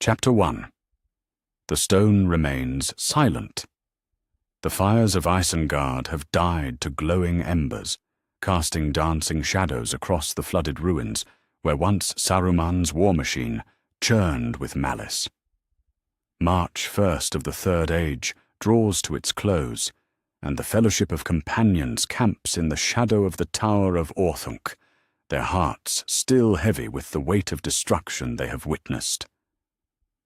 Chapter 1. The stone remains silent. The fires of Isengard have died to glowing embers, casting dancing shadows across the flooded ruins where once Saruman's war machine churned with malice. March 1st of the Third Age draws to its close, and the Fellowship of Companions camps in the shadow of the Tower of Orthanc, their hearts still heavy with the weight of destruction they have witnessed.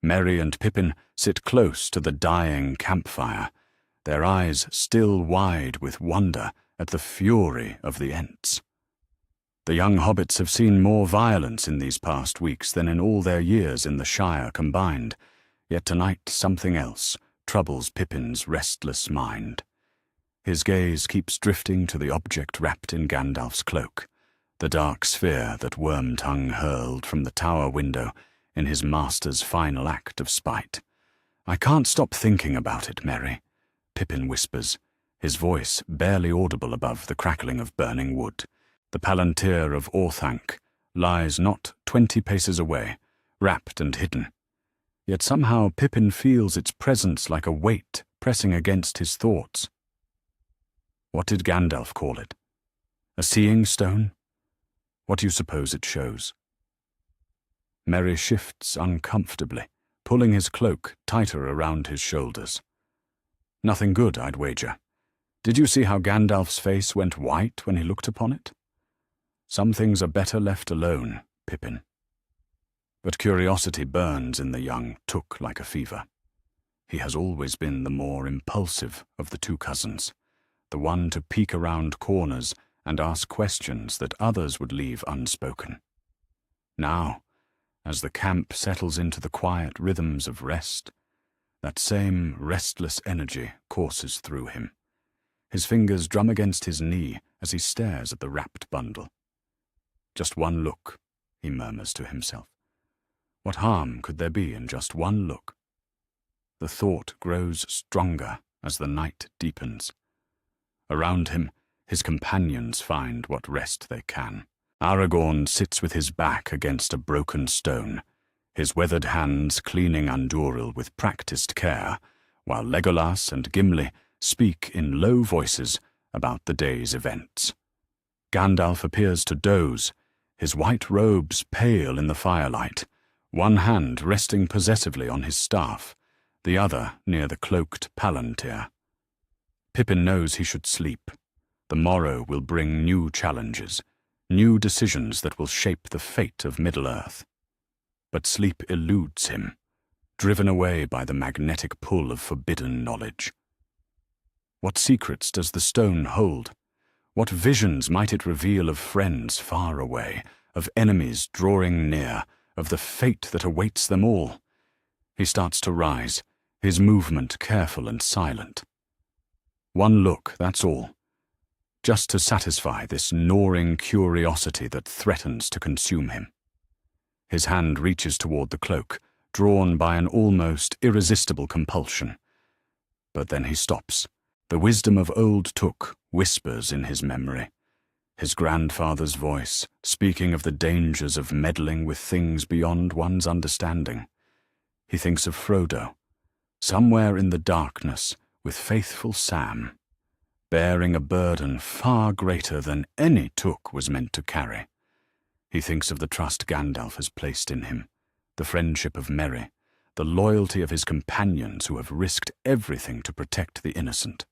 Merry and Pippin sit close to the dying campfire, their eyes still wide with wonder at the fury of the Ents. The young hobbits have seen more violence in these past weeks than in all their years in the Shire combined, yet tonight something else troubles Pippin's restless mind. His gaze keeps drifting to the object wrapped in Gandalf's cloak, the dark sphere that Wormtongue hurled from the tower window in his master's final act of spite. "I can't stop thinking about it, Merry," Pippin whispers, his voice barely audible above the crackling of burning wood. The Palantir of Orthanc lies not 20 paces away, wrapped and hidden. Yet somehow Pippin feels its presence like a weight pressing against his thoughts. What did Gandalf call it? A seeing stone? What do you suppose it shows? Merry shifts uncomfortably, pulling his cloak tighter around his shoulders. Nothing good, I'd wager. Did you see how Gandalf's face went white when he looked upon it? Some things are better left alone, Pippin. But curiosity burns in the young Took like a fever. He has always been the more impulsive of the two cousins, the one to peek around corners and ask questions that others would leave unspoken. Now, as the camp settles into the quiet rhythms of rest, that same restless energy courses through him. His fingers drum against his knee as he stares at the wrapped bundle. Just one look, he murmurs to himself. What harm could there be in just one look? The thought grows stronger as the night deepens. Around him, his companions find what rest they can. Aragorn sits with his back against a broken stone, his weathered hands cleaning Andúril with practiced care, while Legolas and Gimli speak in low voices about the day's events. Gandalf appears to doze, his white robes pale in the firelight, one hand resting possessively on his staff, the other near the cloaked Palantir. Pippin knows he should sleep. The morrow will bring new challenges, new decisions that will shape the fate of Middle-earth. But sleep eludes him, driven away by the magnetic pull of forbidden knowledge. What secrets does the stone hold? What visions might it reveal of friends far away, of enemies drawing near, of the fate that awaits them all? He starts to rise, his movement careful and silent. One look, that's all. Just to satisfy this gnawing curiosity that threatens to consume him. His hand reaches toward the cloak, drawn by an almost irresistible compulsion. But then he stops. The wisdom of old Took whispers in his memory, his grandfather's voice speaking of the dangers of meddling with things beyond one's understanding. He thinks of Frodo, somewhere in the darkness with faithful Sam, bearing a burden far greater than any Took was meant to carry. He thinks of the trust Gandalf has placed in him, the friendship of Merry, the loyalty of his companions who have risked everything to protect the innocent.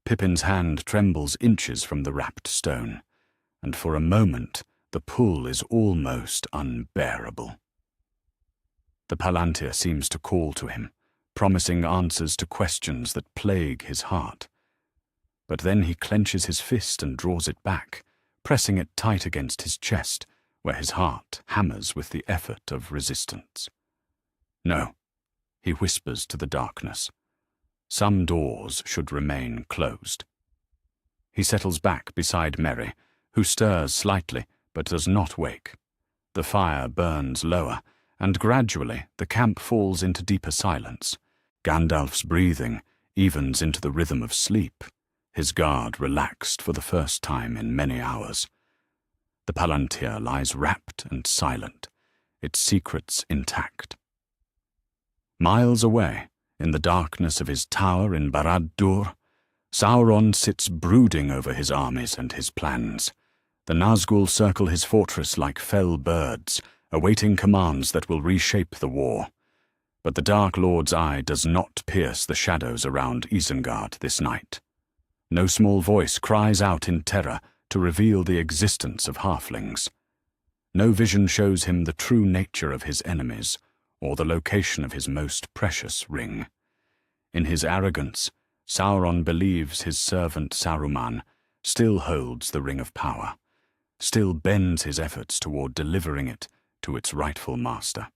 Pippin's hand trembles inches from the wrapped stone, and for a moment the pull is almost unbearable. The Palantir seems to call to him, promising answers to questions that plague his heart. But then he clenches his fist and draws it back, pressing it tight against his chest, where his heart hammers with the effort of resistance. No, he whispers to the darkness. Some doors should remain closed. He settles back beside Merry, who stirs slightly but does not wake. The fire burns lower, and gradually the camp falls into deeper silence. Gandalf's breathing evens into the rhythm of sleep, his guard relaxed for the first time in many hours. The Palantir lies wrapped and silent, its secrets intact. Miles away, in the darkness of his tower in Barad-dûr, Sauron sits brooding over his armies and his plans. The Nazgûl circle his fortress like fell birds, awaiting commands that will reshape the war. But the Dark Lord's eye does not pierce the shadows around Isengard this night. No small voice cries out in terror to reveal the existence of halflings. No vision shows him the true nature of his enemies, or the location of his most precious ring. In his arrogance, Sauron believes his servant Saruman still holds the Ring of Power, still bends his efforts toward delivering it to its rightful master.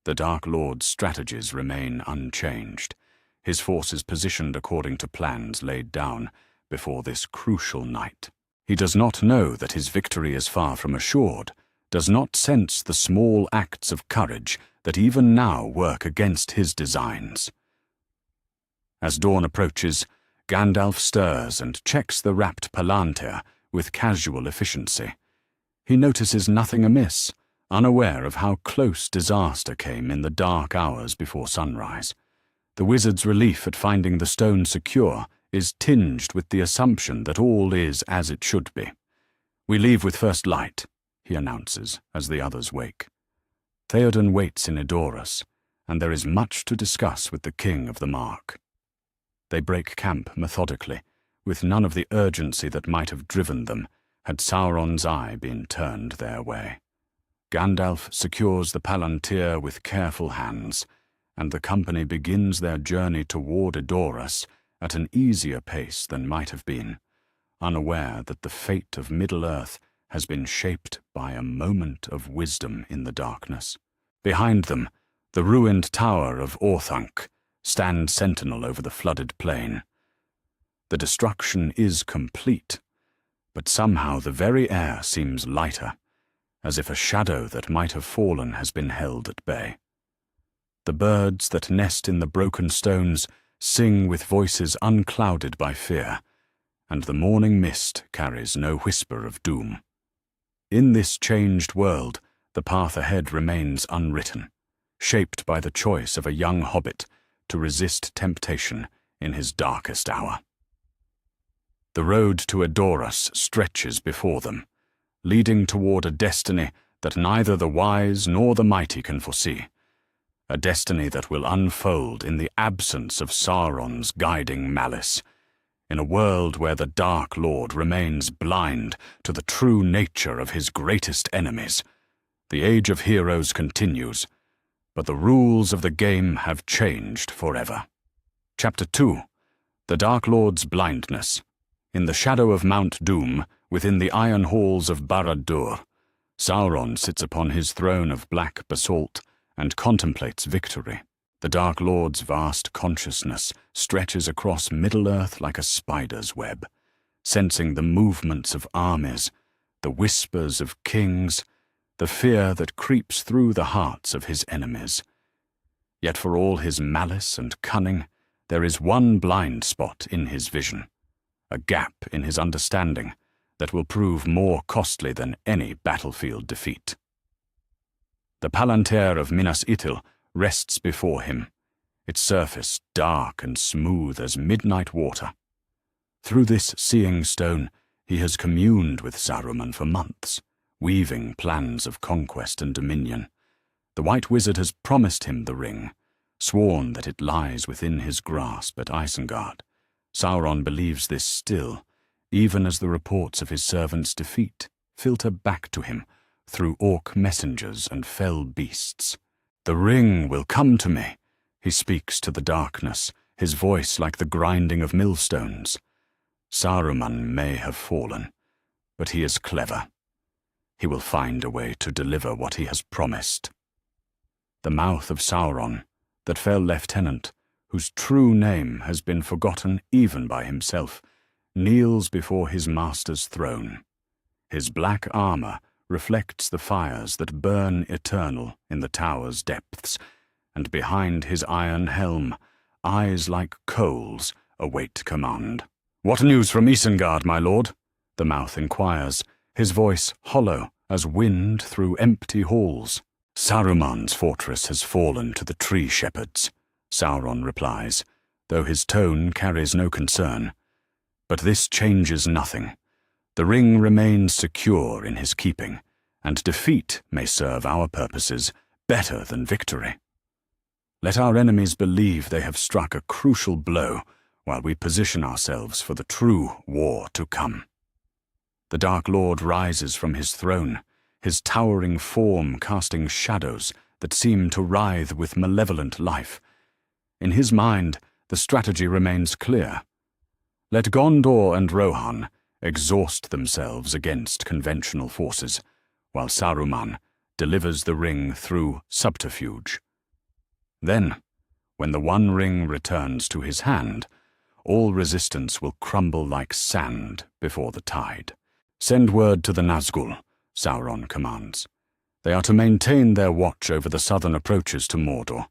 The Dark Lord's strategies remain unchanged, his forces positioned according to plans laid down before this crucial night. He does not know that his victory is far from assured, does not sense the small acts of courage that even now work against his designs. As dawn approaches, Gandalf stirs and checks the wrapped palantir with casual efficiency. He notices nothing amiss, unaware of how close disaster came in the dark hours before sunrise. The wizard's relief at finding the stone secure is tinged with the assumption that all is as it should be. "We leave with first light," he announces as the others wake. Theoden waits in Edoras, and there is much to discuss with the King of the Mark. They break camp methodically, with none of the urgency that might have driven them had Sauron's eye been turned their way. Gandalf secures the palantir with careful hands, and the company begins their journey toward Edoras at an easier pace than might have been, unaware that the fate of Middle-earth has been shaped by a moment of wisdom in the darkness. Behind them, the ruined tower of Orthanc stands sentinel over the flooded plain. The destruction is complete, but somehow the very air seems lighter, as if a shadow that might have fallen has been held at bay. The birds that nest in the broken stones sing with voices unclouded by fear, and the morning mist carries no whisper of doom. In this changed world, the path ahead remains unwritten, shaped by the choice of a young hobbit to resist temptation in his darkest hour. The road to Edoras stretches before them, leading toward a destiny that neither the wise nor the mighty can foresee, a destiny that will unfold in the absence of Sauron's guiding malice, in a world where the Dark Lord remains blind to the true nature of his greatest enemies. The Age of Heroes continues, but the rules of the game have changed forever. Chapter 2. The Dark Lord's Blindness. In the shadow of Mount Doom, within the iron halls of Barad-dûr, Sauron sits upon his throne of black basalt and contemplates victory. The Dark Lord's vast consciousness stretches across Middle-earth like a spider's web, sensing the movements of armies, the whispers of kings, the fear that creeps through the hearts of his enemies. Yet for all his malice and cunning, there is one blind spot in his vision, a gap in his understanding that will prove more costly than any battlefield defeat. The palantir of Minas Ithil rests before him, its surface dark and smooth as midnight water. Through this seeing stone, he has communed with Saruman for months, weaving plans of conquest and dominion. The White Wizard has promised him the ring, sworn that it lies within his grasp at Isengard. Sauron believes this still, even as the reports of his servant's defeat filter back to him through orc messengers and fell beasts. "The ring will come to me," he speaks to the darkness, his voice like the grinding of millstones. Saruman may have fallen, but he is clever. He will find a way to deliver what he has promised. The mouth of Sauron, that fell lieutenant, whose true name has been forgotten even by himself, kneels before his master's throne. His black armor reflects the fires that burn eternal in the tower's depths, and behind his iron helm, eyes like coals await command. "What news from Isengard, my lord?" the mouth inquires, his voice hollow as wind through empty halls. Saruman's fortress has fallen to the tree shepherds, Sauron replies, though his tone carries no concern. But this changes nothing. The ring remains secure in his keeping, and defeat may serve our purposes better than victory. Let our enemies believe they have struck a crucial blow while we position ourselves for the true war to come. The Dark Lord rises from his throne, his towering form casting shadows that seem to writhe with malevolent life. In his mind, the strategy remains clear. Let Gondor and Rohan exhaust themselves against conventional forces, while Saruman delivers the ring through subterfuge. Then, when the One Ring returns to his hand, all resistance will crumble like sand before the tide. Send word to the Nazgul, Sauron commands. They are to maintain their watch over the southern approaches to Mordor.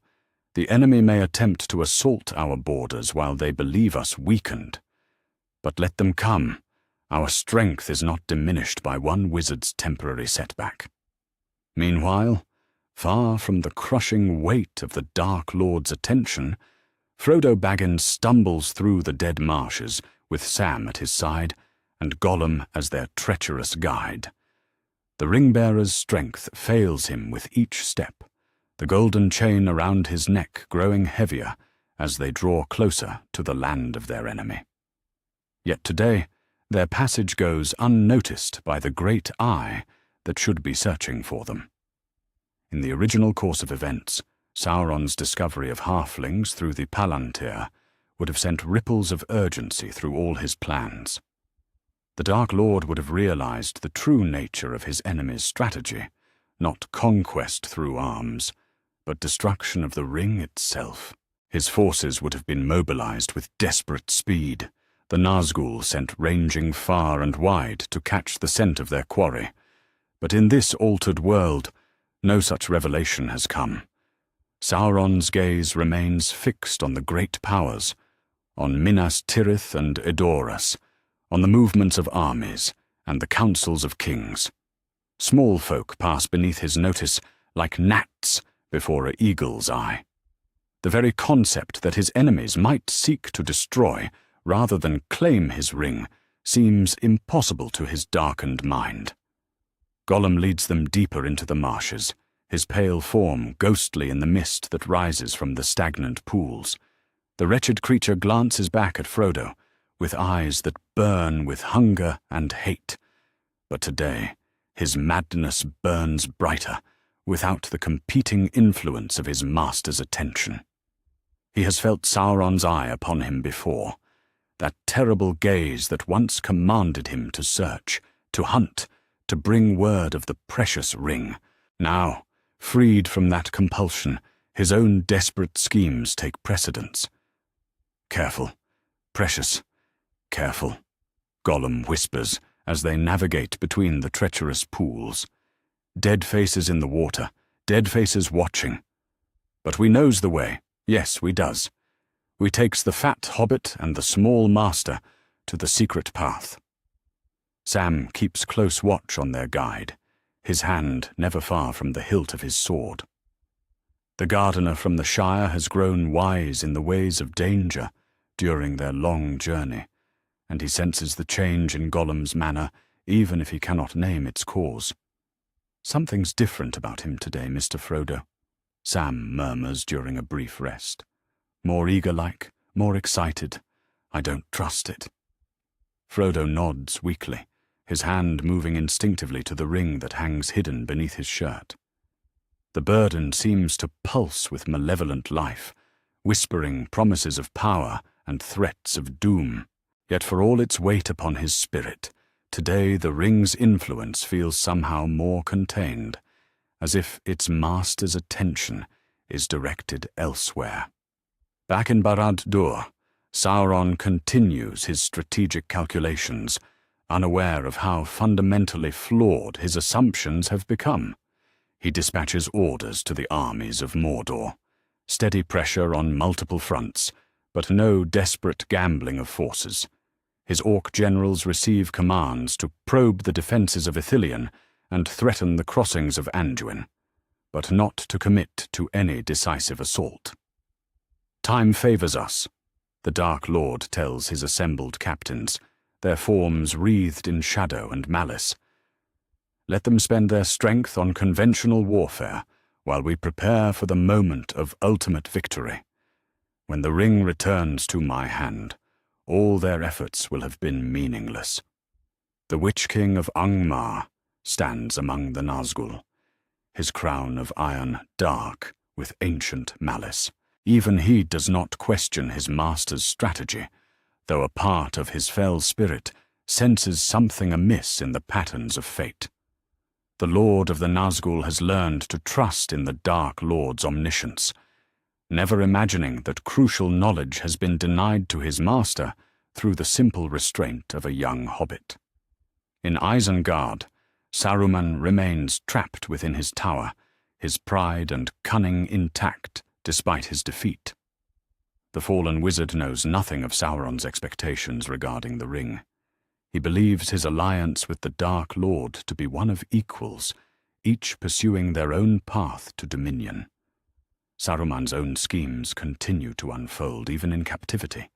The enemy may attempt to assault our borders while they believe us weakened. But let them come. Our strength is not diminished by one wizard's temporary setback. Meanwhile, far from the crushing weight of the Dark Lord's attention, Frodo Baggins stumbles through the dead marshes with Sam at his side and Gollum as their treacherous guide. The ring-bearer's strength fails him with each step, the golden chain around his neck growing heavier as they draw closer to the land of their enemy. Yet today, their passage goes unnoticed by the great eye that should be searching for them. In the original course of events, Sauron's discovery of halflings through the Palantir would have sent ripples of urgency through all his plans. The Dark Lord would have realized the true nature of his enemy's strategy, not conquest through arms, but destruction of the ring itself. His forces would have been mobilized with desperate speed, the Nazgul sent ranging far and wide to catch the scent of their quarry. But in this altered world, no such revelation has come. Sauron's gaze remains fixed on the great powers, on Minas Tirith and Edoras, on the movements of armies and the councils of kings. Small folk pass beneath his notice like gnats before an eagle's eye. The very concept that his enemies might seek to destroy rather than claim his ring seems impossible to his darkened mind. Gollum leads them deeper into the marshes, his pale form ghostly in the mist that rises from the stagnant pools. The wretched creature glances back at Frodo, with eyes that burn with hunger and hate. But today, his madness burns brighter, without the competing influence of his master's attention. He has felt Sauron's eye upon him before, that terrible gaze that once commanded him to search, to hunt, to bring word of the precious ring. Now, freed from that compulsion, his own desperate schemes take precedence. Careful, precious, careful, Gollum whispers as they navigate between the treacherous pools. Dead faces in the water, dead faces watching. But we knows the way, yes, we does. We takes the fat hobbit and the small master to the secret path. Sam keeps close watch on their guide, his hand never far from the hilt of his sword. The gardener from the Shire has grown wise in the ways of danger during their long journey, and he senses the change in Gollum's manner even if he cannot name its cause. "Something's different about him today, Mr. Frodo," Sam murmurs during a brief rest. "More eager-like, more excited. I don't trust it." Frodo nods weakly, his hand moving instinctively to the ring that hangs hidden beneath his shirt. The burden seems to pulse with malevolent life, whispering promises of power and threats of doom. Yet for all its weight upon his spirit, today the ring's influence feels somehow more contained, as if its master's attention is directed elsewhere. Back in Barad-dûr, Sauron continues his strategic calculations, unaware of how fundamentally flawed his assumptions have become. He dispatches orders to the armies of Mordor, steady pressure on multiple fronts, but no desperate gambling of forces. His orc generals receive commands to probe the defenses of Ithilien and threaten the crossings of Anduin. but not to commit to any decisive assault. Time favors us, the Dark Lord tells his assembled captains, their forms wreathed in shadow and malice. Let them spend their strength on conventional warfare, while we prepare for the moment of ultimate victory. When the ring returns to my hand, all their efforts will have been meaningless. The Witch King of Angmar stands among the Nazgul, his crown of iron dark with ancient malice. Even he does not question his master's strategy, though a part of his fell spirit senses something amiss in the patterns of fate. The Lord of the Nazgul has learned to trust in the Dark Lord's omniscience, never imagining that crucial knowledge has been denied to his master through the simple restraint of a young hobbit. In Isengard, Saruman remains trapped within his tower, his pride and cunning intact despite his defeat. The fallen wizard knows nothing of Sauron's expectations regarding the ring. He believes his alliance with the Dark Lord to be one of equals, each pursuing their own path to dominion. Saruman's own schemes continue to unfold even in captivity,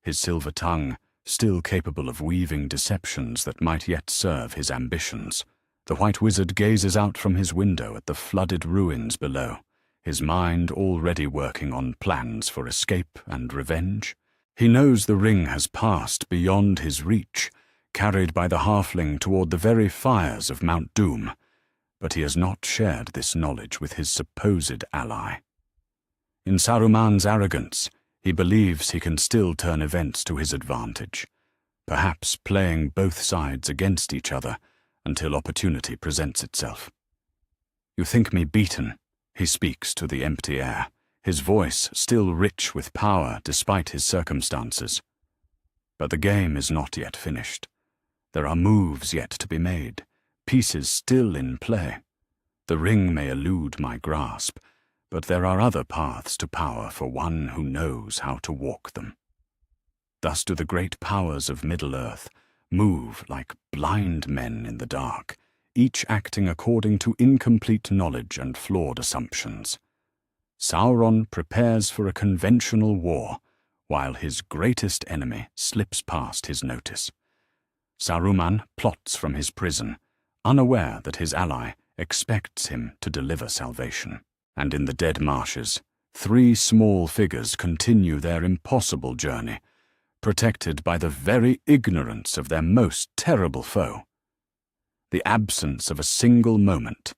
his silver tongue still capable of weaving deceptions that might yet serve his ambitions. The White Wizard gazes out from his window at the flooded ruins below, his mind already working on plans for escape and revenge. He knows the ring has passed beyond his reach, carried by the halfling toward the very fires of Mount Doom, but he has not shared this knowledge with his supposed ally. In Saruman's arrogance, he believes he can still turn events to his advantage, perhaps playing both sides against each other until opportunity presents itself. "You think me beaten," he speaks to the empty air, his voice still rich with power despite his circumstances. But the game is not yet finished. There are moves yet to be made, pieces still in play. The ring may elude my grasp, but there are other paths to power for one who knows how to walk them. Thus do the great powers of Middle-earth move like blind men in the dark, each acting according to incomplete knowledge and flawed assumptions. Sauron prepares for a conventional war, while his greatest enemy slips past his notice. Saruman plots from his prison, unaware that his ally expects him to deliver salvation. And in the dead marshes, 3 small figures continue their impossible journey, protected by the very ignorance of their most terrible foe. The absence of a single moment,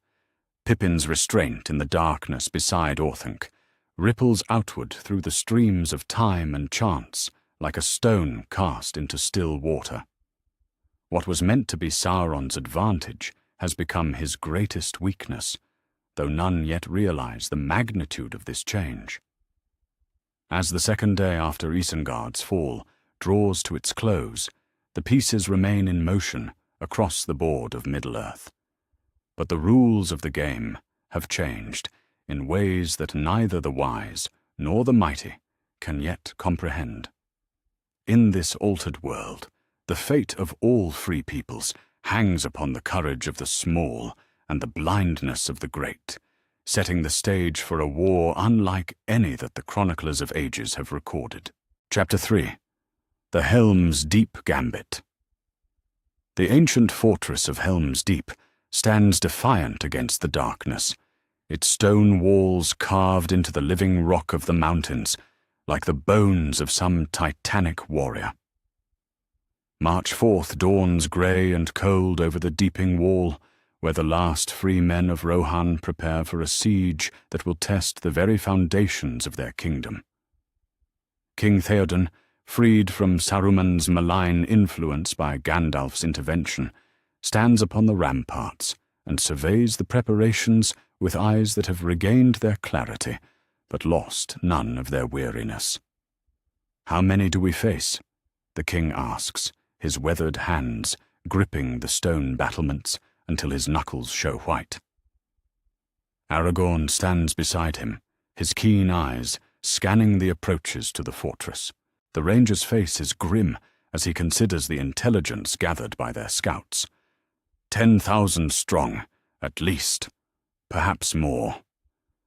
Pippin's restraint in the darkness beside Orthanc, ripples outward through the streams of time and chance like a stone cast into still water. What was meant to be Sauron's advantage has become his greatest weakness, though none yet realize the magnitude of this change. As the second day after Isengard's fall draws to its close, the pieces remain in motion across the board of Middle-earth. But the rules of the game have changed in ways that neither the wise nor the mighty can yet comprehend. In this altered world, the fate of all free peoples hangs upon the courage of the small and the blindness of the great, setting the stage for a war unlike any that the chroniclers of ages have recorded. Chapter 3. The Helm's Deep Gambit. The ancient fortress of Helm's Deep stands defiant against the darkness, its stone walls carved into the living rock of the mountains, like the bones of some titanic warrior. March 4th dawns grey and cold over the deeping wall, where the last free men of Rohan prepare for a siege that will test the very foundations of their kingdom. King Theoden, freed from Saruman's malign influence by Gandalf's intervention, stands upon the ramparts and surveys the preparations with eyes that have regained their clarity, but lost none of their weariness. "How many do we face?" the king asks, his weathered hands gripping the stone battlements until his knuckles show white. Aragorn stands beside him, his keen eyes scanning the approaches to the fortress. The ranger's face is grim as he considers the intelligence gathered by their scouts. 10,000 strong, at least. perhaps more.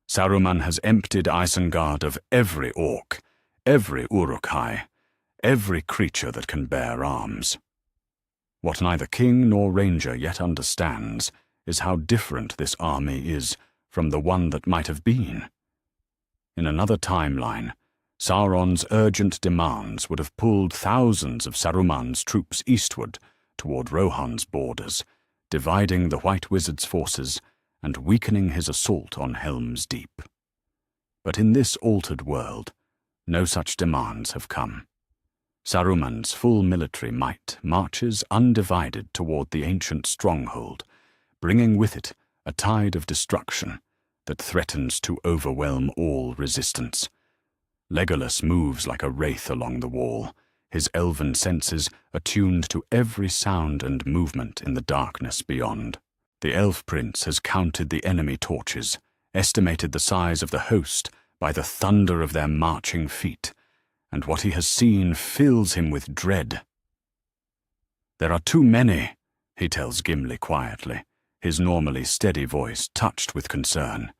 Saruman has emptied Isengard of every orc, every Uruk-hai, every creature that can bear arms. What neither king nor ranger yet understands is how different this army is from the one that might have been. In another timeline, Sauron's urgent demands would have pulled thousands of Saruman's troops eastward toward Rohan's borders, dividing the White Wizard's forces and weakening his assault on Helm's Deep. But in this altered world, no such demands have come. Saruman's full military might marches undivided toward the ancient stronghold, bringing with it a tide of destruction that threatens to overwhelm all resistance. Legolas moves like a wraith along the wall, his elven senses attuned to every sound and movement in the darkness beyond. The elf prince has counted the enemy torches, estimated the size of the host by the thunder of their marching feet, and what he has seen fills him with dread. "There are too many," he tells Gimli quietly, his normally steady voice touched with concern.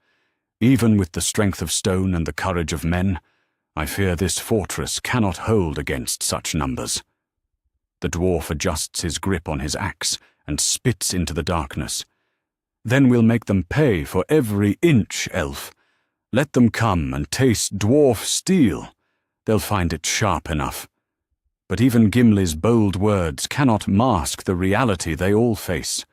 "Even with the strength of stone and the courage of men, I fear this fortress cannot hold against such numbers." The dwarf adjusts his grip on his axe and spits into the darkness. "Then we'll make them pay for every inch, elf. Let them come and taste dwarf steel. They'll find it sharp enough." But even Gimli's bold words cannot mask the reality they all face.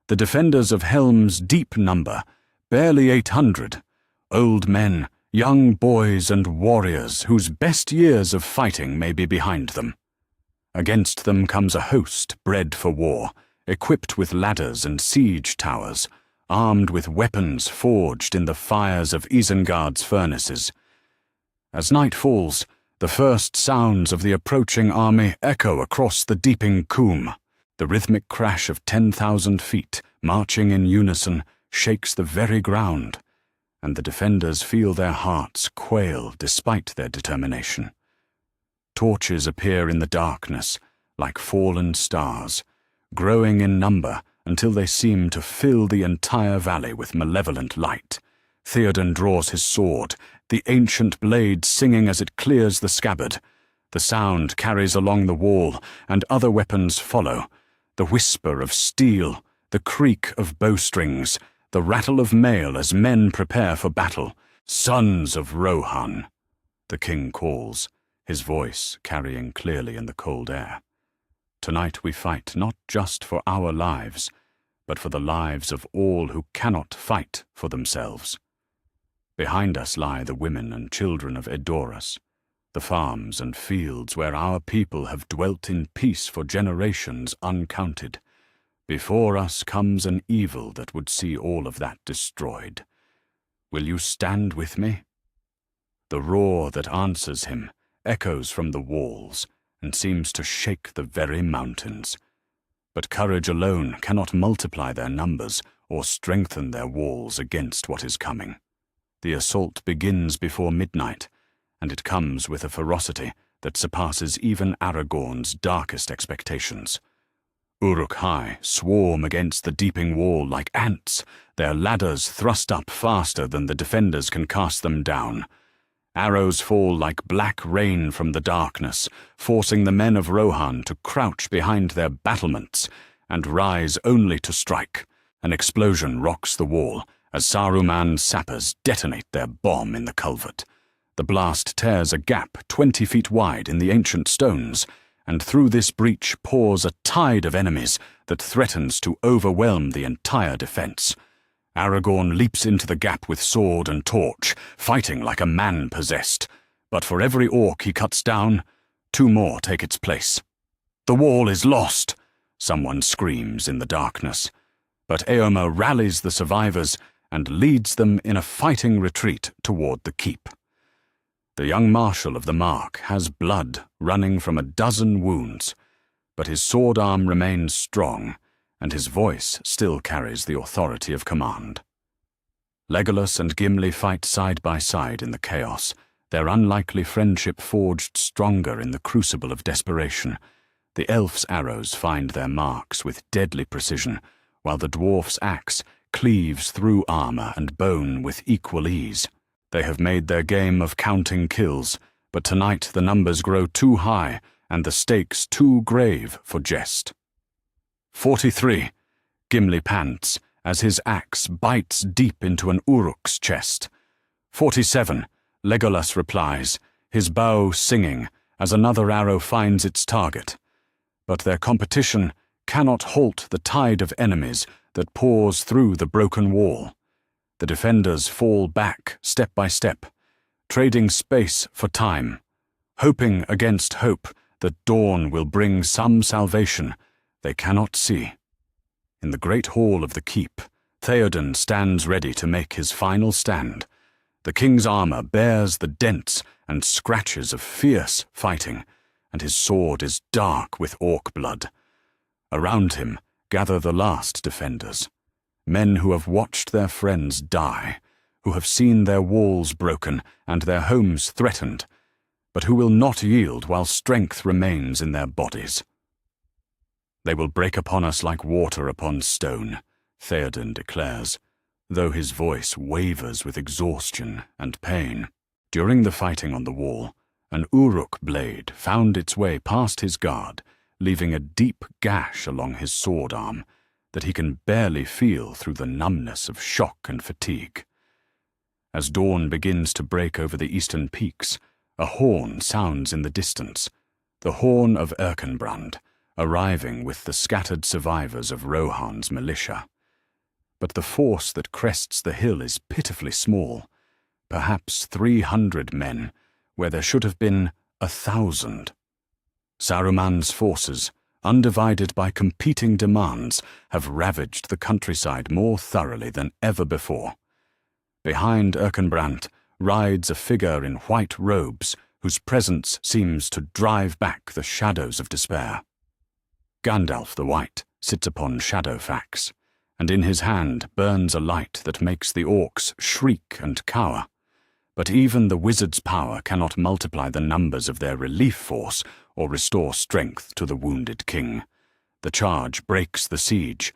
The defenders of Helm's Deep number barely 800, old men, young boys and warriors whose best years of fighting may be behind them. Against them comes a host bred for war, equipped with ladders and siege towers, armed with weapons forged in the fires of Isengard's furnaces. As night falls, the first sounds of the approaching army echo across the deeping coombe. The rhythmic crash of 10,000 feet, marching in unison, shakes the very ground, and the defenders feel their hearts quail despite their determination. Torches appear in the darkness, like fallen stars, growing in number until they seem to fill the entire valley with malevolent light. Theoden draws his sword, the ancient blade singing as it clears the scabbard. The sound carries along the wall, and other weapons follow. The whisper of steel, the creak of bowstrings, the rattle of mail as men prepare for battle. "Sons of Rohan," the king calls, his voice carrying clearly in the cold air. "Tonight we fight not just for our lives, but for the lives of all who cannot fight for themselves. Behind us lie the women and children of Edoras, the farms and fields where our people have dwelt in peace for generations uncounted. Before us comes an evil that would see all of that destroyed. Will you stand with me?" The roar that answers him echoes from the walls and seems to shake the very mountains. But courage alone cannot multiply their numbers or strengthen their walls against what is coming. The assault begins before midnight, and it comes with a ferocity that surpasses even Aragorn's darkest expectations. Uruk-hai swarm against the deeping wall like ants, their ladders thrust up faster than the defenders can cast them down. Arrows fall like black rain from the darkness, forcing the men of Rohan to crouch behind their battlements and rise only to strike. An explosion rocks the wall as Saruman's sappers detonate their bomb in the culvert. The blast tears a gap 20 feet wide in the ancient stones, and through this breach pours a tide of enemies that threatens to overwhelm the entire defense. Aragorn leaps into the gap with sword and torch, fighting like a man possessed. But for every orc he cuts down, 2 more take its place. "The wall is lost," someone screams in the darkness. But Eomer rallies the survivors and leads them in a fighting retreat toward the keep. The young marshal of the Mark has blood running from a dozen wounds, but his sword arm remains strong, and his voice still carries the authority of command. Legolas and Gimli fight side by side in the chaos, their unlikely friendship forged stronger in the crucible of desperation. The elf's arrows find their marks with deadly precision, while the dwarf's axe cleaves through armor and bone with equal ease. They have made their game of counting kills, but tonight the numbers grow too high and the stakes too grave for jest. 43. Gimli pants as his axe bites deep into an Uruk's chest. 47. Legolas replies, his bow singing as another arrow finds its target. But their competition cannot halt the tide of enemies that pours through the broken wall. The defenders fall back step by step, trading space for time, hoping against hope that dawn will bring some salvation they cannot see. In the great hall of the keep, Theoden stands ready to make his final stand. The king's armor bears the dents and scratches of fierce fighting, and his sword is dark with orc blood. Around him gather the last defenders, men who have watched their friends die, who have seen their walls broken and their homes threatened, but who will not yield while strength remains in their bodies. They will break upon us like water upon stone, Theoden declares, though his voice wavers with exhaustion and pain. During the fighting on the wall, an Uruk blade found its way past his guard, leaving a deep gash along his sword arm that he can barely feel through the numbness of shock and fatigue. As dawn begins to break over the eastern peaks, a horn sounds in the distance, the horn of Erkenbrand, arriving with the scattered survivors of Rohan's militia. But the force that crests the hill is pitifully small, perhaps 300 men, where there should have been 1,000. Saruman's forces, undivided by competing demands, have ravaged the countryside more thoroughly than ever before. Behind Erkenbrand rides a figure in white robes whose presence seems to drive back the shadows of despair. Gandalf the White sits upon Shadowfax, and in his hand burns a light that makes the orcs shriek and cower. But even the wizard's power cannot multiply the numbers of their relief force or restore strength to the wounded king. The charge breaks the siege,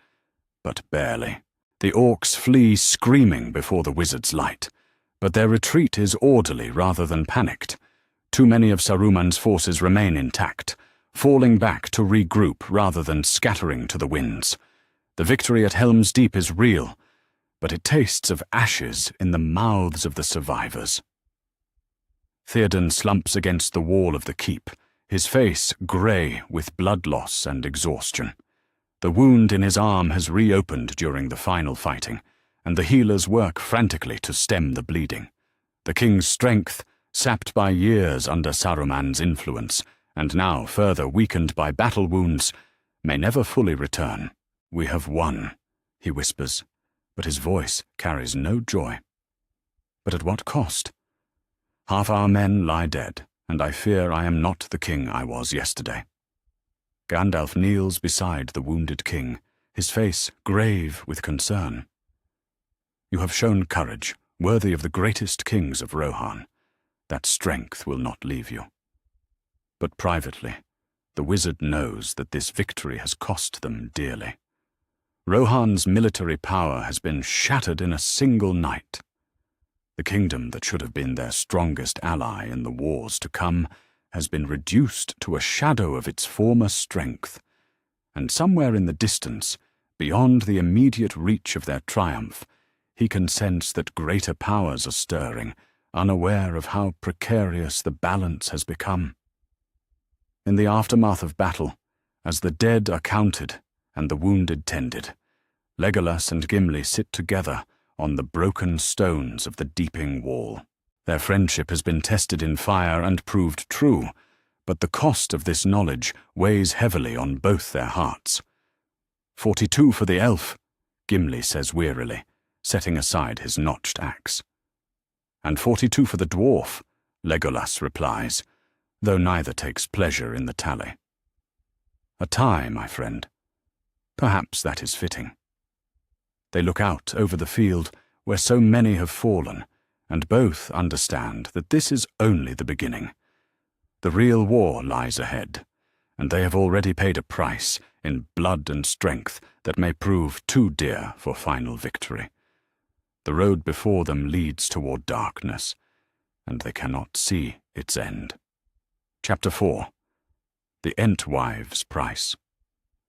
but barely. The orcs flee screaming before the wizard's light, but their retreat is orderly rather than panicked. Too many of Saruman's forces remain intact, falling back to regroup rather than scattering to the winds. The victory at Helm's Deep is real, but it tastes of ashes in the mouths of the survivors. Theoden slumps against the wall of the keep, his face grey with blood loss and exhaustion. The wound in his arm has reopened during the final fighting, and the healers work frantically to stem the bleeding. The king's strength, sapped by years under Saruman's influence, and now further weakened by battle wounds, may never fully return. "We have won," he whispers, but his voice carries no joy. But at what cost? Half our men lie dead, and I fear I am not the king I was yesterday. Gandalf kneels beside the wounded king, his face grave with concern. "You have shown courage, worthy of the greatest kings of Rohan. That strength will not leave you." But privately, the wizard knows that this victory has cost them dearly. Rohan's military power has been shattered in a single night. The kingdom that should have been their strongest ally in the wars to come has been reduced to a shadow of its former strength, and somewhere in the distance, beyond the immediate reach of their triumph, he can sense that greater powers are stirring, unaware of how precarious the balance has become. In the aftermath of battle, as the dead are counted and the wounded tended, Legolas and Gimli sit together on the broken stones of the deeping wall. Their friendship has been tested in fire and proved true, but the cost of this knowledge weighs heavily on both their hearts. 42 for the elf, Gimli says wearily, setting aside his notched axe. And 42 for the dwarf, Legolas replies, though neither takes pleasure in the tally. A tie, my friend. Perhaps that is fitting. They look out over the field where so many have fallen, and both understand that this is only the beginning. The real war lies ahead, and they have already paid a price in blood and strength that may prove too dear for final victory. The road before them leads toward darkness, and they cannot see its end. Chapter 4. The Entwives' Price.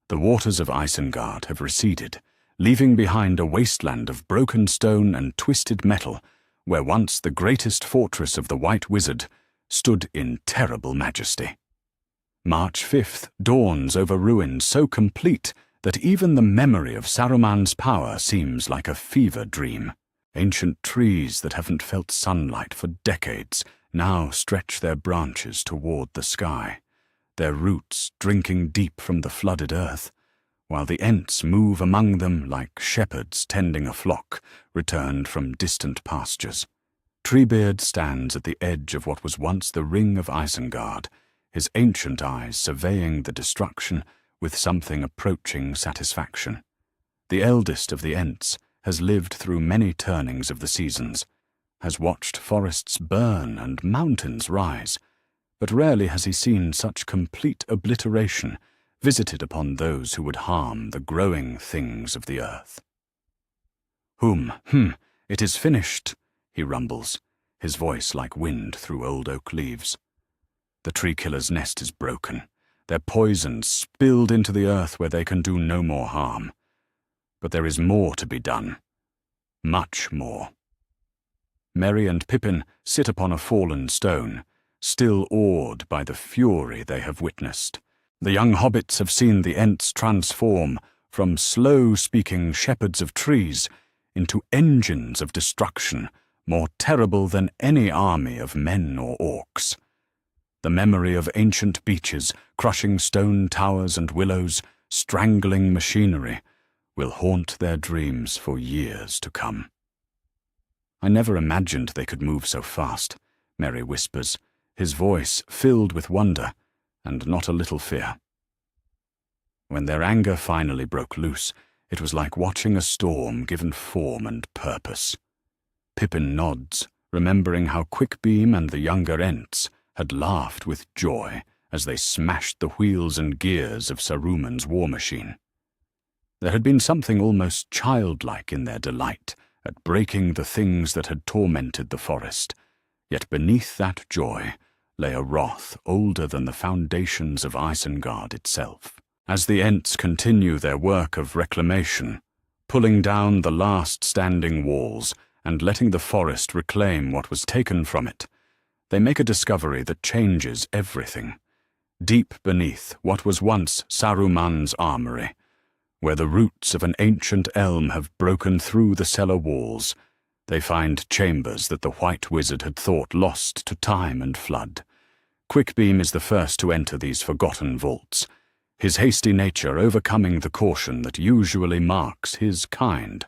The waters of Isengard have receded, leaving behind a wasteland of broken stone and twisted metal, where once the greatest fortress of the White Wizard stood in terrible majesty. March 5th dawns over ruins so complete that even the memory of Saruman's power seems like a fever dream. Ancient trees that haven't felt sunlight for decades now stretch their branches toward the sky, their roots drinking deep from the flooded earth, while the Ents move among them like shepherds tending a flock returned from distant pastures. Treebeard stands at the edge of what was once the ring of Isengard, his ancient eyes surveying the destruction with something approaching satisfaction. The eldest of the Ents has lived through many turnings of the seasons, has watched forests burn and mountains rise, but rarely has he seen such complete obliteration visited upon those who would harm the growing things of the earth. It is finished, he rumbles, his voice like wind through old oak leaves. The tree-killer's nest is broken, their poison spilled into the earth where they can do no more harm. But there is more to be done. Much more. Merry and Pippin sit upon a fallen stone, still awed by the fury they have witnessed. The young hobbits have seen the Ents transform from slow-speaking shepherds of trees into engines of destruction more terrible than any army of men or orcs. The memory of ancient beaches, crushing stone towers and willows, strangling machinery, will haunt their dreams for years to come. I never imagined they could move so fast, Merry whispers, his voice filled with wonder and not a little fear. When their anger finally broke loose, it was like watching a storm given form and purpose. Pippin nods, remembering how Quickbeam and the younger Ents had laughed with joy as they smashed the wheels and gears of Saruman's war machine. There had been something almost childlike in their delight at breaking the things that had tormented the forest, yet beneath that joy lay a wrath older than the foundations of Isengard itself. As the Ents continue their work of reclamation, pulling down the last standing walls and letting the forest reclaim what was taken from it, they make a discovery that changes everything. Deep beneath what was once Saruman's armory, where the roots of an ancient elm have broken through the cellar walls, they find chambers that the White Wizard had thought lost to time and flood. Quickbeam is the first to enter these forgotten vaults, his hasty nature overcoming the caution that usually marks his kind.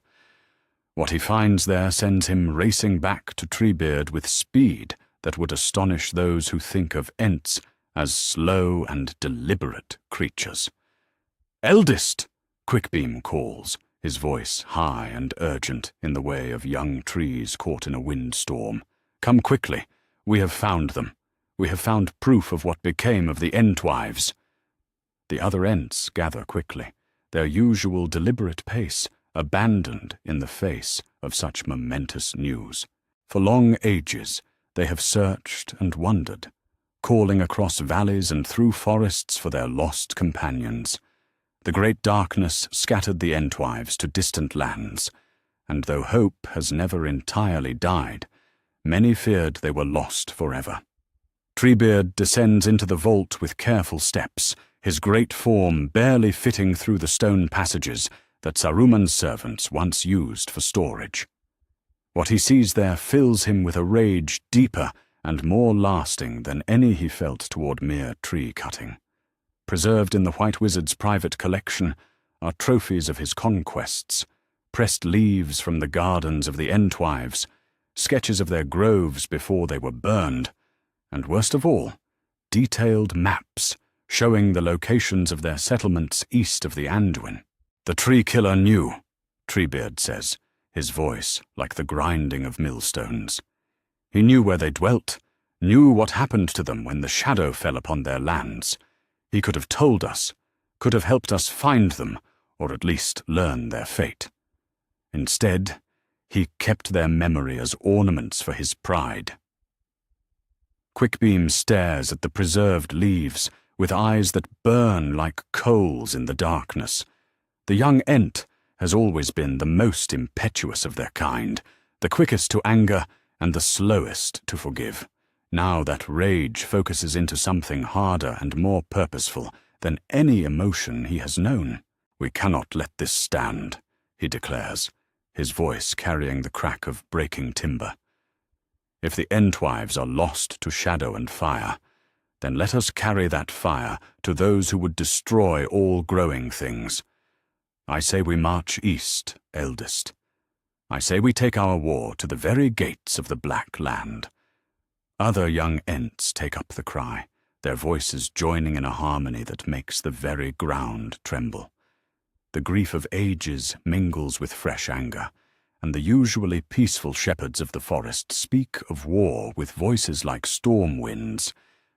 What he finds there sends him racing back to Treebeard with speed that would astonish those who think of Ents as slow and deliberate creatures. "Eldest!" Quickbeam calls, his voice high and urgent in the way of young trees caught in a windstorm. "Come quickly. We have found them. We have found proof of what became of the Entwives." The other Ents gather quickly, their usual deliberate pace abandoned in the face of such momentous news. For long ages they have searched and wondered, calling across valleys and through forests for their lost companions. The great darkness scattered the Entwives to distant lands, and though hope has never entirely died, many feared they were lost forever. Treebeard descends into the vault with careful steps, his great form barely fitting through the stone passages that Saruman's servants once used for storage. What he sees there fills him with a rage deeper and more lasting than any he felt toward mere tree-cutting. Preserved in the White Wizard's private collection are trophies of his conquests, pressed leaves from the gardens of the Entwives, sketches of their groves before they were burned, and worst of all, detailed maps showing the locations of their settlements east of the Anduin. "The tree-killer knew," Treebeard says, his voice like the grinding of millstones. "He knew where they dwelt, knew what happened to them when the shadow fell upon their lands. He could have told us, could have helped us find them, or at least learn their fate. Instead, he kept their memory as ornaments for his pride. Quickbeam stares at the preserved leaves with eyes that burn like coals in the darkness. The young Ent has always been the most impetuous of their kind, the quickest to anger and the slowest to forgive. Now that rage focuses into something harder and more purposeful than any emotion he has known. "We cannot let this stand," he declares, his voice carrying the crack of breaking timber. "If the Entwives are lost to shadow and fire, then let us carry that fire to those who would destroy all growing things. I say we march east, eldest. I say we take our war to the very gates of the Black Land." Other young Ents take up the cry, their voices joining in a harmony that makes the very ground tremble. The grief of ages mingles with fresh anger, and the usually peaceful shepherds of the forest speak of war with voices like storm winds.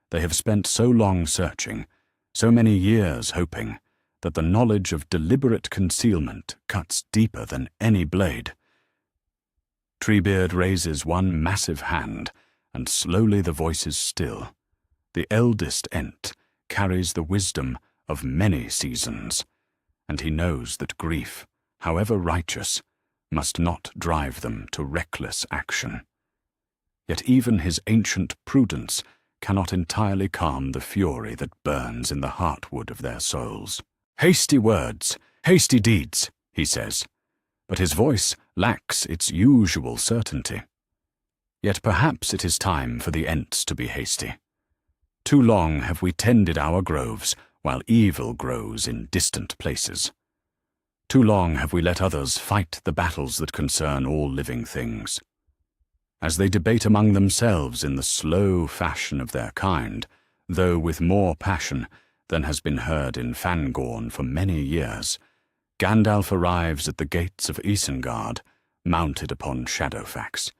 They have spent so long searching, so many years hoping, that the knowledge of deliberate concealment cuts deeper than any blade. Treebeard raises one massive hand, and slowly the voices still. The eldest Ent carries the wisdom of many seasons, and he knows that grief, however righteous, must not drive them to reckless action. Yet even his ancient prudence cannot entirely calm the fury that burns in the heartwood of their souls. "Hasty words, hasty deeds," he says, but his voice lacks its usual certainty. Yet perhaps it is time for the Ents to be hasty. Too long have we tended our groves while evil grows in distant places. Too long have we let others fight the battles that concern all living things. As they debate among themselves in the slow fashion of their kind, though with more passion than has been heard in Fangorn for many years, Gandalf arrives at the gates of Isengard, mounted upon Shadowfax.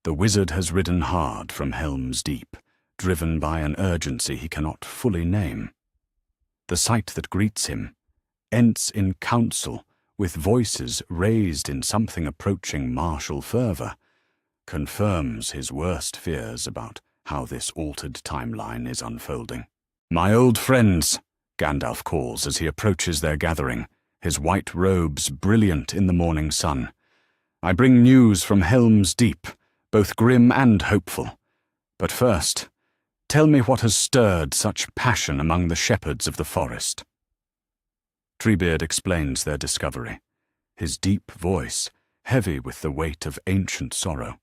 The wizard has ridden hard from Helm's Deep, driven by an urgency he cannot fully name. The sight that greets him, Ents in council, with voices raised in something approaching martial fervor, confirms his worst fears about how this altered timeline is unfolding. "My old friends," Gandalf calls as he approaches their gathering, his white robes brilliant in the morning sun. "I bring news from Helm's Deep, both grim and hopeful. But first, tell me what has stirred such passion among the shepherds of the forest." Treebeard explains their discovery, his deep voice heavy with the weight of ancient sorrow.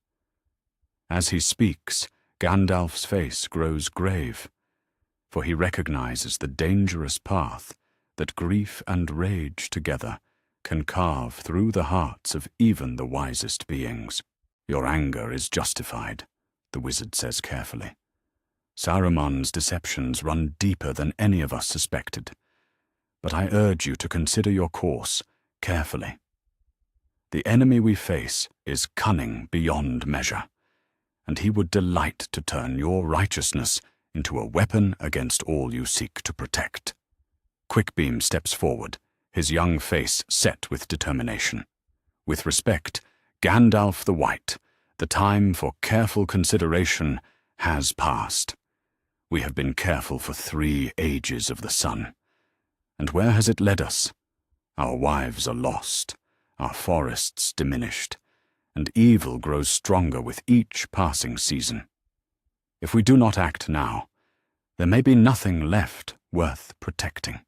As he speaks, Gandalf's face grows grave, for he recognizes the dangerous path that grief and rage together can carve through the hearts of even the wisest beings. "Your anger is justified," the wizard says carefully. "Saruman's deceptions run deeper than any of us suspected. But I urge you to consider your course carefully. The enemy we face is cunning beyond measure, and he would delight to turn your righteousness into a weapon against all you seek to protect." Quickbeam steps forward, his young face set with determination. With respect, Gandalf the White, the time for careful consideration has passed. We have been careful for 3 ages of the sun. And where has it led us? Our wives are lost, our forests diminished, and evil grows stronger with each passing season. If we do not act now, there may be nothing left worth protecting.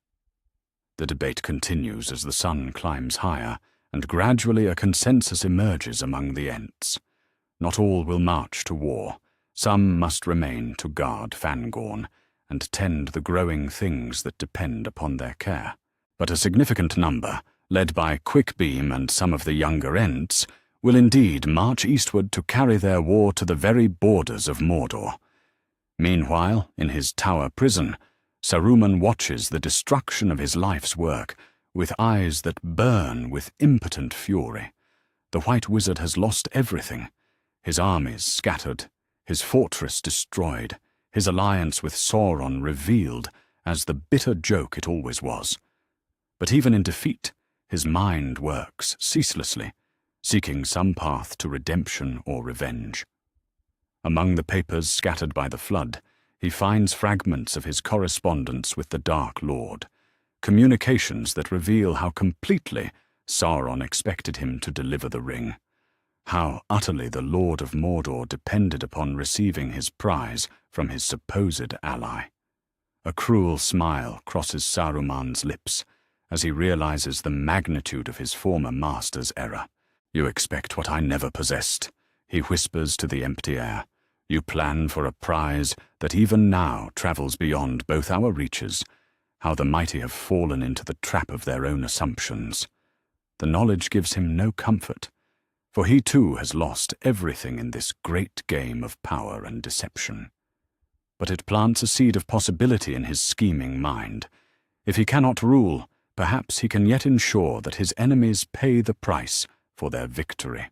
The debate continues as the sun climbs higher, and gradually a consensus emerges among the Ents. Not all will march to war. Some must remain to guard Fangorn and tend the growing things that depend upon their care. But a significant number, led by Quickbeam and some of the younger Ents, will indeed march eastward to carry their war to the very borders of Mordor. Meanwhile, in his tower prison, Saruman watches the destruction of his life's work with eyes that burn with impotent fury. The White Wizard has lost everything. His armies scattered, his fortress destroyed, his alliance with Sauron revealed as the bitter joke it always was. But even in defeat, his mind works ceaselessly, seeking some path to redemption or revenge. Among the papers scattered by the flood, he finds fragments of his correspondence with the Dark Lord, communications that reveal how completely Sauron expected him to deliver the ring, how utterly the Lord of Mordor depended upon receiving his prize from his supposed ally. A cruel smile crosses Saruman's lips as he realizes the magnitude of his former master's error. "You expect what I never possessed," he whispers to the empty air. "You plan for a prize that even now travels beyond both our reaches. How the mighty have fallen into the trap of their own assumptions." The knowledge gives him no comfort, for he too has lost everything in this great game of power and deception. But it plants a seed of possibility in his scheming mind. If he cannot rule, perhaps he can yet ensure that his enemies pay the price for their victory.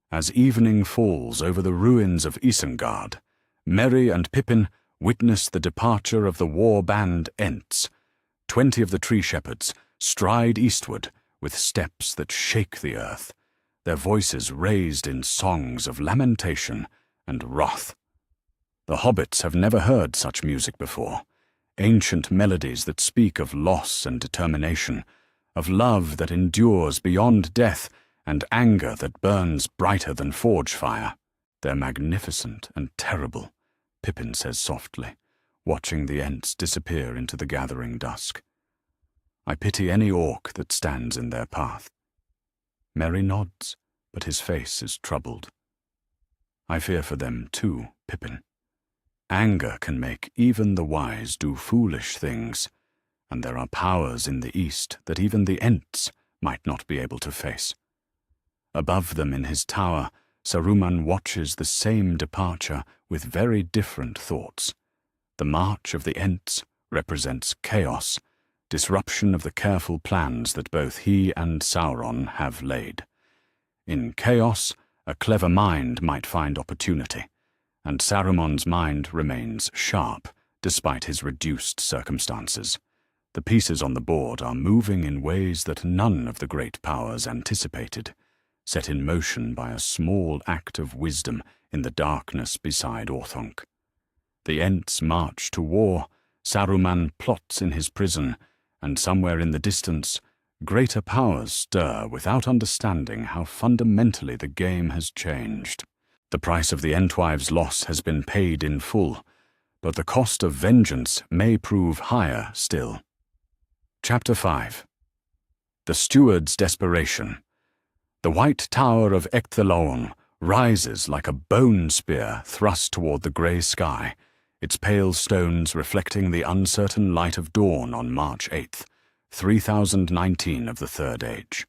As evening falls over the ruins of Isengard, Merry and Pippin witness the departure of the war-band Ents. 20 of the tree shepherds stride eastward with steps that shake the earth, their voices raised in songs of lamentation and wrath. The hobbits have never heard such music before, ancient melodies that speak of loss and determination, of love that endures beyond death, and anger that burns brighter than forge fire. "They're magnificent and terrible," Pippin says softly, watching the Ents disappear into the gathering dusk. "I pity any orc that stands in their path." Merry nods, but his face is troubled. "I fear for them too, Pippin. Anger can make even the wise do foolish things, and there are powers in the east that even the Ents might not be able to face." Above them in his tower, Saruman watches the same departure with very different thoughts. The march of the Ents represents chaos, disruption of the careful plans that both he and Sauron have laid. In chaos, a clever mind might find opportunity, and Saruman's mind remains sharp despite his reduced circumstances. The pieces on the board are moving in ways that none of the great powers anticipated, set in motion by a small act of wisdom in the darkness beside Orthanc. The Ents march to war, Saruman plots in his prison, and somewhere in the distance, greater powers stir without understanding how fundamentally the game has changed. The price of the Entwives' loss has been paid in full, but the cost of vengeance may prove higher still. Chapter 5. The Steward's Desperation. The white tower of Ecthelaon rises like a bone spear thrust toward the grey sky, its pale stones reflecting the uncertain light of dawn on March 8th, 3019 of the Third Age.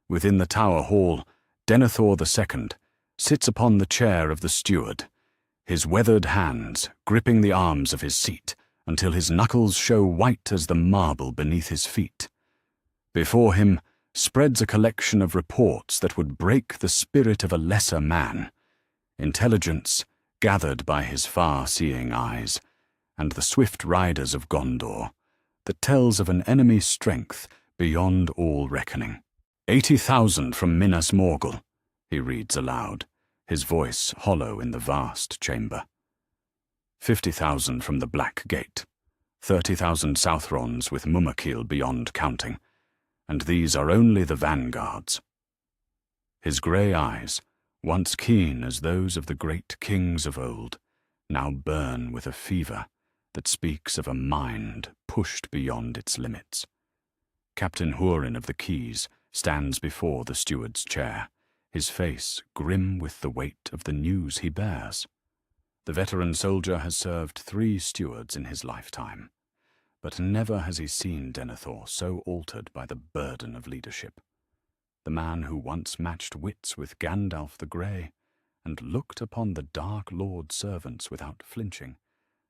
Within the tower hall, Denethor II sits upon the chair of the steward, his weathered hands gripping the arms of his seat until his knuckles show white as the marble beneath his feet. Before him spreads a collection of reports that would break the spirit of a lesser man, intelligence gathered by his far-seeing eyes, and the swift riders of Gondor, that tells of an enemy's strength beyond all reckoning. 80,000 from Minas Morgul, he reads aloud, his voice hollow in the vast chamber. 50,000 from the Black Gate, 30,000 Southrons with Mumakil beyond counting, and these are only the vanguards. His grey eyes, once keen as those of the great kings of old, now burn with a fever that speaks of a mind pushed beyond its limits. Captain Hurin of the Keys stands before the steward's chair, his face grim with the weight of the news he bears. The veteran soldier has served 3 stewards in his lifetime, but never has he seen Denethor so altered by the burden of leadership. The man who once matched wits with Gandalf the Grey and looked upon the Dark Lord's servants without flinching,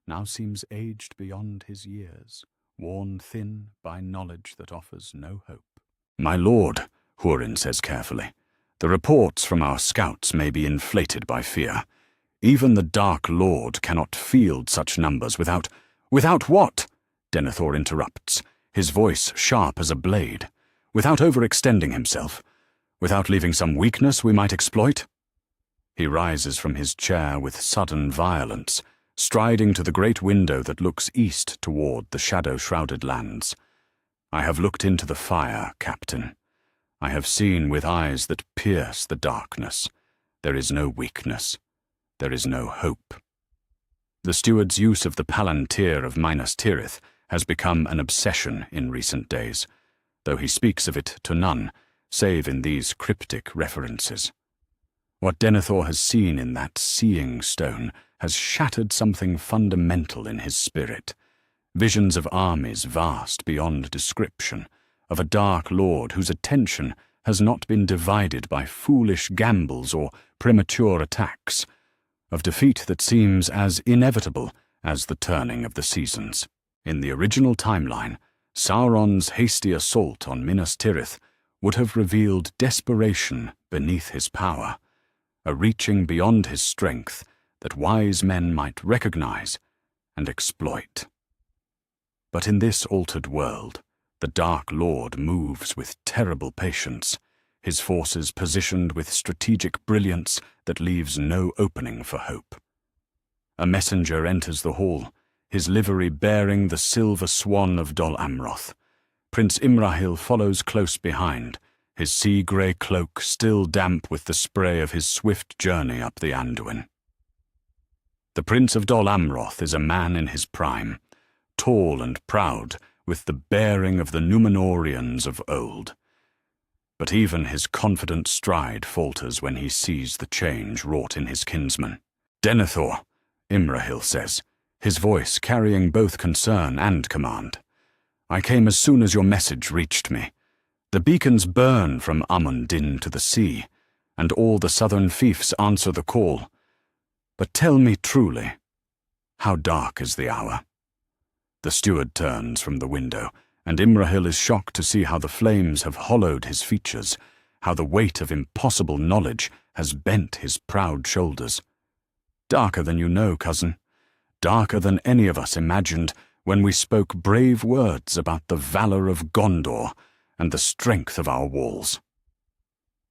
now seems aged beyond his years, worn thin by knowledge that offers no hope. "My lord," Hurin says carefully, "the reports from our scouts may be inflated by fear. Even the Dark Lord cannot field such numbers without—" "Without what?" Denethor interrupts, his voice sharp as a blade, without overextending himself, without leaving some weakness we might exploit. He rises from his chair with sudden violence, striding to the great window that looks east toward the shadow-shrouded lands. I have looked into the fire, Captain. I have seen with eyes that pierce the darkness. There is no weakness. There is no hope. The steward's use of the Palantir of Minas Tirith has become an obsession in recent days, though he speaks of it to none, save in these cryptic references. What Denethor has seen in that seeing stone has shattered something fundamental in his spirit. Visions of armies vast beyond description, of a dark lord whose attention has not been divided by foolish gambles or premature attacks, of defeat that seems as inevitable as the turning of the seasons. In the original timeline, Sauron's hasty assault on Minas Tirith would have revealed desperation beneath his power, a reaching beyond his strength that wise men might recognize and exploit. But in this altered world, the Dark Lord moves with terrible patience, his forces positioned with strategic brilliance that leaves no opening for hope. A messenger enters the hall, his livery bearing the silver swan of Dol Amroth. Prince Imrahil follows close behind, his sea-grey cloak still damp with the spray of his swift journey up the Anduin. The Prince of Dol Amroth is a man in his prime, tall and proud, with the bearing of the Númenóreans of old. But even his confident stride falters when he sees the change wrought in his kinsman. "Denethor," Imrahil says, his voice carrying both concern and command. "I came as soon as your message reached me. The beacons burn from Amon Din to the sea, and all the southern fiefs answer the call. But tell me truly, how dark is the hour?" The steward turns from the window, and Imrahil is shocked to see how the flames have hollowed his features, how the weight of impossible knowledge has bent his proud shoulders. "Darker than you know, cousin. Darker than any of us imagined when we spoke brave words about the valor of Gondor and the strength of our walls."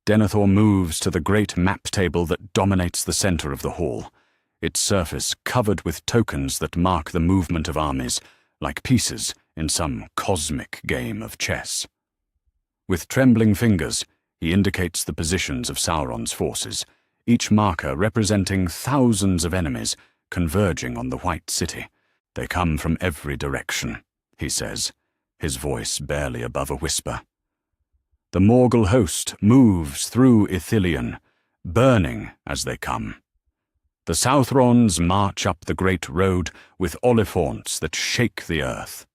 Denethor moves to the great map table that dominates the center of the hall, its surface covered with tokens that mark the movement of armies, like pieces in some cosmic game of chess. With trembling fingers, he indicates the positions of Sauron's forces, each marker representing thousands of enemies converging on the White City. "They come from every direction," he says, his voice barely above a whisper. "The Morgul host moves through Ithilien, burning as they come. The Southrons march up the great road with oliphants that shake the earth.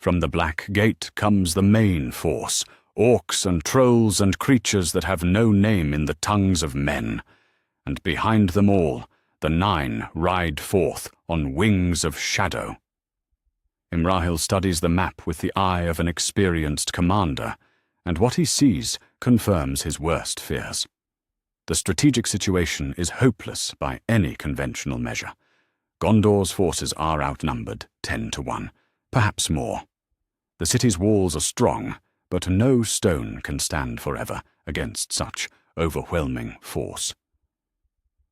From the Black Gate comes the main force, orcs and trolls and creatures that have no name in the tongues of men, and behind them all, the Nine ride forth on wings of shadow." Imrahil studies the map with the eye of an experienced commander, and what he sees confirms his worst fears. The strategic situation is hopeless by any conventional measure. Gondor's forces are outnumbered 10-1, perhaps more. The city's walls are strong, but no stone can stand forever against such overwhelming force.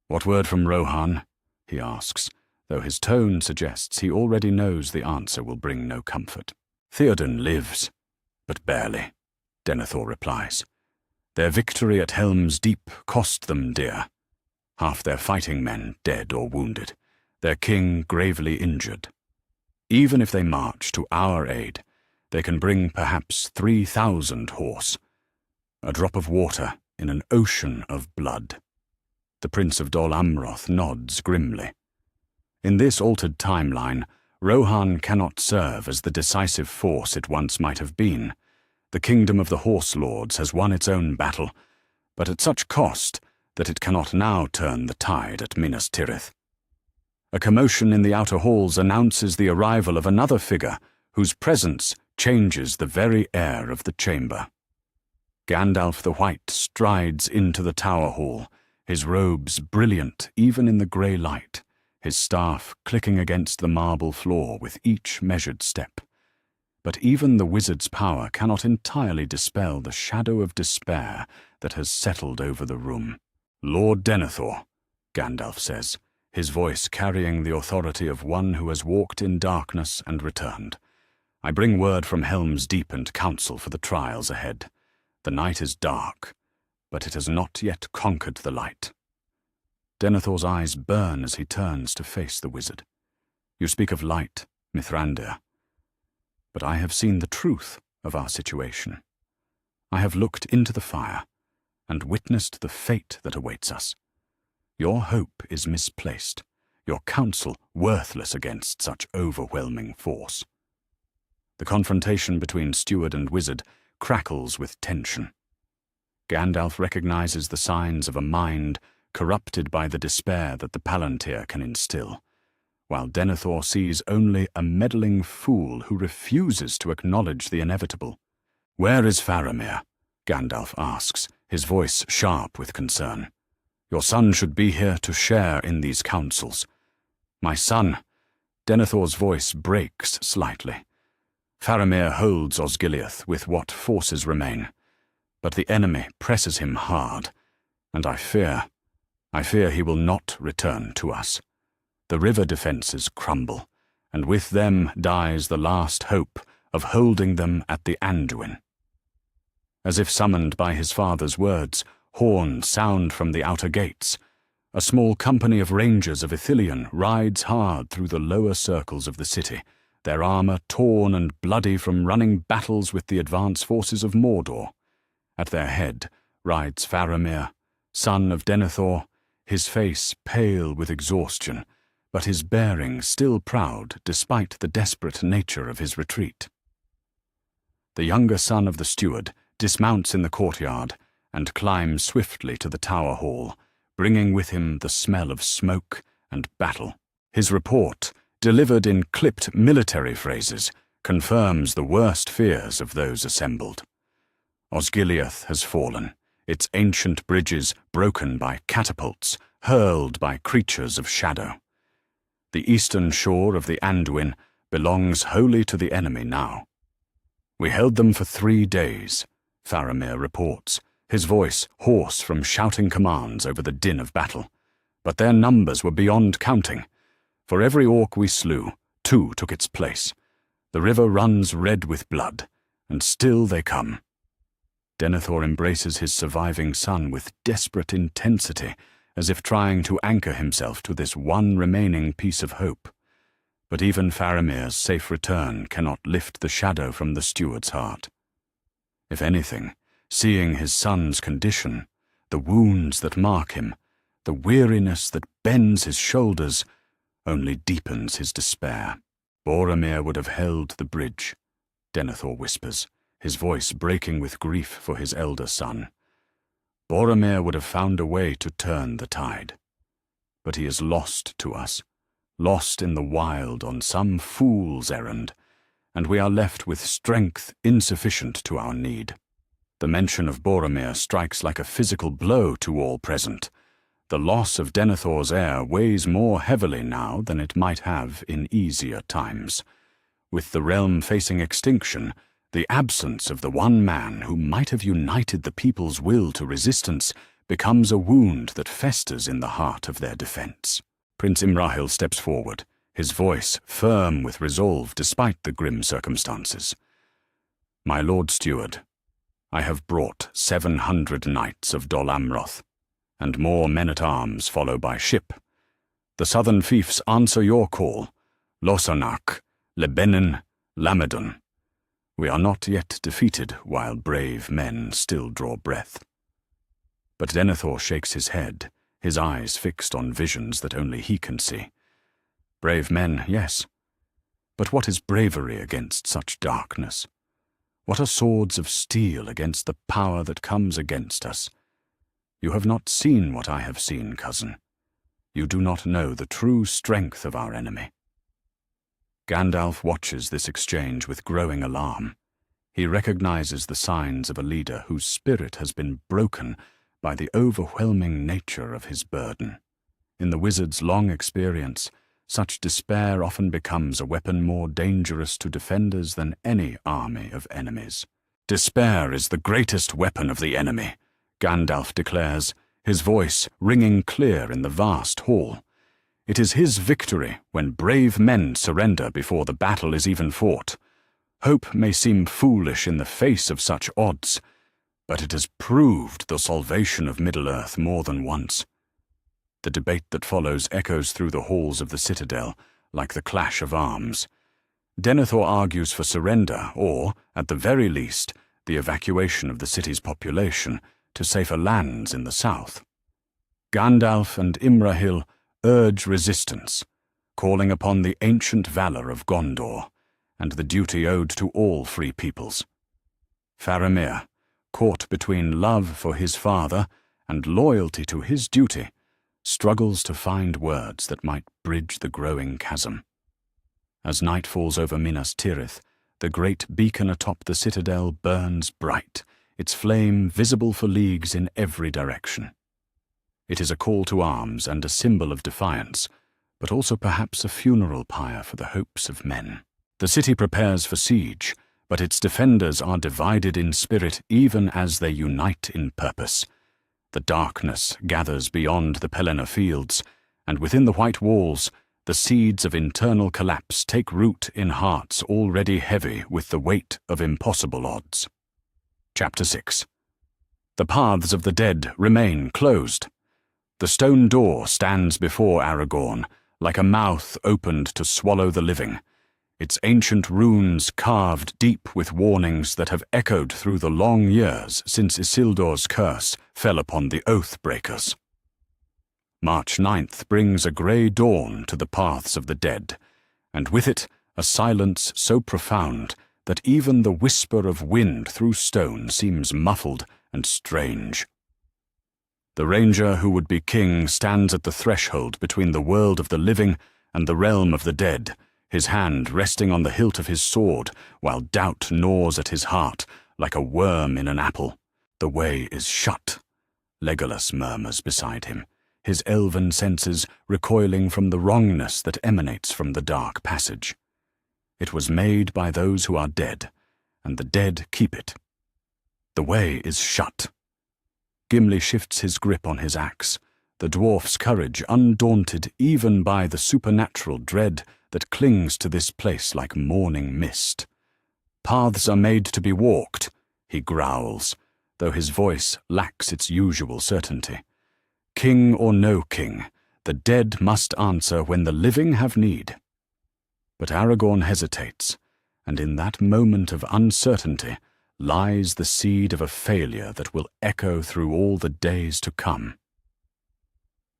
"What word from Rohan?" he asks, though his tone suggests he already knows the answer will bring no comfort. "Theoden lives, but barely," Denethor replies. "Their victory at Helm's Deep cost them dear. Half their fighting men dead or wounded, their king gravely injured. Even if they march to our aid, they can bring perhaps 3,000 horse. A drop of water in an ocean of blood." The Prince of Dol Amroth nods grimly. In this altered timeline, Rohan cannot serve as the decisive force it once might have been. The kingdom of the Horse Lords has won its own battle, but at such cost that it cannot now turn the tide at Minas Tirith. A commotion in the outer halls announces the arrival of another figure whose presence changes the very air of the chamber. Gandalf the White strides into the tower hall, his robes brilliant even in the grey light, his staff clicking against the marble floor with each measured step. But even the wizard's power cannot entirely dispel the shadow of despair that has settled over the room. "Lord Denethor," Gandalf says, his voice carrying the authority of one who has walked in darkness and returned. "I bring word from Helm's Deep and counsel for the trials ahead. The night is dark, but it has not yet conquered the light." Denethor's eyes burn as he turns to face the wizard. "You speak of light, Mithrandir. But I have seen the truth of our situation. I have looked into the fire and witnessed the fate that awaits us. Your hope is misplaced, your counsel worthless against such overwhelming force." The confrontation between steward and wizard crackles with tension. Gandalf recognizes the signs of a mind corrupted by the despair that the Palantir can instill, while Denethor sees only a meddling fool who refuses to acknowledge the inevitable. "Where is Faramir?" Gandalf asks, his voice sharp with concern. "Your son should be here to share in these councils." "My son," Denethor's voice breaks slightly. "Faramir holds Osgiliath with what forces remain, but the enemy presses him hard, and I fear he will not return to us. The river defences crumble, and with them dies the last hope of holding them at the Anduin." As if summoned by his father's words, horns sound from the outer gates. A small company of rangers of Ithilien rides hard through the lower circles of the city, their armor torn and bloody from running battles with the advance forces of Mordor. At their head rides Faramir, son of Denethor, his face pale with exhaustion, but his bearing still proud despite the desperate nature of his retreat. The younger son of the steward dismounts in the courtyard and climbs swiftly to the tower hall, bringing with him the smell of smoke and battle. His report, delivered in clipped military phrases, confirms the worst fears of those assembled. Osgiliath has fallen, its ancient bridges broken by catapults, hurled by creatures of shadow. The eastern shore of the Anduin belongs wholly to the enemy now. "We held them for 3 days, Faramir reports, his voice hoarse from shouting commands over the din of battle. "But their numbers were beyond counting. For every orc we slew, 2 took its place. The river runs red with blood, and still they come." Denethor embraces his surviving son with desperate intensity, as if trying to anchor himself to this one remaining piece of hope. But even Faramir's safe return cannot lift the shadow from the steward's heart. If anything, seeing his son's condition, the wounds that mark him, the weariness that bends his shoulders, only deepens his despair. "Boromir would have held the bridge," Denethor whispers, his voice breaking with grief for his elder son. "Boromir would have found a way to turn the tide. But he is lost to us, lost in the wild on some fool's errand, and we are left with strength insufficient to our need." The mention of Boromir strikes like a physical blow to all present. The loss of Denethor's heir weighs more heavily now than it might have in easier times. With the realm facing extinction, the absence of the one man who might have united the people's will to resistance becomes a wound that festers in the heart of their defense. Prince Imrahil steps forward, his voice firm with resolve despite the grim circumstances. "My Lord Steward, I have brought 700 knights of Dol Amroth, and more men-at-arms follow by ship. The southern fiefs answer your call, Lossarnach, Lebenin, Lamedon. We are not yet defeated while brave men still draw breath." But Denethor shakes his head, his eyes fixed on visions that only he can see. Brave men, yes. But what is bravery against such darkness? What are swords of steel against the power that comes against us? You have not seen what I have seen, cousin. You do not know the true strength of our enemy. Gandalf watches this exchange with growing alarm. He recognizes the signs of a leader whose spirit has been broken by the overwhelming nature of his burden. In the wizard's long experience, such despair often becomes a weapon more dangerous to defenders than any army of enemies. "Despair is the greatest weapon of the enemy," Gandalf declares, his voice ringing clear in the vast hall. "It is his victory when brave men surrender before the battle is even fought. Hope may seem foolish in the face of such odds, but it has proved the salvation of Middle-earth more than once." The debate that follows echoes through the halls of the citadel, like the clash of arms. Denethor argues for surrender, or, at the very least, the evacuation of the city's population to safer lands in the south. Gandalf and Imrahil urge resistance, calling upon the ancient valor of Gondor, and the duty owed to all free peoples. Faramir, caught between love for his father and loyalty to his duty, struggles to find words that might bridge the growing chasm. As night falls over Minas Tirith, the great beacon atop the citadel burns bright, its flame visible for leagues in every direction. It is a call to arms and a symbol of defiance, but also perhaps a funeral pyre for the hopes of men. The city prepares for siege, but its defenders are divided in spirit even as they unite in purpose. The darkness gathers beyond the Pelennor fields, and within the white walls, the seeds of internal collapse take root in hearts already heavy with the weight of impossible odds. Chapter 6. The paths of the dead remain closed. The stone door stands before Aragorn, like a mouth opened to swallow the living, its ancient runes carved deep with warnings that have echoed through the long years since Isildur's curse fell upon the Oath-breakers. March 9th brings a grey dawn to the paths of the dead, and with it a silence so profound that even the whisper of wind through stone seems muffled and strange. The ranger who would be king stands at the threshold between the world of the living and the realm of the dead, his hand resting on the hilt of his sword, while doubt gnaws at his heart like a worm in an apple. "The way is shut," Legolas murmurs beside him, his elven senses recoiling from the wrongness that emanates from the dark passage. "It was made by those who are dead, and the dead keep it. The way is shut." Gimli shifts his grip on his axe, the dwarf's courage undaunted even by the supernatural dread that clings to this place like morning mist. "Paths are made to be walked," he growls, though his voice lacks its usual certainty. "King or no king, the dead must answer when the living have need." But Aragorn hesitates, and in that moment of uncertainty lies the seed of a failure that will echo through all the days to come.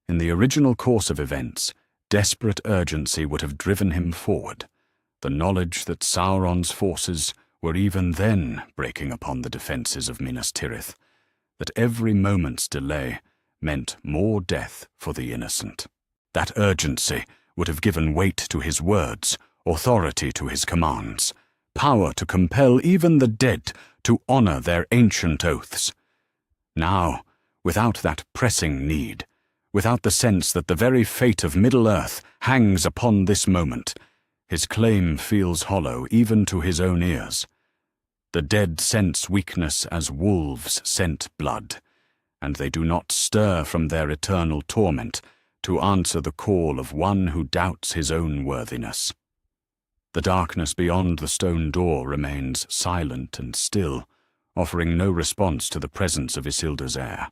In the original course of events, desperate urgency would have driven him forward, the knowledge that Sauron's forces were even then breaking upon the defences of Minas Tirith, that every moment's delay meant more death for the innocent. That urgency would have given weight to his words, authority to his commands, power to compel even the dead to honor their ancient oaths. Now, without that pressing need, without the sense that the very fate of Middle-earth hangs upon this moment, his claim feels hollow even to his own ears. The dead sense weakness as wolves scent blood, and they do not stir from their eternal torment to answer the call of one who doubts his own worthiness. The darkness beyond the stone door remains silent and still, offering no response to the presence of Isildur's heir.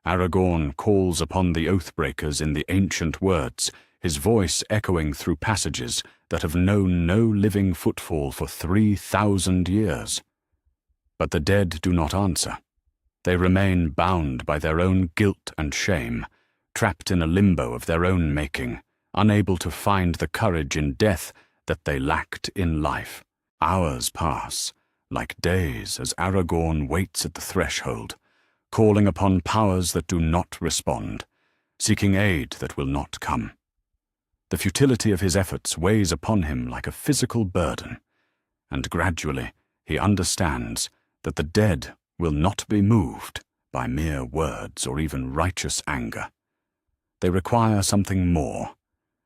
Aragorn calls upon the Oathbreakers in the ancient words, his voice echoing through passages that have known no living footfall for 3,000 years. But the dead do not answer. They remain bound by their own guilt and shame, trapped in a limbo of their own making, unable to find the courage in death that they lacked in life. Hours pass, like days, as Aragorn waits at the threshold, calling upon powers that do not respond, seeking aid that will not come. The futility of his efforts weighs upon him like a physical burden, and gradually he understands that the dead will not be moved by mere words or even righteous anger. They require something more,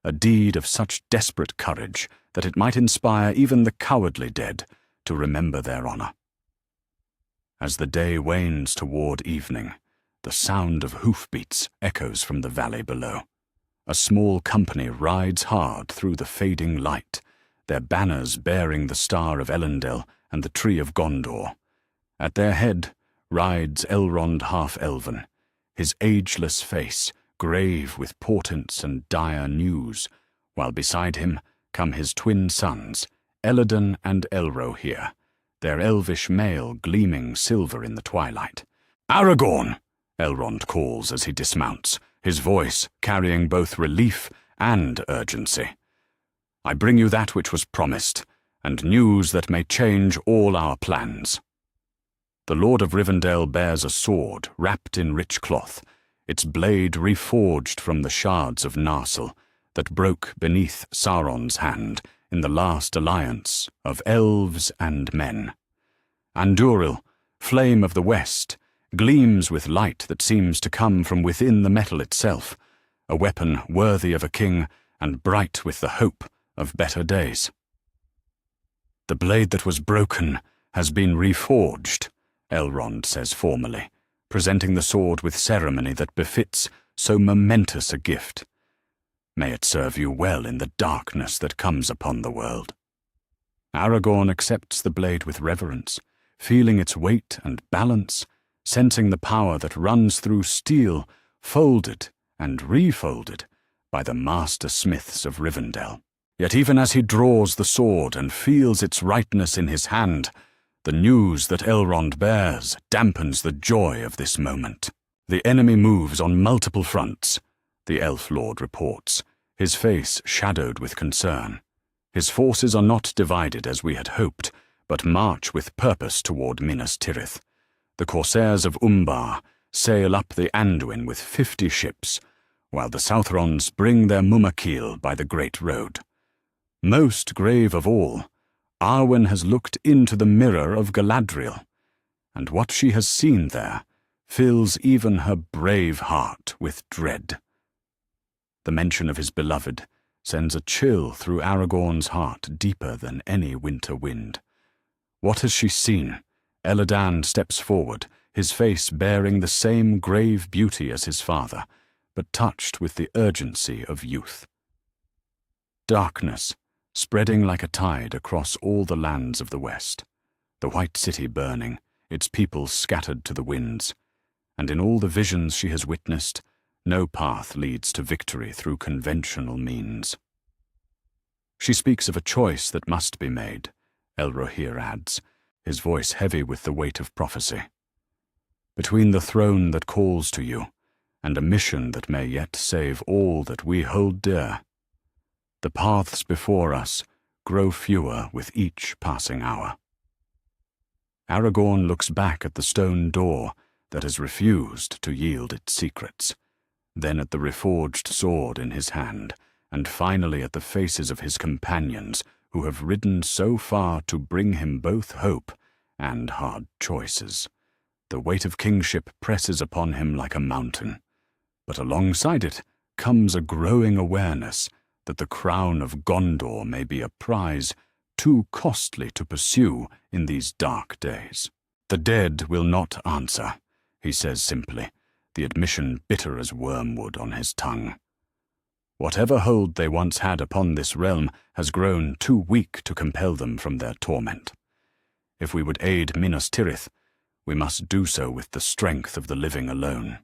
a deed of such desperate courage that it might inspire even the cowardly dead to remember their honor. As the day wanes toward evening, the sound of hoofbeats echoes from the valley below. A small company rides hard through the fading light, their banners bearing the Star of Elendil and the Tree of Gondor. At their head rides Elrond half-elven, his ageless face grave with portents and dire news, while beside him come his twin sons, Elladan and Elrohir, their elvish mail gleaming silver in the twilight. "Aragorn!" Elrond calls as he dismounts, his voice carrying both relief and urgency. "I bring you that which was promised, and news that may change all our plans." The Lord of Rivendell bears a sword wrapped in rich cloth, its blade reforged from the shards of Narsil that broke beneath Sauron's hand in the last alliance of elves and men. Andúril, flame of the west, gleams with light that seems to come from within the metal itself, a weapon worthy of a king and bright with the hope of better days. "The blade that was broken has been reforged," Elrond says formally, presenting the sword with ceremony that befits so momentous a gift. "May it serve you well in the darkness that comes upon the world." Aragorn accepts the blade with reverence, feeling its weight and balance, sensing the power that runs through steel, folded and refolded by the master smiths of Rivendell. Yet even as he draws the sword and feels its rightness in his hand, the news that Elrond bears dampens the joy of this moment. "The enemy moves on multiple fronts," the Elf Lord reports, his face shadowed with concern. "His forces are not divided as we had hoped, but march with purpose toward Minas Tirith. The corsairs of Umbar sail up the Anduin with 50 ships, while the Southrons bring their Mumakil by the Great Road. Most grave of all, Arwen has looked into the mirror of Galadriel, and what she has seen there fills even her brave heart with dread." The mention of his beloved sends a chill through Aragorn's heart deeper than any winter wind. What has she seen? Elladan steps forward, his face bearing the same grave beauty as his father, but touched with the urgency of youth. Darkness, spreading like a tide across all the lands of the west, the white city burning, its people scattered to the winds, and in all the visions she has witnessed, no path leads to victory through conventional means. She speaks of a choice that must be made, Elrohir adds, his voice heavy with the weight of prophecy. "Between the throne that calls to you and a mission that may yet save all that we hold dear, the paths before us grow fewer with each passing hour." Aragorn looks back at the stone door that has refused to yield its secrets, then at the reforged sword in his hand, and finally at the faces of his companions who have ridden so far to bring him both hope and hard choices. The weight of kingship presses upon him like a mountain, but alongside it comes a growing awareness that the crown of Gondor may be a prize too costly to pursue in these dark days. "The dead will not answer," he says simply, the admission bitter as wormwood on his tongue. Whatever hold they once had upon this realm has grown too weak to compel them from their torment. If we would aid Minas Tirith, we must do so with the strength of the living alone.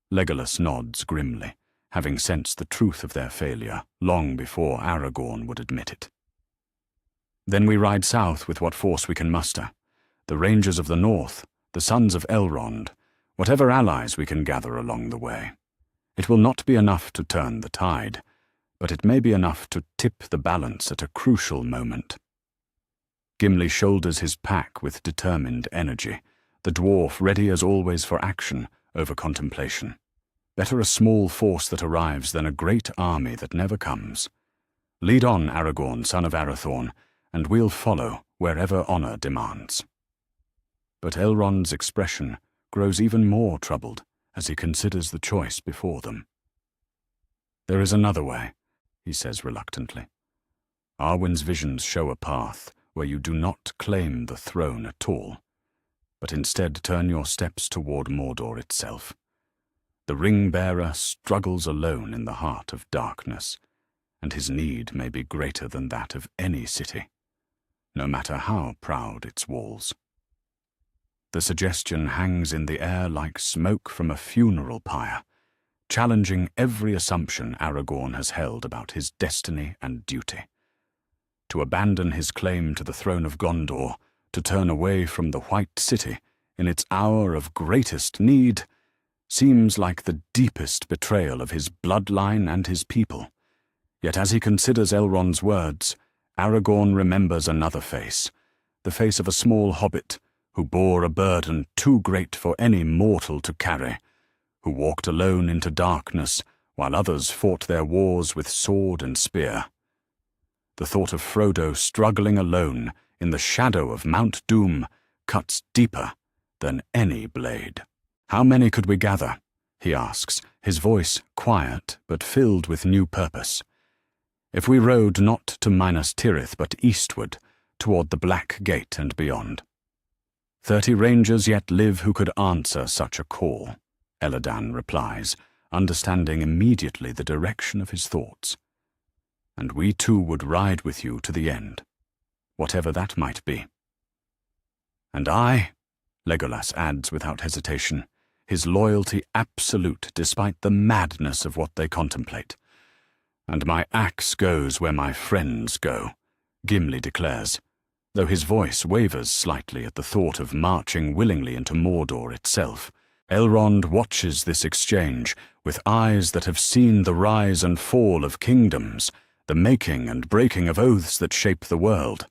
Legolas nods grimly, having sensed the truth of their failure long before Aragorn would admit it. "Then we ride south with what force we can muster. The rangers of the north, the sons of Elrond, whatever allies we can gather along the way. It will not be enough to turn the tide, but it may be enough to tip the balance at a crucial moment." Gimli shoulders his pack with determined energy, the dwarf ready as always for action over contemplation. Better a small force that arrives than a great army that never comes. Lead on, Aragorn, son of Arathorn, and we'll follow wherever honor demands. But Elrond's expression grows even more troubled as he considers the choice before them. "There is another way," he says reluctantly. Arwen's visions show a path where you do not claim the throne at all, but instead turn your steps toward Mordor itself. The ring-bearer struggles alone in the heart of darkness, and his need may be greater than that of any city, no matter how proud its walls. The suggestion hangs in the air like smoke from a funeral pyre, challenging every assumption Aragorn has held about his destiny and duty. To abandon his claim to the throne of Gondor, to turn away from the White City in its hour of greatest need, seems like the deepest betrayal of his bloodline and his people. Yet as he considers Elrond's words, Aragorn remembers another face, the face of a small hobbit who bore a burden too great for any mortal to carry, who walked alone into darkness while others fought their wars with sword and spear. The thought of Frodo struggling alone in the shadow of Mount Doom cuts deeper than any blade. "How many could we gather?" he asks, his voice quiet but filled with new purpose. "If we rode not to Minas Tirith but eastward, toward the Black Gate and beyond." 30 rangers yet live who could answer such a call, Elladan replies, understanding immediately the direction of his thoughts. "And we too would ride with you to the end, whatever that might be." "And I," Legolas adds without hesitation, his loyalty absolute despite the madness of what they contemplate. "And my axe goes where my friends go," Gimli declares, though his voice wavers slightly at the thought of marching willingly into Mordor itself. Elrond watches this exchange with eyes that have seen the rise and fall of kingdoms, the making and breaking of oaths that shape the world.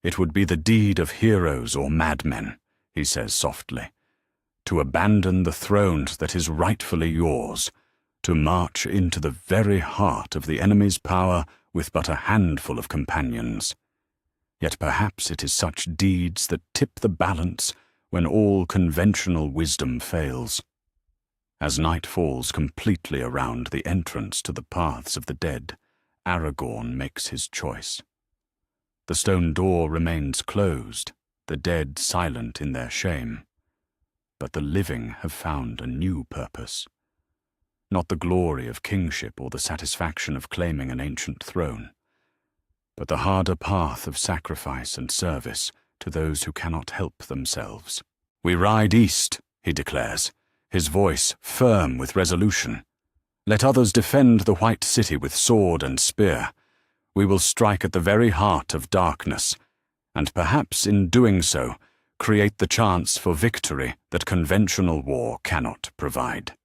"It would be the deed of heroes or madmen," he says softly, "to abandon the throne that is rightfully yours, to march into the very heart of the enemy's power with but a handful of companions. Yet perhaps it is such deeds that tip the balance when all conventional wisdom fails." As night falls completely around the entrance to the paths of the dead, Aragorn makes his choice. The stone door remains closed, the dead silent in their shame. But the living have found a new purpose. Not the glory of kingship or the satisfaction of claiming an ancient throne, but the harder path of sacrifice and service to those who cannot help themselves. "We ride east," he declares, his voice firm with resolution. "Let others defend the White City with sword and spear. We will strike at the very heart of darkness, and perhaps in doing so, create the chance for victory that conventional war cannot provide."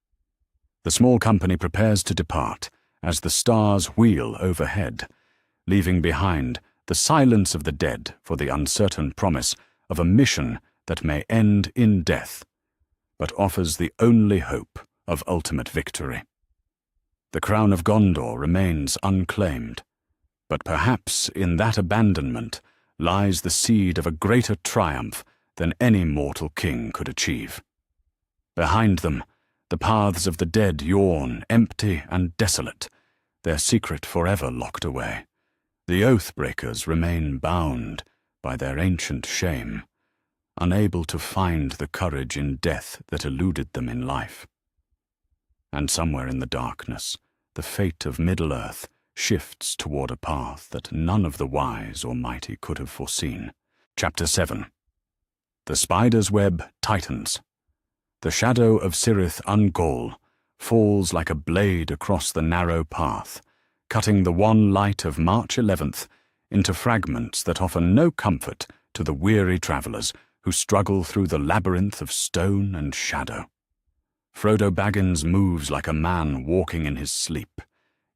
The small company prepares to depart as the stars wheel overhead, leaving behind the silence of the dead for the uncertain promise of a mission that may end in death, but offers the only hope of ultimate victory. The crown of Gondor remains unclaimed, but perhaps in that abandonment lies the seed of a greater triumph than any mortal king could achieve. Behind them, the paths of the dead yawn empty and desolate, their secret forever locked away. The oath-breakers remain bound by their ancient shame, unable to find the courage in death that eluded them in life. And somewhere in the darkness, the fate of Middle-earth shifts toward a path that none of the wise or mighty could have foreseen. Chapter 7. The spider's web tightens. The shadow of Cirith Ungol falls like a blade across the narrow path, cutting the one light of March 11th into fragments that offer no comfort to the weary travelers who struggle through the labyrinth of stone and shadow. Frodo Baggins moves like a man walking in his sleep,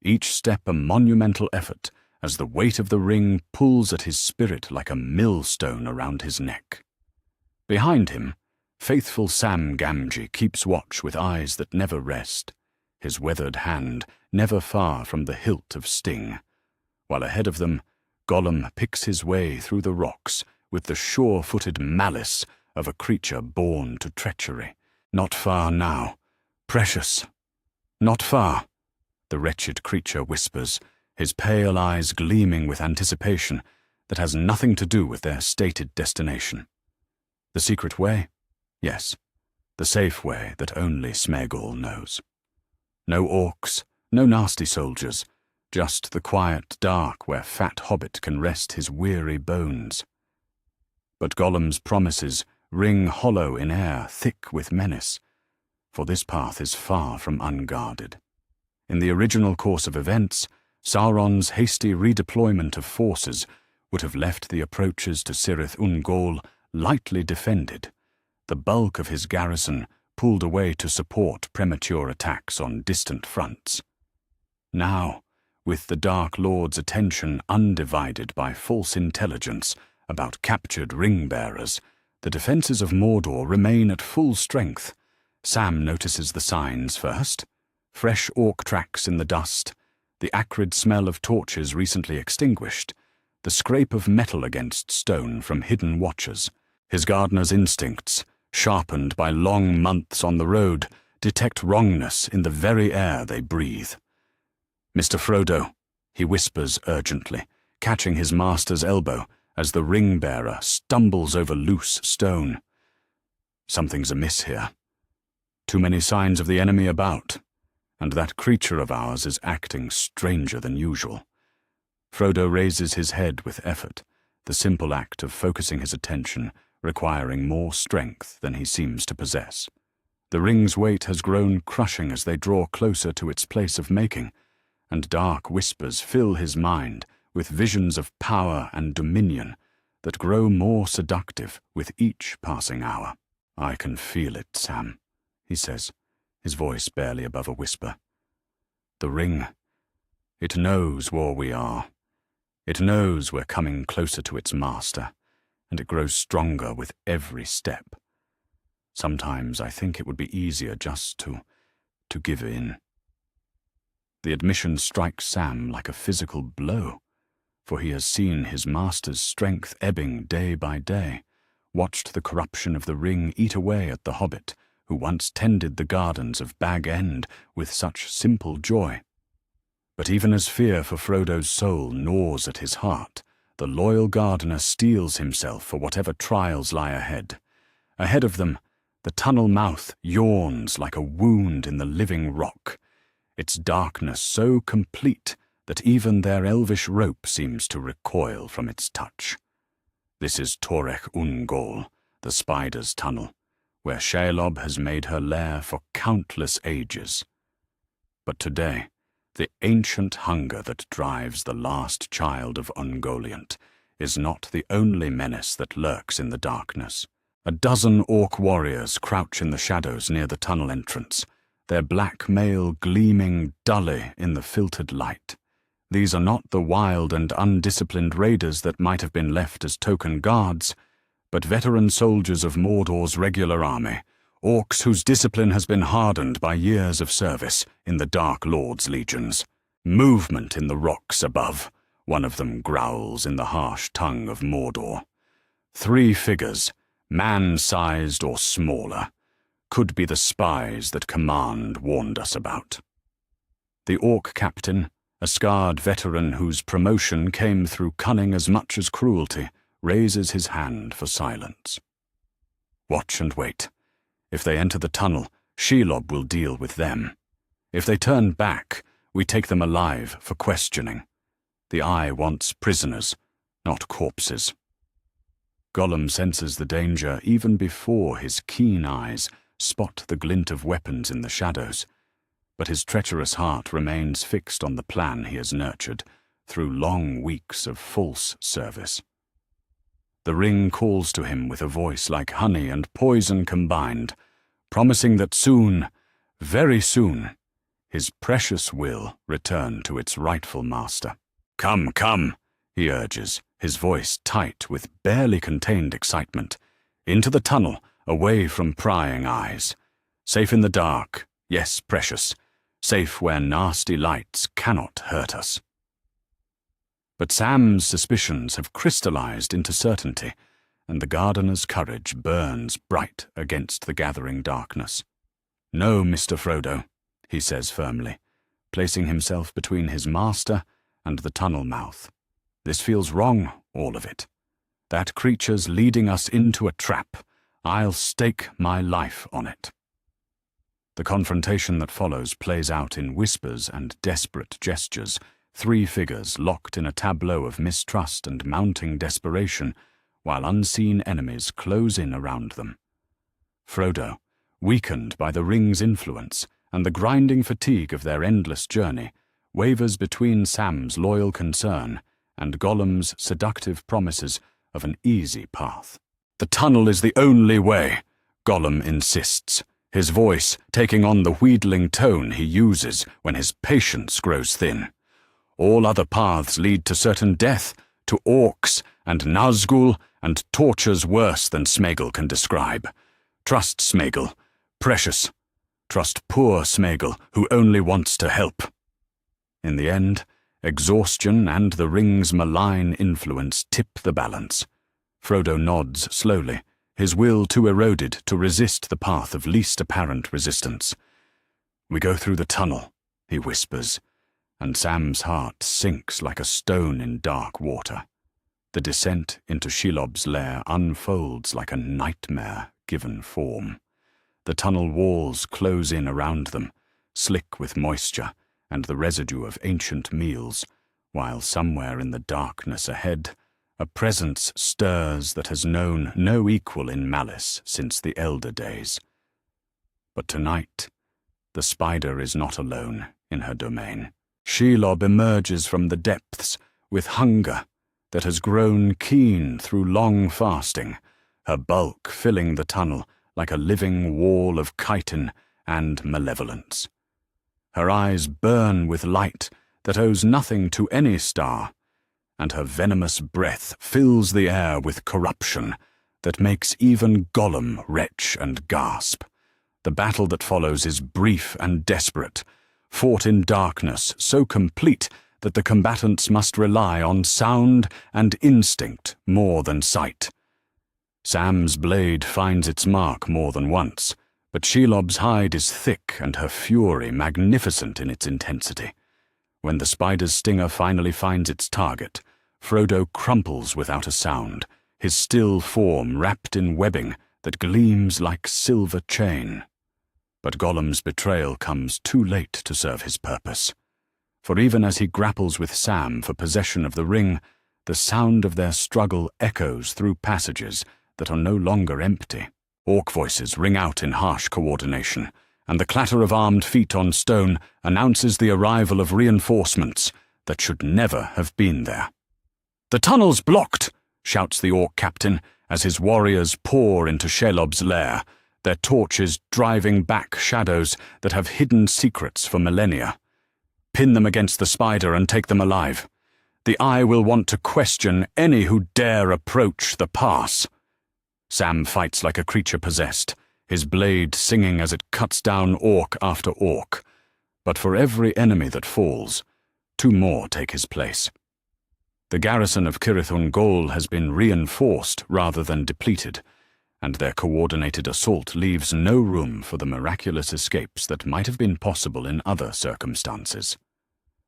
each step a monumental effort as the weight of the ring pulls at his spirit like a millstone around his neck. Behind him, faithful Sam Gamgee keeps watch with eyes that never rest, his weathered hand never far from the hilt of Sting, while ahead of them, Gollum picks his way through the rocks with the sure-footed malice of a creature born to treachery. "Not far now, precious. Not far," the wretched creature whispers, his pale eyes gleaming with anticipation that has nothing to do with their stated destination. The secret way? Yes, the safe way that only Smeagol knows. No orcs, no nasty soldiers, just the quiet dark where fat hobbit can rest his weary bones. But Gollum's promises ring hollow in air thick with menace, for this path is far from unguarded. In the original course of events, Sauron's hasty redeployment of forces would have left the approaches to Cirith Ungol lightly defended, the bulk of his garrison pulled away to support premature attacks on distant fronts. Now, with the Dark Lord's attention undivided by false intelligence about captured ring-bearers, the defences of Mordor remain at full strength. Sam notices the signs first: fresh orc tracks in the dust, the acrid smell of torches recently extinguished, the scrape of metal against stone from hidden watchers. His gardener's instincts, sharpened by long months on the road, detect wrongness in the very air they breathe. "Mr. Frodo," he whispers urgently, catching his master's elbow as the ring-bearer stumbles over loose stone. "Something's amiss here. Too many signs of the enemy about, and that creature of ours is acting stranger than usual." Frodo raises his head with effort, the simple act of focusing his attention requiring more strength than he seems to possess. The ring's weight has grown crushing as they draw closer to its place of making, and dark whispers fill his mind with visions of power and dominion that grow more seductive with each passing hour. "I can feel it, Sam," he says, his voice barely above a whisper. "The ring, it knows where we are. It knows we're coming closer to its master, and it grows stronger with every step. Sometimes I think it would be easier just to give in." The admission strikes Sam like a physical blow, for he has seen his master's strength ebbing day by day, watched the corruption of the ring eat away at the hobbit who once tended the gardens of Bag End with such simple joy. But even as fear for Frodo's soul gnaws at his heart, the loyal gardener steels himself for whatever trials lie ahead. Ahead of them, the tunnel mouth yawns like a wound in the living rock, its darkness so complete that even their elvish rope seems to recoil from its touch. This is Torech Ungol, the spider's tunnel, where Shelob has made her lair for countless ages. But today, the ancient hunger that drives the last child of Ungoliant is not the only menace that lurks in the darkness. A dozen orc warriors crouch in the shadows near the tunnel entrance, their black mail gleaming dully in the filtered light. These are not the wild and undisciplined raiders that might have been left as token guards, but veteran soldiers of Mordor's regular army, orcs whose discipline has been hardened by years of service in the Dark Lord's legions. "Movement in the rocks above," one of them growls in the harsh tongue of Mordor. 3 figures, man-sized or smaller, could be the spies that Command warned us about. The orc captain, a scarred veteran whose promotion came through cunning as much as cruelty, raises his hand for silence. "Watch and wait. If they enter the tunnel, Shelob will deal with them. If they turn back, we take them alive for questioning. The Eye wants prisoners, not corpses." Gollum senses the danger even before his keen eyes spot the glint of weapons in the shadows, but his treacherous heart remains fixed on the plan he has nurtured through long weeks of false service. The ring calls to him with a voice like honey and poison combined, promising that soon, very soon, his precious will return to its rightful master. "Come, come," he urges, his voice tight with barely contained excitement. "Into the tunnel, away from prying eyes. Safe in the dark, yes, precious. Safe where nasty lights cannot hurt us." But Sam's suspicions have crystallized into certainty, and the gardener's courage burns bright against the gathering darkness. "No, Mr. Frodo," he says firmly, placing himself between his master and the tunnel mouth. This feels wrong, all of it. That creature's leading us into a trap. I'll stake my life on it. The confrontation that follows plays out in whispers and desperate gestures, three figures locked in a tableau of mistrust and mounting desperation, while unseen enemies close in around them. Frodo, weakened by the ring's influence and the grinding fatigue of their endless journey, wavers between Sam's loyal concern and Gollum's seductive promises of an easy path. "The tunnel is the only way," Gollum insists, his voice taking on the wheedling tone he uses when his patience grows thin. "All other paths lead to certain death, to orcs and Nazgul and tortures worse than Sméagol can describe. Trust Sméagol, precious. Trust poor Sméagol, who only wants to help." In the end, exhaustion and the ring's malign influence tip the balance. Frodo nods slowly, his will too eroded to resist the path of least apparent resistance. "We go through the tunnel," he whispers, and Sam's heart sinks like a stone in dark water. The descent into Shelob's lair unfolds like a nightmare given form. The tunnel walls close in around them, slick with moisture and the residue of ancient meals, while somewhere in the darkness ahead, a presence stirs that has known no equal in malice since the elder days. But tonight, the spider is not alone in her domain. Shelob emerges from the depths with hunger that has grown keen through long fasting, her bulk filling the tunnel like a living wall of chitin and malevolence. Her eyes burn with light that owes nothing to any star, and her venomous breath fills the air with corruption that makes even Gollum retch and gasp. The battle that follows is brief and desperate, fought in darkness so complete that the combatants must rely on sound and instinct more than sight. Sam's blade finds its mark more than once, but Shelob's hide is thick and her fury magnificent in its intensity. When the spider's stinger finally finds its target, Frodo crumples without a sound, his still form wrapped in webbing that gleams like silver chain. But Gollum's betrayal comes too late to serve his purpose. For even as he grapples with Sam for possession of the ring, the sound of their struggle echoes through passages that are no longer empty. Orc voices ring out in harsh coordination, and the clatter of armed feet on stone announces the arrival of reinforcements that should never have been there. "The tunnel's blocked!" shouts the orc captain as his warriors pour into Shelob's lair, their torches driving back shadows that have hidden secrets for millennia. "Pin them against the spider and take them alive. The Eye will want to question any who dare approach the pass." Sam fights like a creature possessed, his blade singing as it cuts down orc after orc. But for every enemy that falls, two more take his place. The garrison of Cirith Ungol has been reinforced rather than depleted, and their coordinated assault leaves no room for the miraculous escapes that might have been possible in other circumstances.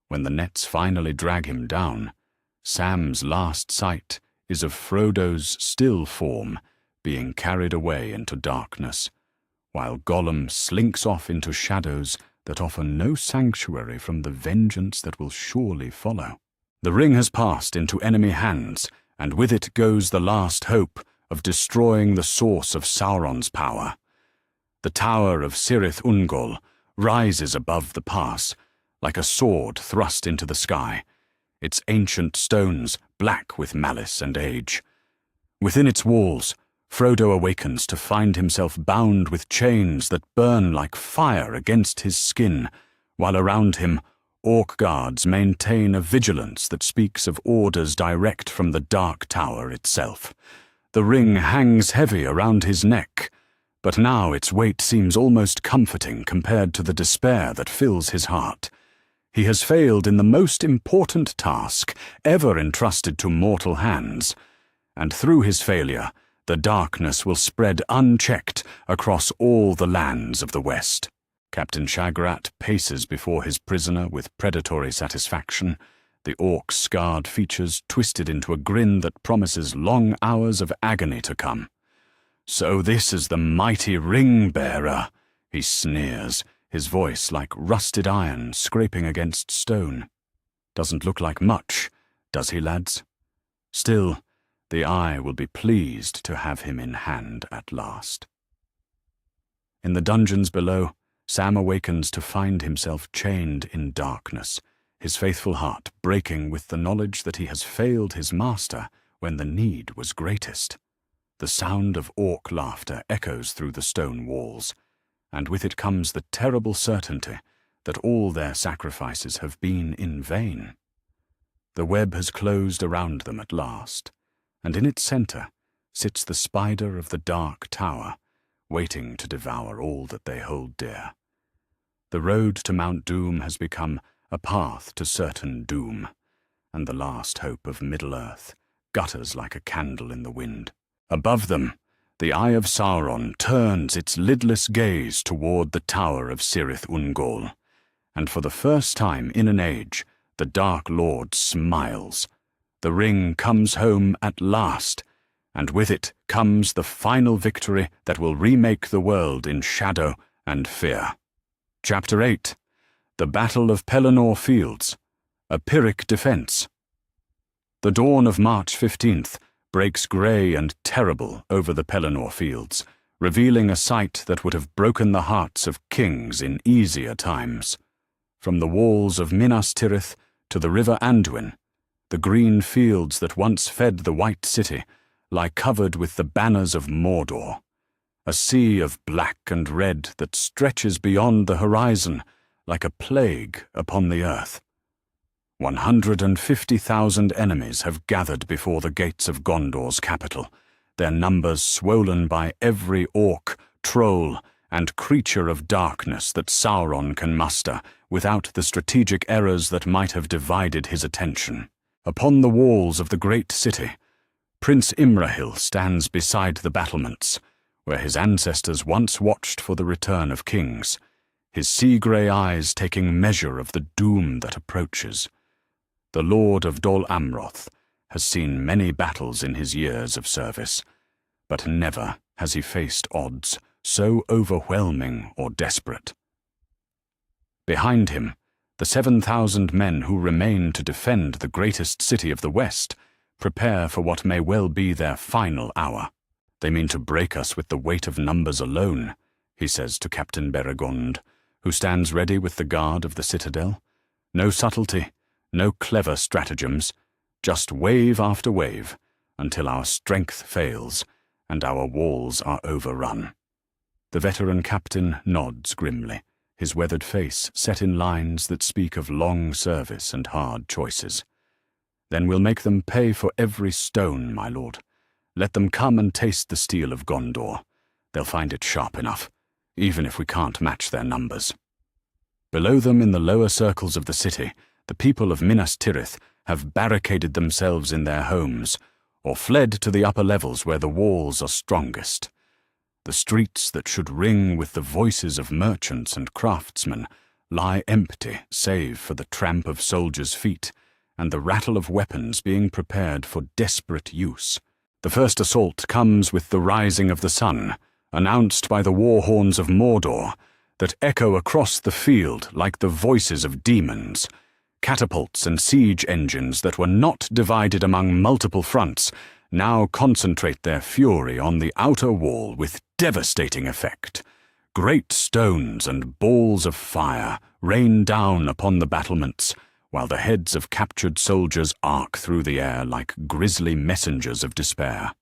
When the nets finally drag him down, Sam's last sight is of Frodo's still form being carried away into darkness, while Gollum slinks off into shadows that offer no sanctuary from the vengeance that will surely follow. The ring has passed into enemy hands, and with it goes the last hope of destroying the source of Sauron's power. The tower of Cirith Ungol rises above the pass, like a sword thrust into the sky, its ancient stones black with malice and age. Within its walls, Frodo awakens to find himself bound with chains that burn like fire against his skin, while around him orc guards maintain a vigilance that speaks of orders direct from the Dark Tower itself. The ring hangs heavy around his neck, but now its weight seems almost comforting compared to the despair that fills his heart. He has failed in the most important task ever entrusted to mortal hands, and through his failure, the darkness will spread unchecked across all the lands of the West. Captain Shagrat paces before his prisoner with predatory satisfaction, the orc's scarred features twisted into a grin that promises long hours of agony to come. "So this is the mighty ring-bearer," he sneers, his voice like rusted iron scraping against stone. "Doesn't look like much, does he, lads? Still, the Eye will be pleased to have him in hand at last." In the dungeons below, Sam awakens to find himself chained in darkness, his faithful heart breaking with the knowledge that he has failed his master when the need was greatest. The sound of orc laughter echoes through the stone walls, and with it comes the terrible certainty that all their sacrifices have been in vain. The web has closed around them at last, and in its center sits the spider of the dark tower, waiting to devour all that they hold dear. The road to Mount Doom has become a path to certain doom, and the last hope of Middle-earth gutters like a candle in the wind. Above them, the Eye of Sauron turns its lidless gaze toward the tower of Cirith Ungol, and for the first time in an age, the Dark Lord smiles. The ring comes home at last, and with it comes the final victory that will remake the world in shadow and fear. Chapter 8. The Battle of Pelennor Fields, a Pyrrhic Defense. The dawn of March 15th breaks grey and terrible over the Pelennor Fields, revealing a sight that would have broken the hearts of kings in easier times. From the walls of Minas Tirith to the river Anduin, the green fields that once fed the White City lie covered with the banners of Mordor, a sea of black and red that stretches beyond the horizon like a plague upon the earth. 150,000 enemies have gathered before the gates of Gondor's capital, their numbers swollen by every orc, troll, and creature of darkness that Sauron can muster without the strategic errors that might have divided his attention. Upon the walls of the great city, Prince Imrahil stands beside the battlements, where his ancestors once watched for the return of kings, his sea-grey eyes taking measure of the doom that approaches. The Lord of Dol Amroth has seen many battles in his years of service, but never has he faced odds so overwhelming or desperate. Behind him, the 7,000 men who remain to defend the greatest city of the West prepare for what may well be their final hour. "They mean to break us with the weight of numbers alone," he says to Captain Beregond, who stands ready with the guard of the citadel. "No subtlety, no clever stratagems, just wave after wave, until our strength fails and our walls are overrun." The veteran captain nods grimly, his weathered face set in lines that speak of long service and hard choices. "Then we'll make them pay for every stone, my lord. Let them come and taste the steel of Gondor. They'll find it sharp enough, even if we can't match their numbers." Below them in the lower circles of the city, the people of Minas Tirith have barricaded themselves in their homes, or fled to the upper levels where the walls are strongest. The streets that should ring with the voices of merchants and craftsmen lie empty save for the tramp of soldiers' feet and the rattle of weapons being prepared for desperate use. The first assault comes with the rising of the sun, announced by the war horns of Mordor, that echo across the field like the voices of demons. Catapults and siege engines that were not divided among multiple fronts now concentrate their fury on the outer wall with devastating effect. Great stones and balls of fire rain down upon the battlements, while the heads of captured soldiers arc through the air like grisly messengers of despair.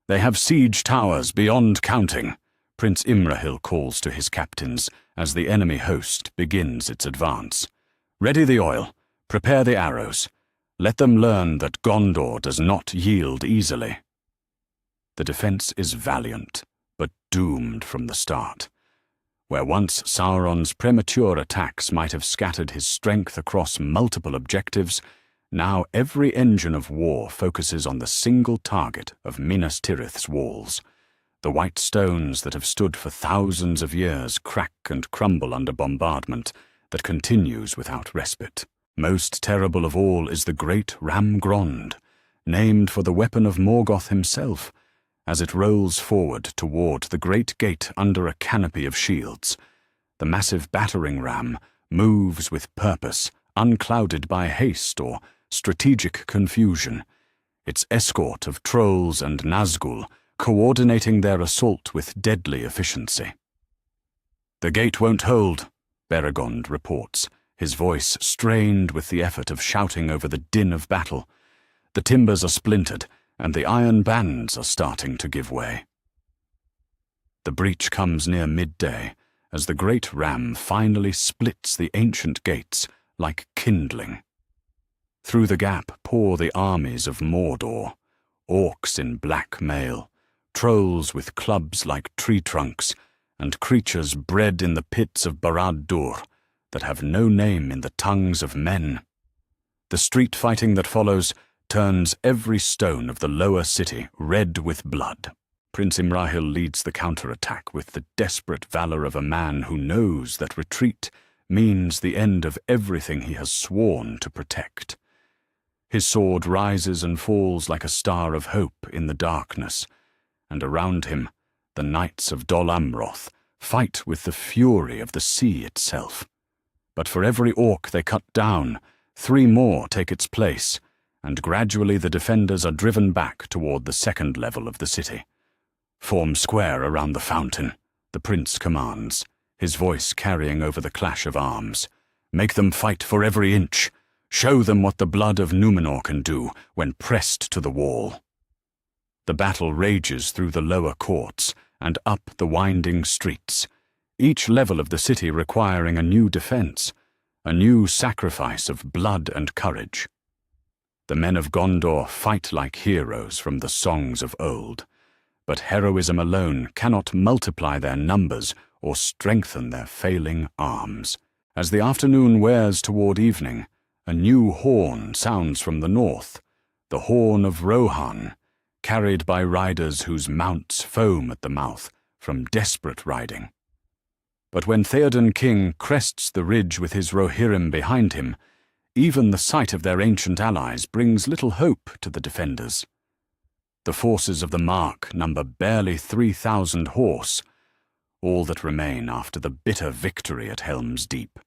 "They have siege towers beyond counting," Prince Imrahil calls to his captains as the enemy host begins its advance. "Ready the oil, prepare the arrows. Let them learn that Gondor does not yield easily." The defense is valiant, but doomed from the start. Where once Sauron's premature attacks might have scattered his strength across multiple objectives, now every engine of war focuses on the single target of Minas Tirith's walls. The white stones that have stood for thousands of years crack and crumble under bombardment that continues without respite. Most terrible of all is the great Ram Grond, named for the weapon of Morgoth himself, as it rolls forward toward the great gate under a canopy of shields. The massive battering ram moves with purpose, unclouded by haste or strategic confusion, its escort of trolls and Nazgul coordinating their assault with deadly efficiency. "The gate won't hold," Beregond reports, his voice strained with the effort of shouting over the din of battle. "The timbers are splintered, and the iron bands are starting to give way." The breach comes near midday, as the great ram finally splits the ancient gates like kindling. Through the gap pour the armies of Mordor, orcs in black mail, trolls with clubs like tree trunks, and creatures bred in the pits of Barad-dûr that have no name in the tongues of men. The street fighting that follows turns every stone of the lower city red with blood. Prince Imrahil leads the counterattack with the desperate valor of a man who knows that retreat means the end of everything he has sworn to protect. His sword rises and falls like a star of hope in the darkness, and around him the knights of Dol Amroth fight with the fury of the sea itself. But for every orc they cut down, 3 more take its place, and gradually the defenders are driven back toward the second level of the city. "Form square around the fountain," the prince commands, his voice carrying over the clash of arms. "Make them fight for every inch. Show them what the blood of Númenor can do when pressed to the wall." The battle rages through the lower courts and up the winding streets, each level of the city requiring a new defense, a new sacrifice of blood and courage. The men of Gondor fight like heroes from the songs of old, but heroism alone cannot multiply their numbers or strengthen their failing arms. As the afternoon wears toward evening, a new horn sounds from the north, the horn of Rohan, carried by riders whose mounts foam at the mouth from desperate riding. But when Theoden King crests the ridge with his Rohirrim behind him, even the sight of their ancient allies brings little hope to the defenders. The forces of the Mark number barely 3,000 horse, all that remain after the bitter victory at Helm's Deep.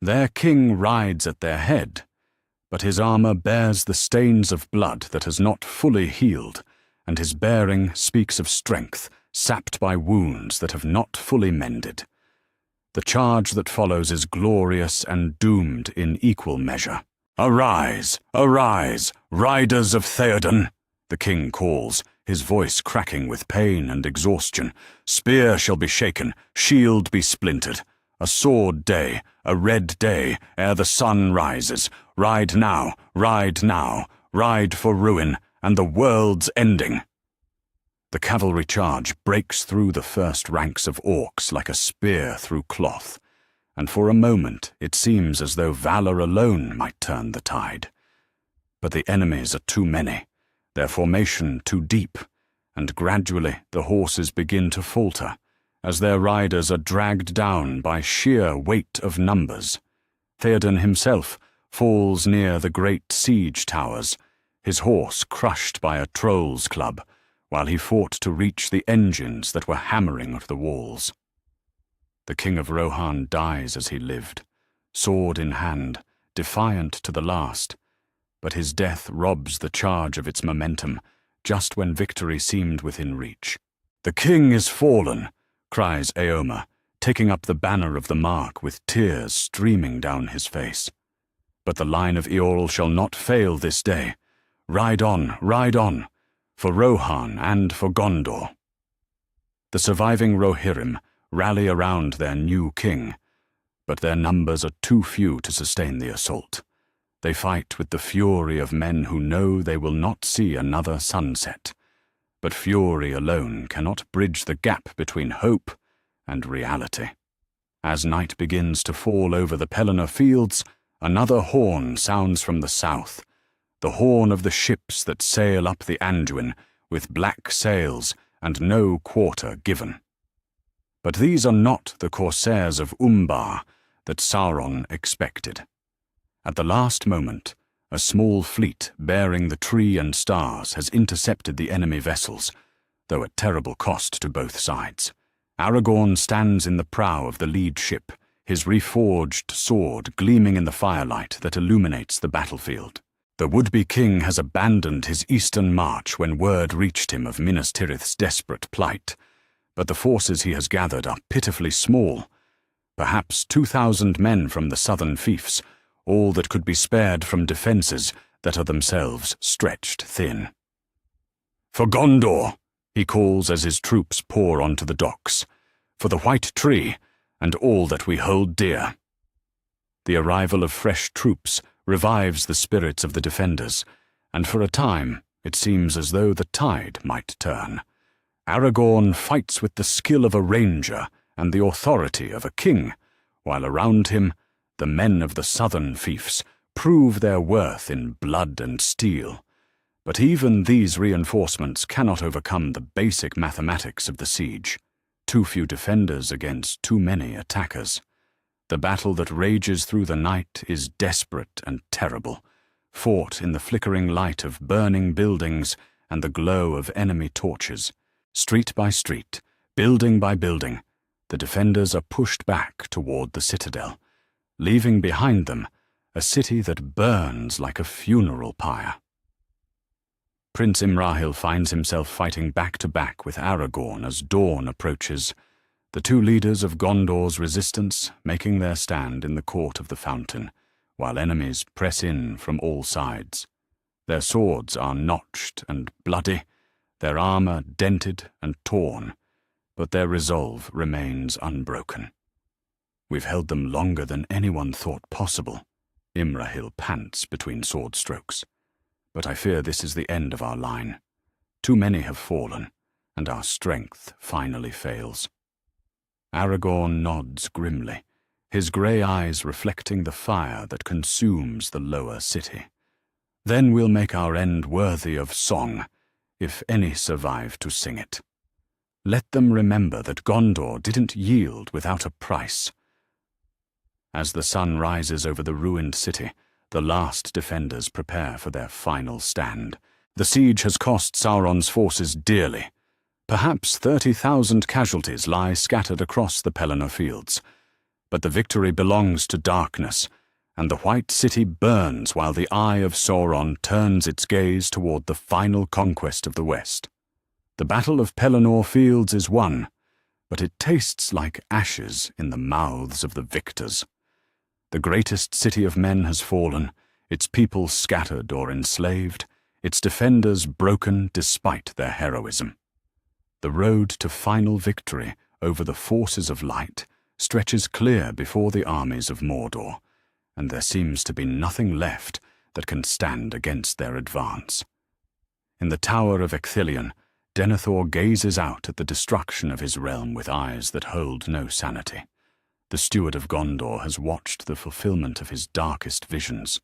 Their king rides at their head, but his armor bears the stains of blood that has not fully healed, and his bearing speaks of strength sapped by wounds that have not fully mended. The charge that follows is glorious and doomed in equal measure. "Arise, arise, riders of Theoden," the king calls, his voice cracking with pain and exhaustion. "Spear shall be shaken, shield be splintered. A sword day, a red day, ere the sun rises. Ride now, ride now, ride for ruin and the world's ending." The cavalry charge breaks through the first ranks of orcs like a spear through cloth, and for a moment it seems as though valor alone might turn the tide. But the enemies are too many, their formation too deep, and gradually the horses begin to falter, as their riders are dragged down by sheer weight of numbers. Theoden himself falls near the great siege towers, his horse crushed by a troll's club, while he fought to reach the engines that were hammering at the walls. The king of Rohan dies as he lived, sword in hand, defiant to the last, but his death robs the charge of its momentum just when victory seemed within reach. "The king is fallen," cries Eomer, taking up the banner of the Mark with tears streaming down his face. "But the line of Eorl shall not fail this day. Ride on, for Rohan and for Gondor." The surviving Rohirrim rally around their new king, but their numbers are too few to sustain the assault. They fight with the fury of men who know they will not see another sunset, but fury alone cannot bridge the gap between hope and reality. As night begins to fall over the Pelennor fields, another horn sounds from the south, the horn of the ships that sail up the Anduin with black sails and no quarter given. But these are not the corsairs of Umbar that Sauron expected. At the last moment, a small fleet bearing the tree and stars has intercepted the enemy vessels, though at terrible cost to both sides. Aragorn stands in the prow of the lead ship, his reforged sword gleaming in the firelight that illuminates the battlefield. The would-be king has abandoned his eastern march when word reached him of Minas Tirith's desperate plight, but the forces he has gathered are pitifully small. Perhaps 2,000 men from the southern fiefs, all that could be spared from defences that are themselves stretched thin. "For Gondor," he calls as his troops pour onto the docks, "for the White Tree, and all that we hold dear." The arrival of fresh troops revives the spirits of the defenders, and for a time it seems as though the tide might turn. Aragorn fights with the skill of a ranger and the authority of a king, while around him the men of the southern fiefs prove their worth in blood and steel. But even these reinforcements cannot overcome the basic mathematics of the siege. Too few defenders against too many attackers. The battle that rages through the night is desperate and terrible, fought in the flickering light of burning buildings and the glow of enemy torches. Street by street, building by building, the defenders are pushed back toward the citadel, leaving behind them a city that burns like a funeral pyre. Prince Imrahil finds himself fighting back-to-back with Aragorn as dawn approaches, the two leaders of Gondor's resistance making their stand in the court of the fountain, while enemies press in from all sides. Their swords are notched and bloody, their armor dented and torn, but their resolve remains unbroken. "We've held them longer than anyone thought possible," Imrahil pants between sword strokes. "But I fear this is the end of our line. Too many have fallen, and our strength finally fails." Aragorn nods grimly, his grey eyes reflecting the fire that consumes the lower city. "Then we'll make our end worthy of song, if any survive to sing it. Let them remember that Gondor didn't yield without a price." As the sun rises over the ruined city, the last defenders prepare for their final stand. The siege has cost Sauron's forces dearly. Perhaps 30,000 casualties lie scattered across the Pelennor fields, but the victory belongs to darkness, and the White City burns while the eye of Sauron turns its gaze toward the final conquest of the West. The Battle of Pelennor Fields is won, but it tastes like ashes in the mouths of the victors. The greatest city of men has fallen, its people scattered or enslaved, its defenders broken despite their heroism. The road to final victory over the forces of light stretches clear before the armies of Mordor, and there seems to be nothing left that can stand against their advance. In the Tower of Ecthelion, Denethor gazes out at the destruction of his realm with eyes that hold no sanity. The steward of Gondor has watched the fulfillment of his darkest visions,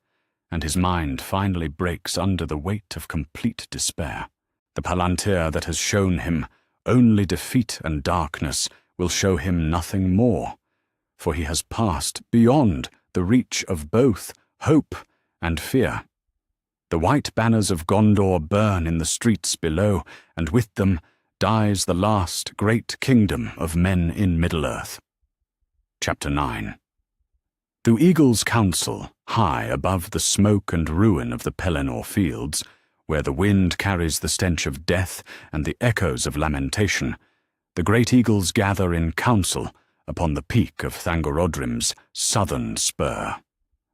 and his mind finally breaks under the weight of complete despair. The Palantir that has shown him only defeat and darkness will show him nothing more, for he has passed beyond the reach of both hope and fear. The white banners of Gondor burn in the streets below, and with them dies the last great kingdom of men in Middle-earth. Chapter 9. Through Eagle's council, high above the smoke and ruin of the Pelennor fields, where the wind carries the stench of death and the echoes of lamentation, the great eagles gather in council upon the peak of Thangorodrim's southern spur.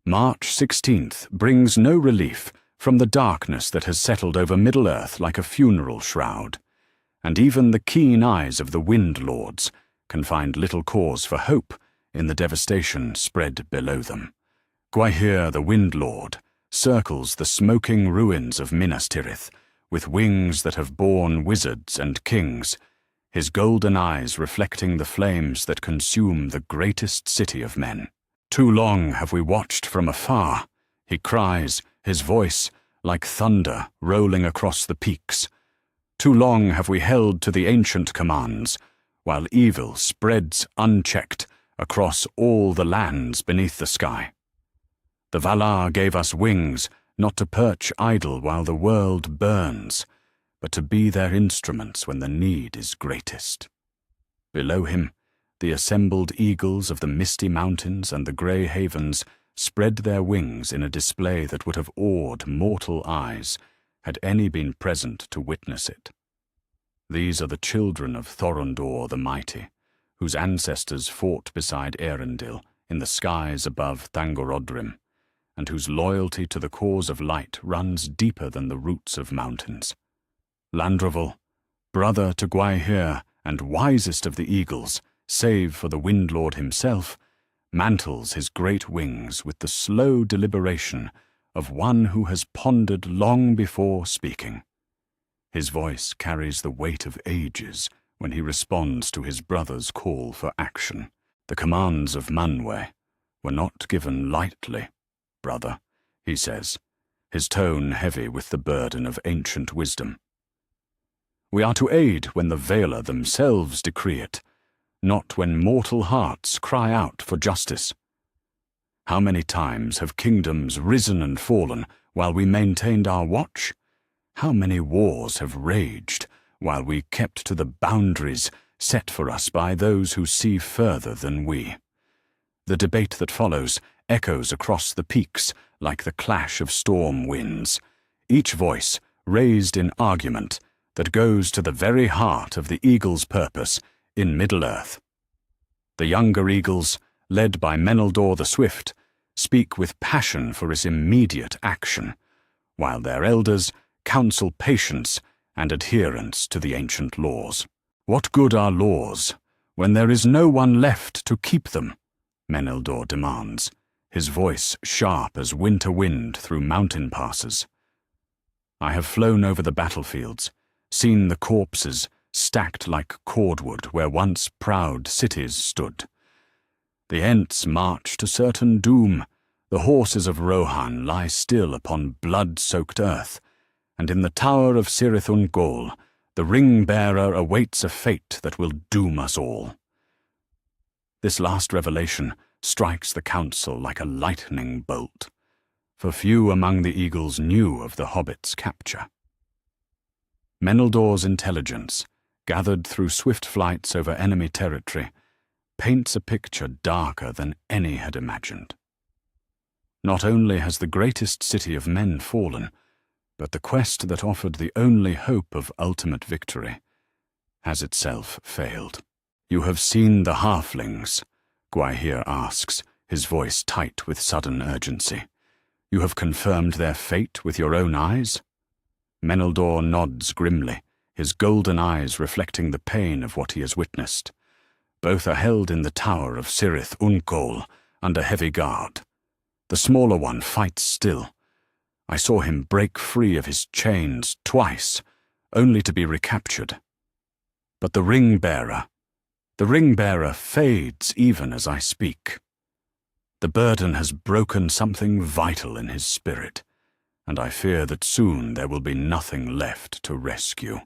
March 16th brings no relief from the darkness that has settled over Middle-earth like a funeral shroud, and even the keen eyes of the Wind Lords can find little cause for hope in the devastation spread below them. Gwaihir the Wind Lord circles the smoking ruins of Minas Tirith with wings that have borne wizards and kings, his golden eyes reflecting the flames that consume the greatest city of men. "Too long have we watched from afar," he cries, his voice like thunder rolling across the peaks. "Too long have we held to the ancient commands, while evil spreads unchecked across all the lands beneath the sky." The Valar gave us wings, not to perch idle while the world burns, but to be their instruments when the need is greatest. Below him, the assembled eagles of the misty mountains and the grey havens spread their wings in a display that would have awed mortal eyes had any been present to witness it. These are the children of Thorondor the Mighty, whose ancestors fought beside Eärendil in the skies above Thangorodrim, and whose loyalty to the cause of light runs deeper than the roots of mountains. Landroval, brother to Gwaihir and wisest of the eagles, save for the Windlord himself, mantles his great wings with the slow deliberation of one who has pondered long before speaking. His voice carries the weight of ages when he responds to his brother's call for action. The commands of Manwë were not given lightly, brother, he says, his tone heavy with the burden of ancient wisdom. We are to aid when the Valar themselves decree it, not when mortal hearts cry out for justice. How many times have kingdoms risen and fallen while we maintained our watch? How many wars have raged while we kept to the boundaries set for us by those who see further than we? The debate that follows echoes across the peaks like the clash of storm winds, each voice raised in argument that goes to the very heart of the eagle's purpose in Middle-earth. The younger eagles, led by Meneldor the Swift, speak with passion for its immediate action, while their elders counsel patience and adherence to the ancient laws. What good are laws when there is no one left to keep them? Meneldor demands, his voice sharp as winter wind through mountain passes. I have flown over the battlefields, seen the corpses stacked like cordwood where once proud cities stood. The Ents march to certain doom, the horses of Rohan lie still upon blood-soaked earth, and in the tower of Cirith Ungol, the ring-bearer awaits a fate that will doom us all. This last revelation strikes the council like a lightning bolt, for few among the eagles knew of the hobbit's capture. Meneldor's intelligence, gathered through swift flights over enemy territory, paints a picture darker than any had imagined. Not only has the greatest city of men fallen, but the quest that offered the only hope of ultimate victory has itself failed. You have seen the halflings, Gwaihir asks, his voice tight with sudden urgency. You have confirmed their fate with your own eyes? Meneldor nods grimly, his golden eyes reflecting the pain of what he has witnessed. Both are held in the tower of Cirith Ungol under heavy guard. The smaller one fights still. I saw him break free of his chains twice, only to be recaptured. But the ring-bearer fades even as I speak. The burden has broken something vital in his spirit, and I fear that soon there will be nothing left to rescue.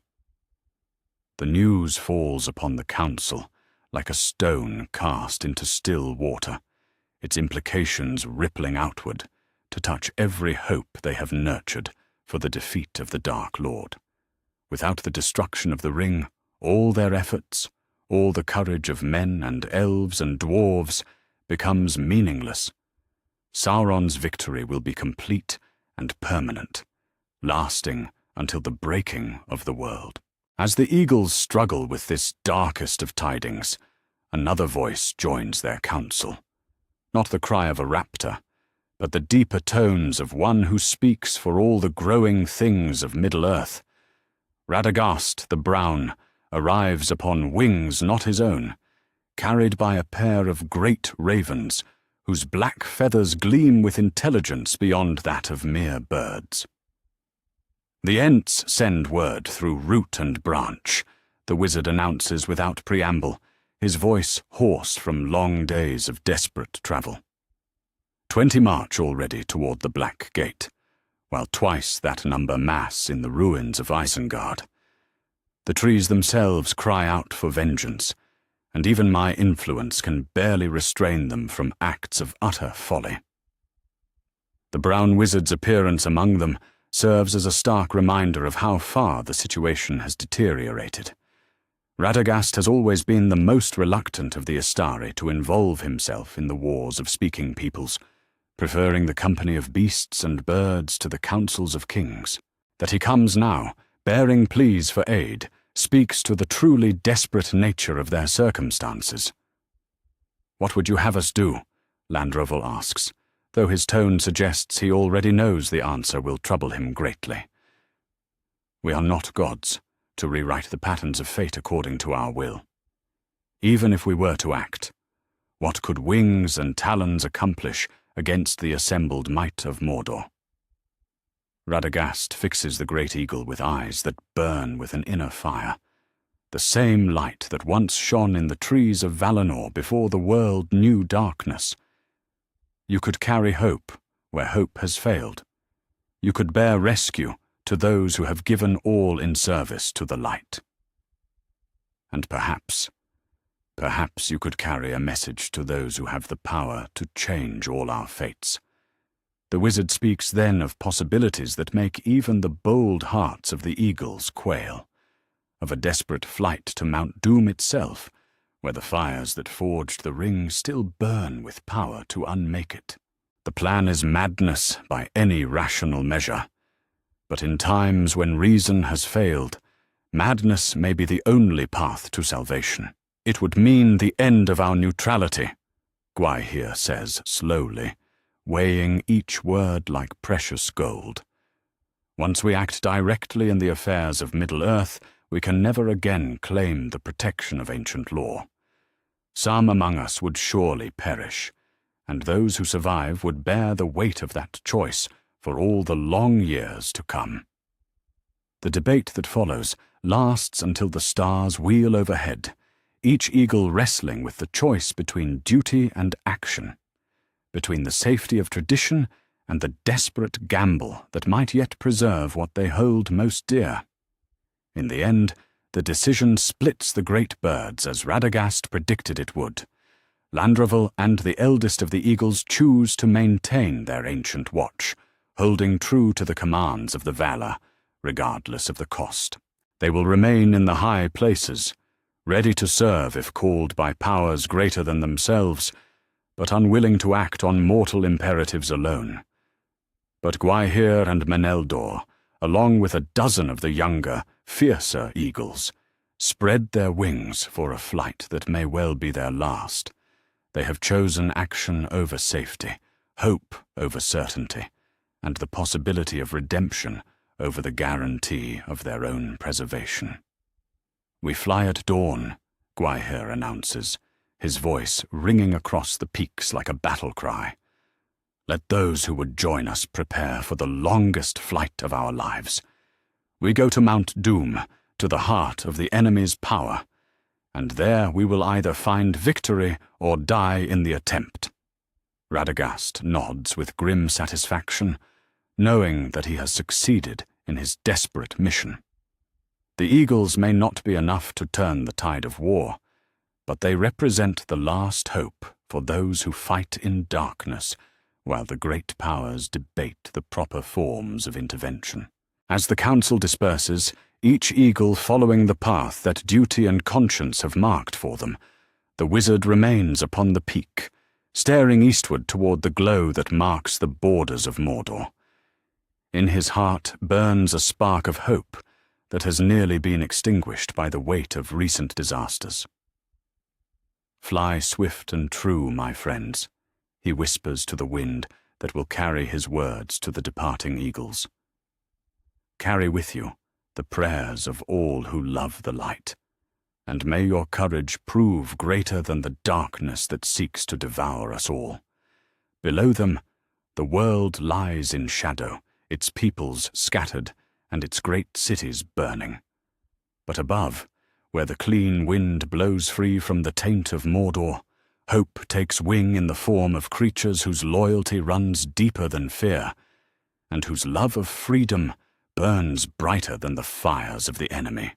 The news falls upon the council like a stone cast into still water, its implications rippling outward to touch every hope they have nurtured for the defeat of the Dark Lord. Without the destruction of the ring, all their efforts, all the courage of men and elves and dwarves becomes meaningless. Sauron's victory will be complete and permanent, lasting until the breaking of the world. As the eagles struggle with this darkest of tidings, another voice joins their council. Not the cry of a raptor, but the deeper tones of one who speaks for all the growing things of Middle-earth. Radagast the Brown arrives upon wings not his own, carried by a pair of great ravens, whose black feathers gleam with intelligence beyond that of mere birds. The Ents send word through root and branch, the wizard announces without preamble, his voice hoarse from long days of desperate travel. 20 march already toward the Black Gate, while twice that number mass in the ruins of Isengard. The trees themselves cry out for vengeance, and even my influence can barely restrain them from acts of utter folly. The brown wizard's appearance among them serves as a stark reminder of how far the situation has deteriorated. Radagast has always been the most reluctant of the Astari to involve himself in the wars of speaking peoples, preferring the company of beasts and birds to the councils of kings. That he comes now, bearing pleas for aid, speaks to the truly desperate nature of their circumstances. "What would you have us do?" Landroval asks, though his tone suggests he already knows the answer will trouble him greatly. "We are not gods, to rewrite the patterns of fate according to our will. Even if we were to act, what could wings and talons accomplish against the assembled might of Mordor?" Radagast fixes the great eagle with eyes that burn with an inner fire, the same light that once shone in the trees of Valinor before the world knew darkness. You could carry hope where hope has failed. You could bear rescue to those who have given all in service to the light. And perhaps you could carry a message to those who have the power to change all our fates. The wizard speaks then of possibilities that make even the bold hearts of the eagles quail, of a desperate flight to Mount Doom itself, where the fires that forged the ring still burn with power to unmake it. The plan is madness by any rational measure, but in times when reason has failed, madness may be the only path to salvation. "It would mean the end of our neutrality," Gwaihir says slowly, weighing each word like precious gold. "Once we act directly in the affairs of Middle-earth, we can never again claim the protection of ancient law. Some among us would surely perish, and those who survive would bear the weight of that choice for all the long years to come." The debate that follows lasts until the stars wheel overhead, each eagle wrestling with the choice between duty and action, between the safety of tradition and the desperate gamble that might yet preserve what they hold most dear. In the end, the decision splits the great birds as Radagast predicted it would. Landroval and the eldest of the eagles choose to maintain their ancient watch, holding true to the commands of the Valar, regardless of the cost. They will remain in the high places, ready to serve if called by powers greater than themselves, but unwilling to act on mortal imperatives alone. But Gwaihir and Meneldor, along with a dozen of the younger, fiercer eagles, spread their wings for a flight that may well be their last. They have chosen action over safety, hope over certainty, and the possibility of redemption over the guarantee of their own preservation. "We fly at dawn," Gwaihir announces, his voice ringing across the peaks like a battle cry. "Let those who would join us prepare for the longest flight of our lives. We go to Mount Doom, to the heart of the enemy's power, and there we will either find victory or die in the attempt." Radagast nods with grim satisfaction, knowing that he has succeeded in his desperate mission. The eagles may not be enough to turn the tide of war, but they represent the last hope for those who fight in darkness, while the great powers debate the proper forms of intervention. As the council disperses, each eagle following the path that duty and conscience have marked for them, the wizard remains upon the peak, staring eastward toward the glow that marks the borders of Mordor. In his heart burns a spark of hope that has nearly been extinguished by the weight of recent disasters. "Fly swift and true, my friends," he whispers to the wind that will carry his words to the departing eagles. "Carry with you the prayers of all who love the light, and may your courage prove greater than the darkness that seeks to devour us all. Below them, the world lies in shadow, its peoples scattered, and its great cities burning. But above, where the clean wind blows free from the taint of Mordor, hope takes wing in the form of creatures whose loyalty runs deeper than fear, and whose love of freedom burns brighter than the fires of the enemy.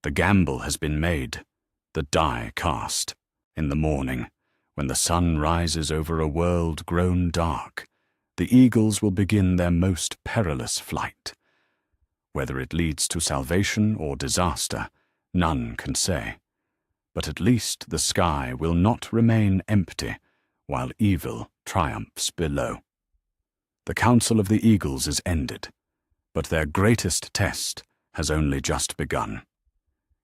The gamble has been made, the die cast. In the morning, when the sun rises over a world grown dark, the eagles will begin their most perilous flight. Whether it leads to salvation or disaster, none can say. But at least the sky will not remain empty while evil triumphs below. The Council of the Eagles is ended, but their greatest test has only just begun.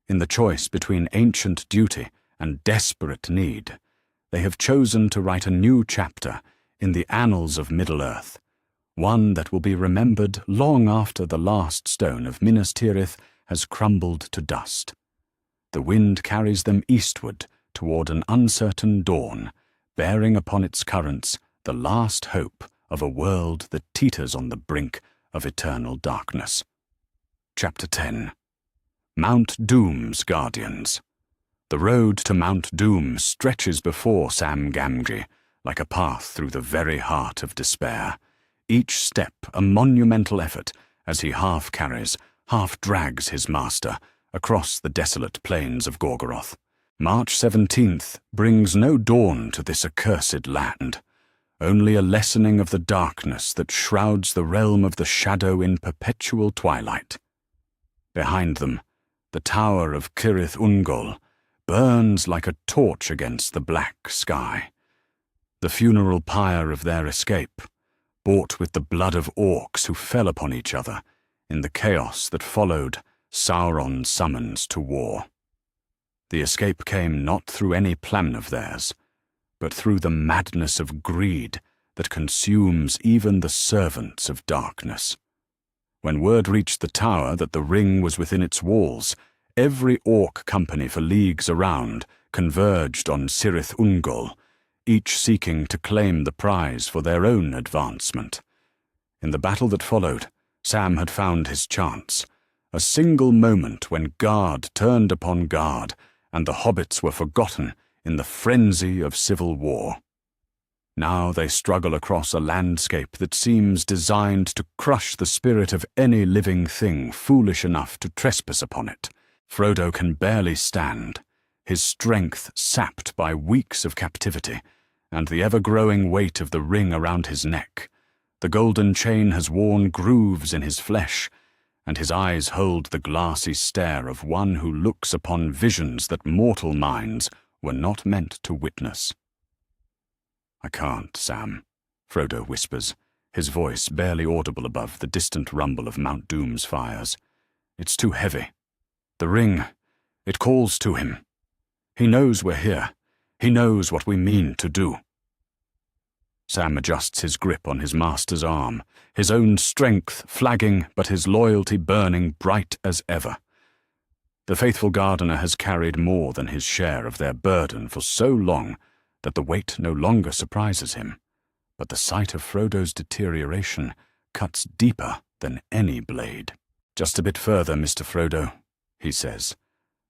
In the choice between ancient duty and desperate need, they have chosen to write a new chapter in the annals of Middle-earth, one that will be remembered long after the last stone of Minas Tirith has crumbled to dust. The wind carries them eastward toward an uncertain dawn, bearing upon its currents the last hope of a world that teeters on the brink of eternal darkness. Chapter 10. Mount Doom's Guardians. The road to Mount Doom stretches before Sam Gamgee like a path through the very heart of despair, each step a monumental effort as he half carries, half drags his master across the desolate plains of Gorgoroth. March 17th brings no dawn to this accursed land, only a lessening of the darkness that shrouds the realm of the shadow in perpetual twilight. Behind them, the tower of Cirith Ungol burns like a torch against the black sky, the funeral pyre of their escape, bought with the blood of orcs who fell upon each other in the chaos that followed Sauron's summons to war. The escape came not through any plan of theirs, but through the madness of greed that consumes even the servants of darkness. When word reached the tower that the ring was within its walls, every orc company for leagues around converged on Cirith Ungol, each seeking to claim the prize for their own advancement. In the battle that followed, Sam had found his chance, a single moment when guard turned upon guard, and the hobbits were forgotten in the frenzy of civil war. Now they struggle across a landscape that seems designed to crush the spirit of any living thing foolish enough to trespass upon it. Frodo can barely stand, his strength sapped by weeks of captivity, and the ever-growing weight of the ring around his neck. The golden chain has worn grooves in his flesh, and his eyes hold the glassy stare of one who looks upon visions that mortal minds were not meant to witness. "I can't, Sam," Frodo whispers, his voice barely audible above the distant rumble of Mount Doom's fires. "It's too heavy. The ring, it calls to him. He knows we're here. He knows what we mean to do." Sam adjusts his grip on his master's arm, his own strength flagging but his loyalty burning bright as ever. The faithful gardener has carried more than his share of their burden for so long that the weight no longer surprises him, but the sight of Frodo's deterioration cuts deeper than any blade. "Just a bit further, Mr. Frodo," he says,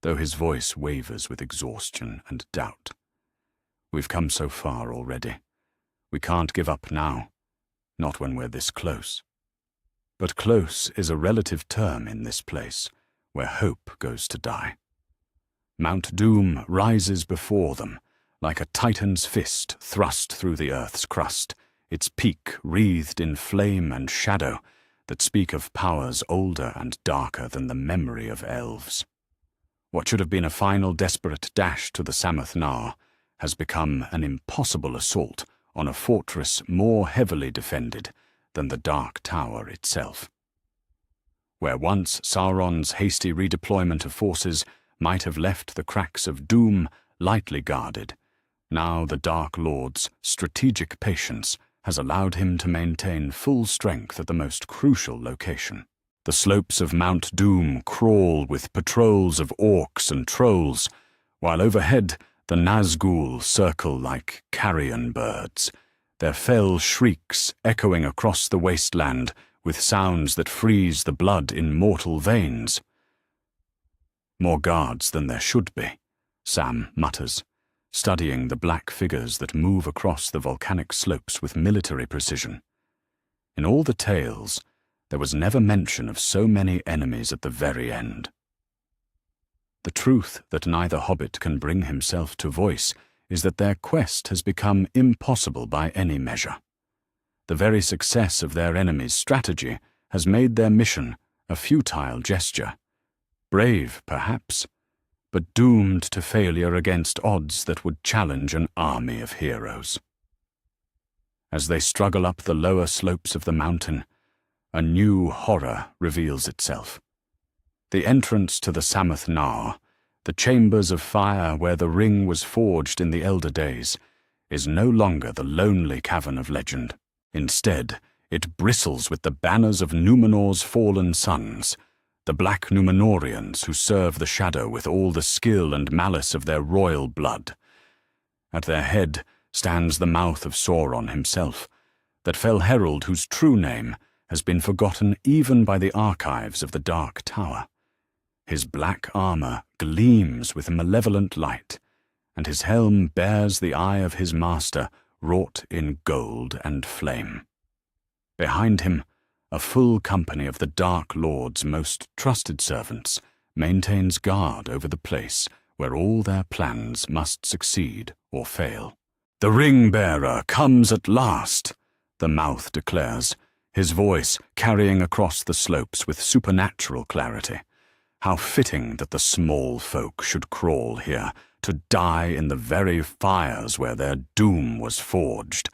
though his voice wavers with exhaustion and doubt. "We've come so far already. We can't give up now, not when we're this close." But close is a relative term in this place, where hope goes to die. Mount Doom rises before them, like a titan's fist thrust through the earth's crust, its peak wreathed in flame and shadow that speak of powers older and darker than the memory of elves. What should have been a final desperate dash to the Sammath Naur has become an impossible assault on a fortress more heavily defended than the Dark Tower itself. Where once Sauron's hasty redeployment of forces might have left the cracks of Doom lightly guarded, now the Dark Lord's strategic patience has allowed him to maintain full strength at the most crucial location. The slopes of Mount Doom crawl with patrols of orcs and trolls, while overhead the Nazgul circle like carrion birds, their fell shrieks echoing across the wasteland with sounds that freeze the blood in mortal veins. "More guards than there should be," Sam mutters, studying the black figures that move across the volcanic slopes with military precision. In all the tales, there was never mention of so many enemies at the very end. The truth that neither hobbit can bring himself to voice is that their quest has become impossible by any measure. The very success of their enemy's strategy has made their mission a futile gesture. Brave, perhaps, but doomed to failure against odds that would challenge an army of heroes. As they struggle up the lower slopes of the mountain, a new horror reveals itself. The entrance to the Sammath Nar, the chambers of fire where the ring was forged in the elder days, is no longer the lonely cavern of legend. Instead, it bristles with the banners of Numenor's fallen sons, the Black Númenóreans who serve the Shadow with all the skill and malice of their royal blood. At their head stands the mouth of Sauron himself, that fell herald whose true name has been forgotten even by the archives of the Dark Tower. His black armor gleams with a malevolent light, and his helm bears the eye of his master wrought in gold and flame. Behind him, a full company of the Dark Lord's most trusted servants maintains guard over the place where all their plans must succeed or fail. "The ring-bearer comes at last," the mouth declares, his voice carrying across the slopes with supernatural clarity. How fitting that the small folk should crawl here, to die in the very fires where their doom was forged.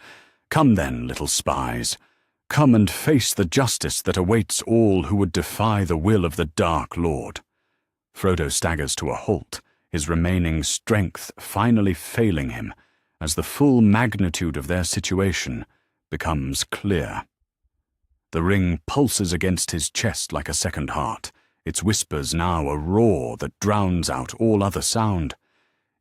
Come then, little spies. Come and face the justice that awaits all who would defy the will of the Dark Lord. Frodo staggers to a halt, his remaining strength finally failing him, as the full magnitude of their situation becomes clear. The ring pulses against his chest like a second heart, its whispers now a roar that drowns out all other sound.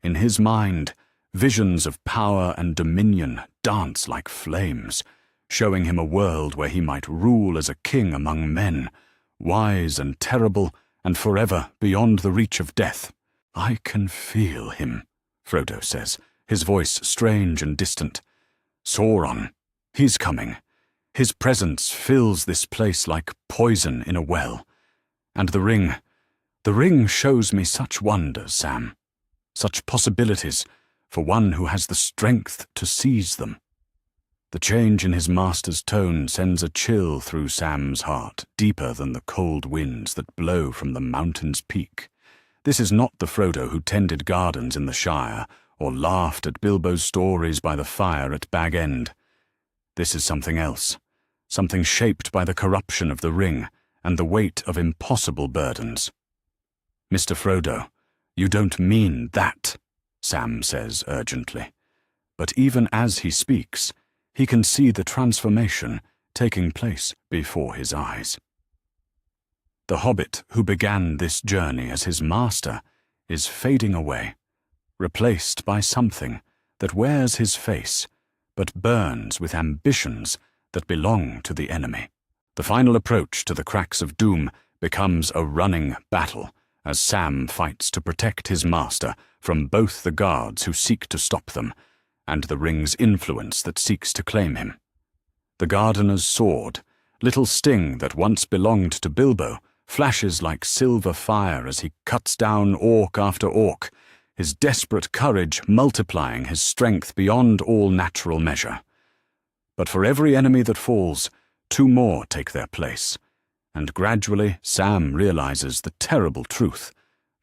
In his mind, visions of power and dominion dance like flames, showing him a world where he might rule as a king among men, wise and terrible and forever beyond the reach of death. "I can feel him," Frodo says, his voice strange and distant. "Sauron, he's coming. His presence fills this place like poison in a well. And the ring shows me such wonders, Sam. Such possibilities for one who has the strength to seize them." The change in his master's tone sends a chill through Sam's heart, deeper than the cold winds that blow from the mountain's peak. This is not the Frodo who tended gardens in the Shire, or laughed at Bilbo's stories by the fire at Bag End. This is something else, something shaped by the corruption of the ring and the weight of impossible burdens. "Mr. Frodo, you don't mean that," Sam says urgently. But even as he speaks, he can see the transformation taking place before his eyes. The hobbit who began this journey as his master is fading away, replaced by something that wears his face but burns with ambitions that belong to the enemy. The final approach to the cracks of doom becomes a running battle as Sam fights to protect his master from both the guards who seek to stop them and the ring's influence that seeks to claim him. The gardener's sword, little sting that once belonged to Bilbo, flashes like silver fire as he cuts down orc after orc, his desperate courage multiplying his strength beyond all natural measure. But for every enemy that falls, 2 more take their place, and gradually Sam realizes the terrible truth.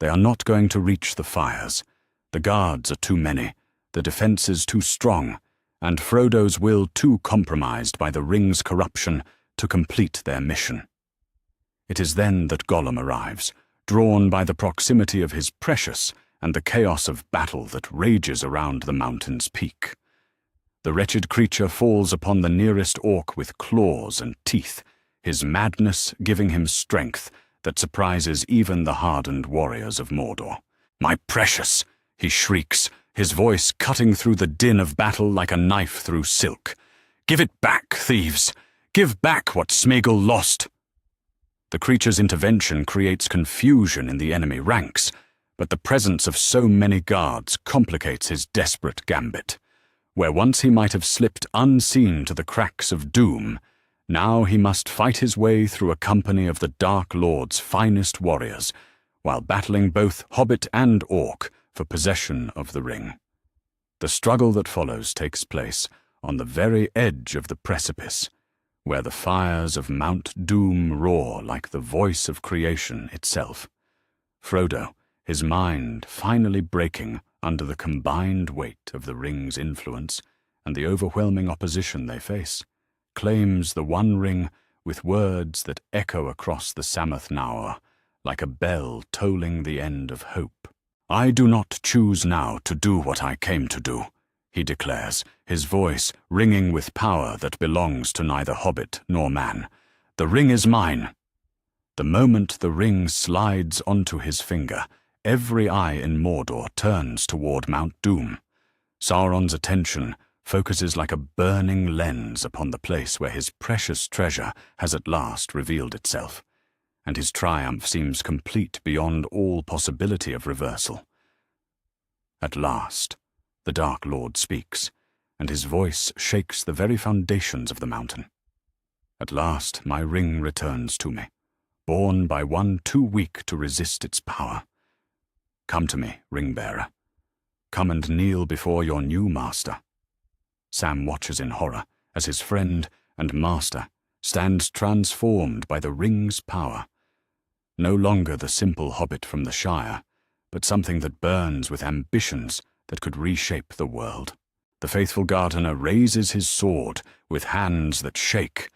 They are not going to reach the fires. The guards are too many, the defenses too strong, and Frodo's will too compromised by the ring's corruption to complete their mission. It is then that Gollum arrives, drawn by the proximity of his precious and the chaos of battle that rages around the mountain's peak. The wretched creature falls upon the nearest orc with claws and teeth, his madness giving him strength that surprises even the hardened warriors of Mordor. "My precious!" he shrieks, his voice cutting through the din of battle like a knife through silk. "Give it back, thieves! Give back what Sméagol lost!" The creature's intervention creates confusion in the enemy ranks, but the presence of so many guards complicates his desperate gambit. Where once he might have slipped unseen to the cracks of doom, now he must fight his way through a company of the Dark Lord's finest warriors, while battling both hobbit and orc for possession of the ring. The struggle that follows takes place on the very edge of the precipice, where the fires of Mount Doom roar like the voice of creation itself. Frodo, his mind finally breaking under the combined weight of the ring's influence and the overwhelming opposition they face, claims the One Ring with words that echo across the Sammath Naur like a bell tolling the end of hope. "I do not choose now to do what I came to do," he declares, his voice ringing with power that belongs to neither hobbit nor man. "The ring is mine." The moment the ring slides onto his finger, every eye in Mordor turns toward Mount Doom. Sauron's attention focuses like a burning lens upon the place where his precious treasure has at last revealed itself, and his triumph seems complete beyond all possibility of reversal. At last, the Dark Lord speaks, and his voice shakes the very foundations of the mountain. "At last my ring returns to me, borne by one too weak to resist its power. Come to me, ring-bearer. Come and kneel before your new master." Sam watches in horror as his friend and master stands transformed by the ring's power. No longer the simple hobbit from the Shire, but something that burns with ambitions that could reshape the world. The faithful gardener raises his sword with hands that shake,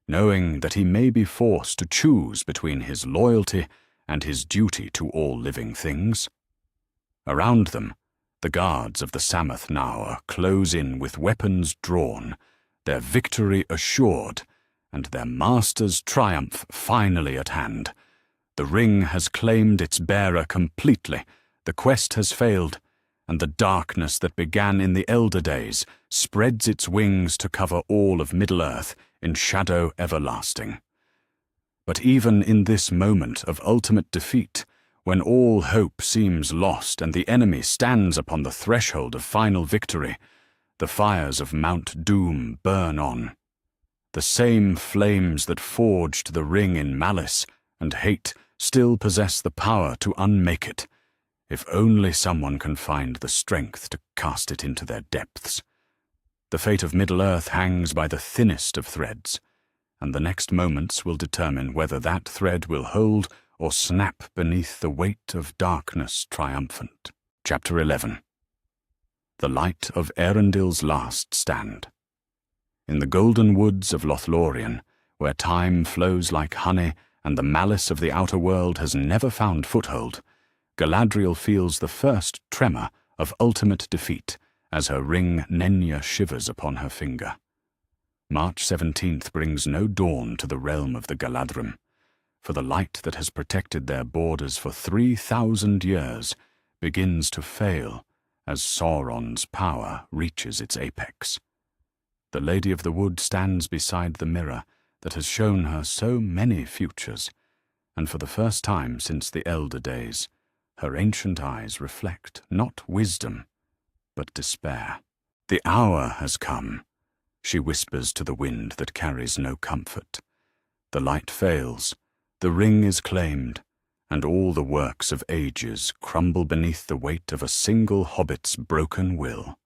knowing that he may be forced to choose between his loyalty and his duty to all living things. Around them, the guards of the Sammath Naur close in with weapons drawn, their victory assured, and their master's triumph finally at hand. The ring has claimed its bearer completely, the quest has failed, and the darkness that began in the Elder Days spreads its wings to cover all of Middle-earth in shadow everlasting. But even in this moment of ultimate defeat, when all hope seems lost and the enemy stands upon the threshold of final victory, the fires of Mount Doom burn on. The same flames that forged the ring in malice and hate still possess the power to unmake it, if only someone can find the strength to cast it into their depths. The fate of Middle-earth hangs by the thinnest of threads, and the next moments will determine whether that thread will hold or snap beneath the weight of darkness triumphant. Chapter 11. The Light of Erendil's Last Stand. In the golden woods of Lothlorien, where time flows like honey and the malice of the outer world has never found foothold, Galadriel feels the first tremor of ultimate defeat as her ring Nenya shivers upon her finger. March 17th brings no dawn to the realm of the Galadrim, for the light that has protected their borders for 3,000 years begins to fail as Sauron's power reaches its apex. The Lady of the Wood stands beside the mirror that has shown her so many futures, and for the first time since the Elder Days, her ancient eyes reflect not wisdom, but despair. "The hour has come," she whispers to the wind that carries no comfort. The light fails, the ring is claimed, and all the works of ages crumble beneath the weight of a single hobbit's broken will.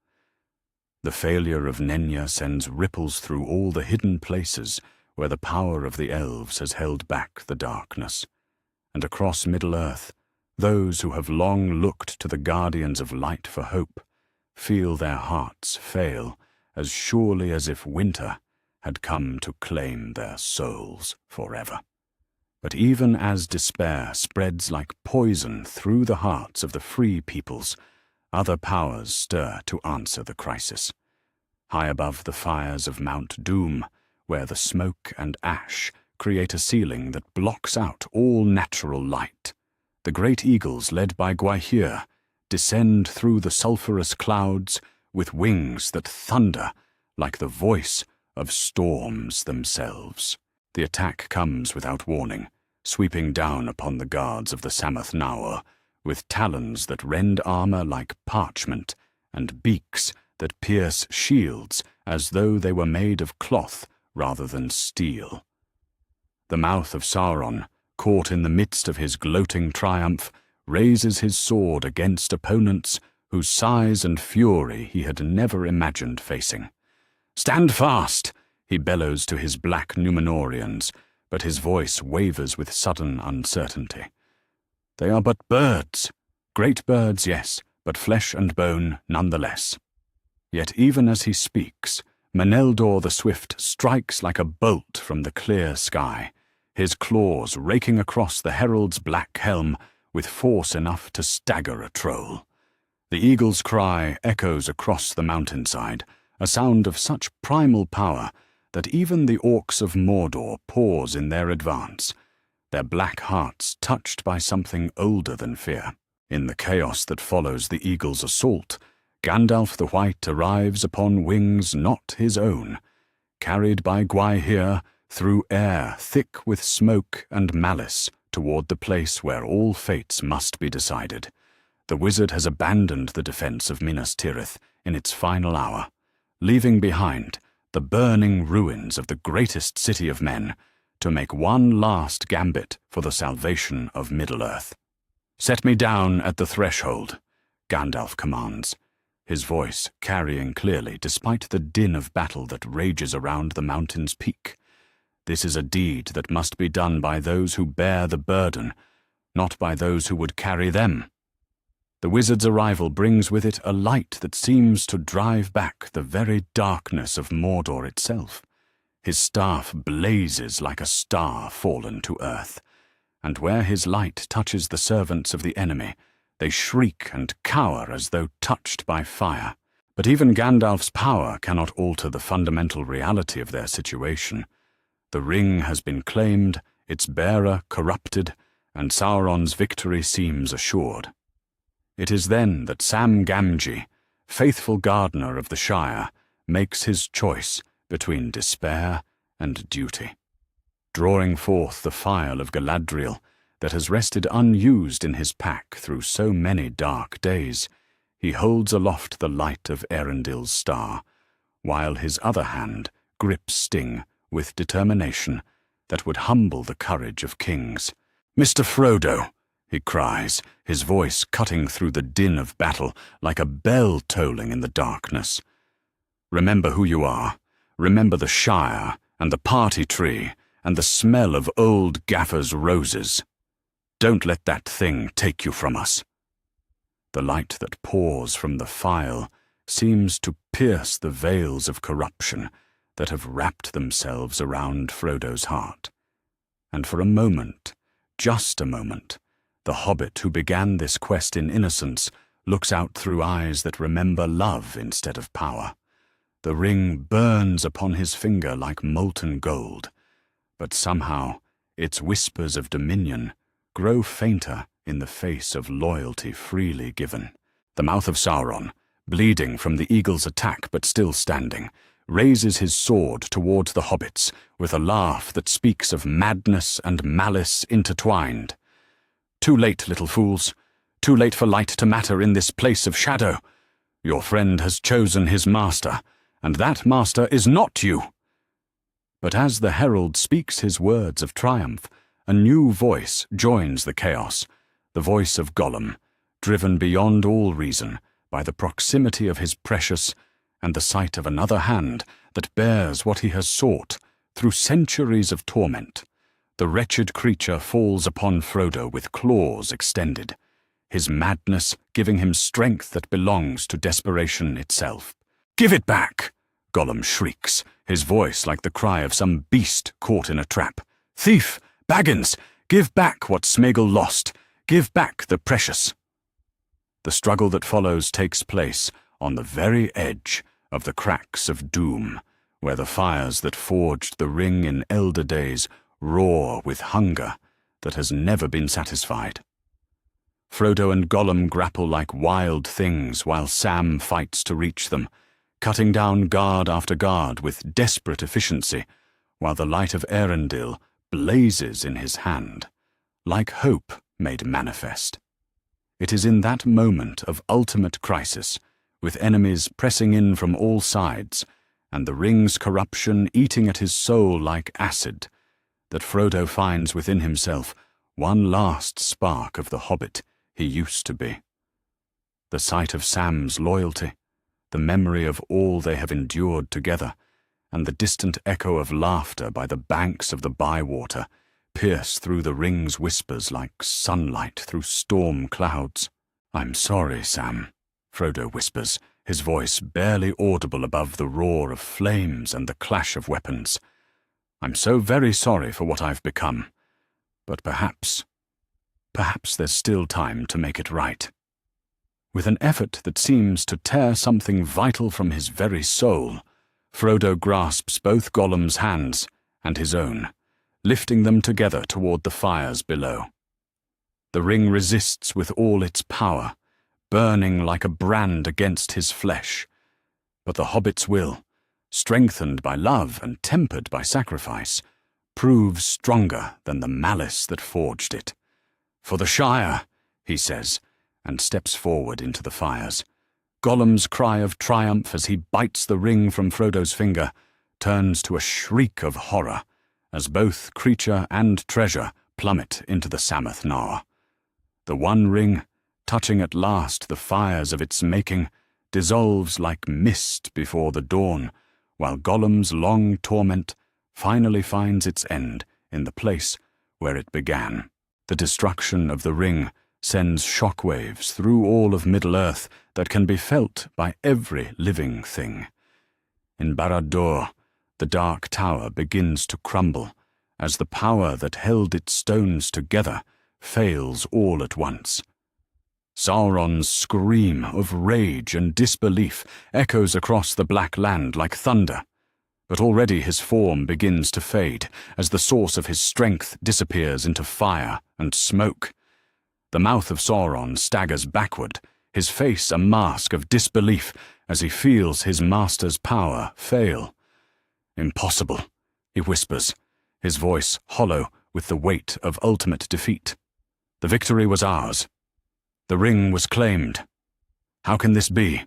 The failure of Nenya sends ripples through all the hidden places where the power of the elves has held back the darkness, and across Middle-earth, those who have long looked to the guardians of light for hope feel their hearts fail as surely as if winter had come to claim their souls forever. But even as despair spreads like poison through the hearts of the free peoples, other powers stir to answer the crisis. High above the fires of Mount Doom, where the smoke and ash create a ceiling that blocks out all natural light, the great eagles led by Gwaihir descend through the sulphurous clouds with wings that thunder like the voice of storms themselves. The attack comes without warning, sweeping down upon the guards of the Sammath Naur, with talons that rend armor like parchment and beaks that pierce shields as though they were made of cloth rather than steel. The mouth of Sauron, caught in the midst of his gloating triumph, raises his sword against opponents whose size and fury he had never imagined facing. "Stand fast!" he bellows to his black Númenóreans, but his voice wavers with sudden uncertainty. They are but birds. Great birds, yes, but flesh and bone nonetheless. Yet even as he speaks, Meneldor the Swift strikes like a bolt from the clear sky, his claws raking across the herald's black helm with force enough to stagger a troll. The eagle's cry echoes across the mountainside, a sound of such primal power that even the orcs of Mordor pause in their advance, their black hearts touched by something older than fear. In the chaos that follows the eagle's assault, Gandalf the White arrives upon wings not his own, carried by Gwaihir through air thick with smoke and malice toward the place where all fates must be decided. The wizard has abandoned the defense of Minas Tirith in its final hour, leaving behind the burning ruins of the greatest city of men to make one last gambit for the salvation of Middle-earth. "Set me down at the threshold," Gandalf commands, his voice carrying clearly despite the din of battle that rages around the mountain's peak. This is a deed that must be done by those who bear the burden, not by those who would carry them. The wizard's arrival brings with it a light that seems to drive back the very darkness of Mordor itself. His staff blazes like a star fallen to earth, and where his light touches the servants of the enemy, they shriek and cower as though touched by fire. But even Gandalf's power cannot alter the fundamental reality of their situation. The ring has been claimed, its bearer corrupted, and Sauron's victory seems assured. It is then that Sam Gamgee, faithful gardener of the Shire, makes his choice between despair and duty. Drawing forth the phial of Galadriel that has rested unused in his pack through so many dark days, he holds aloft the light of Erendil's star, while his other hand grips Sting with determination that would humble the courage of kings. "Mr. Frodo," he cries, his voice cutting through the din of battle like a bell tolling in the darkness. "Remember who you are. Remember the Shire and the party tree and the smell of old Gaffer's roses. Don't let that thing take you from us." The light that pours from the phial seems to pierce the veils of corruption that have wrapped themselves around Frodo's heart. And for a moment, just a moment, the hobbit who began this quest in innocence looks out through eyes that remember love instead of power. The ring burns upon his finger like molten gold, but somehow its whispers of dominion grow fainter in the face of loyalty freely given. The mouth of Sauron, bleeding from the eagle's attack but still standing, raises his sword towards the hobbits with a laugh that speaks of madness and malice intertwined. "Too late, little fools. Too late for light to matter in this place of shadow. Your friend has chosen his master, and that master is not you." But as the herald speaks his words of triumph, a new voice joins the chaos, the voice of Gollum, driven beyond all reason by the proximity of his precious and the sight of another hand that bears what he has sought through centuries of torment. The wretched creature falls upon Frodo with claws extended, his madness giving him strength that belongs to desperation itself. "Give it back!" Gollum shrieks, his voice like the cry of some beast caught in a trap. "Thief! Baggins! Give back what Sméagol lost! Give back the precious!" The struggle that follows takes place on the very edge of the cracks of doom, where the fires that forged the ring in elder days roar with hunger that has never been satisfied. Frodo and Gollum grapple like wild things while Sam fights to reach them, cutting down guard after guard with desperate efficiency, while the light of Erendil blazes in his hand, like hope made manifest. It is in that moment of ultimate crisis, with enemies pressing in from all sides, and the ring's corruption eating at his soul like acid, that Frodo finds within himself one last spark of the hobbit he used to be. The sight of Sam's loyalty, the memory of all they have endured together, and the distant echo of laughter by the banks of the bywater pierce through the ring's whispers like sunlight through storm clouds. "I'm sorry, Sam," Frodo whispers, his voice barely audible above the roar of flames and the clash of weapons. "I'm so very sorry for what I've become, but perhaps there's still time to make it right." With an effort that seems to tear something vital from his very soul, Frodo grasps both Gollum's hands and his own, lifting them together toward the fires below. The ring resists with all its power, burning like a brand against his flesh. But the hobbit's will, strengthened by love and tempered by sacrifice, proves stronger than the malice that forged it. "For the Shire," he says, and steps forward into the fires. Gollum's cry of triumph as he bites the ring from Frodo's finger turns to a shriek of horror as both creature and treasure plummet into the Sammath Naur. The one ring, touching at last the fires of its making, dissolves like mist before the dawn, while Gollum's long torment finally finds its end in the place where it began. The destruction of the ring sends shockwaves through all of Middle-earth that can be felt by every living thing. In Barad-dûr, the Dark Tower begins to crumble as the power that held its stones together fails all at once. Sauron's scream of rage and disbelief echoes across the Black Land like thunder, but already his form begins to fade as the source of his strength disappears into fire and smoke. The mouth of Sauron staggers backward, his face a mask of disbelief as he feels his master's power fail. "Impossible," he whispers, his voice hollow with the weight of ultimate defeat. "The victory was ours. The ring was claimed. How can this be?"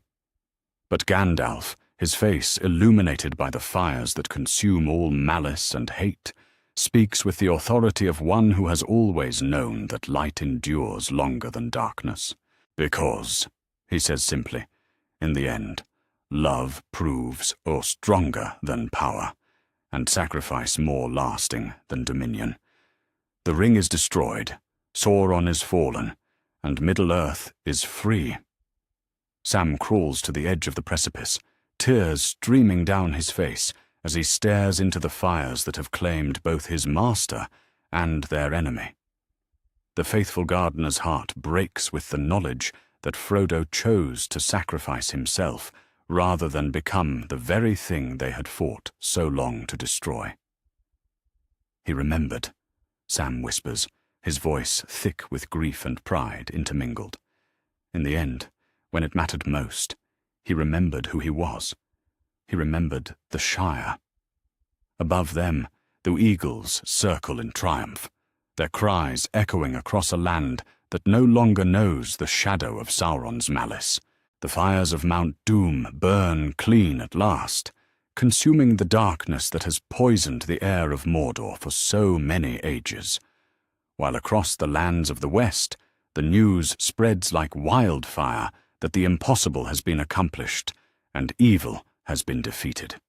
But Gandalf, his face illuminated by the fires that consume all malice and hate, speaks with the authority of one who has always known that light endures longer than darkness. "Because," he says simply, "in the end, love proves stronger than power, and sacrifice more lasting than dominion. The ring is destroyed, Sauron is fallen, and Middle-earth is free." Sam crawls to the edge of the precipice, tears streaming down his face as he stares into the fires that have claimed both his master and their enemy. The faithful gardener's heart breaks with the knowledge that Frodo chose to sacrifice himself rather than become the very thing they had fought so long to destroy. "He remembered," Sam whispers, his voice thick with grief and pride intermingled. In the end, when it mattered most, he remembered who he was. He remembered the Shire. Above them, the eagles circle in triumph, their cries echoing across a land that no longer knows the shadow of Sauron's malice. The fires of Mount Doom burn clean at last, consuming the darkness that has poisoned the air of Mordor for so many ages. While across the lands of the West, the news spreads like wildfire that the impossible has been accomplished and evil has been defeated.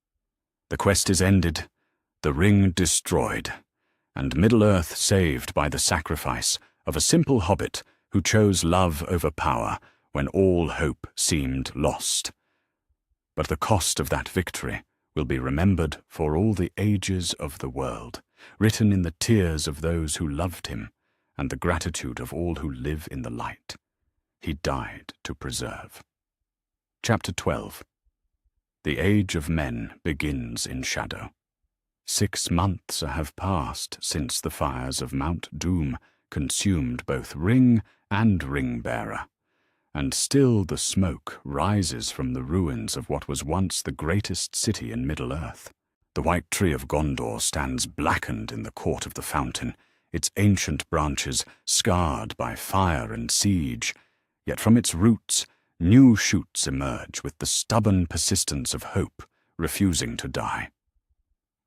The quest is ended, the ring destroyed, and Middle-earth saved by the sacrifice of a simple hobbit who chose love over power when all hope seemed lost. But the cost of that victory will be remembered for all the ages of the world, written in the tears of those who loved him and the gratitude of all who live in the light. He died to preserve. Chapter 12. The age of men begins in shadow. 6 months have passed since the fires of Mount Doom consumed both ring and ring-bearer, and still the smoke rises from the ruins of what was once the greatest city in Middle-earth. The white tree of Gondor stands blackened in the court of the fountain, its ancient branches scarred by fire and siege, yet from its roots new shoots emerge with the stubborn persistence of hope refusing to die.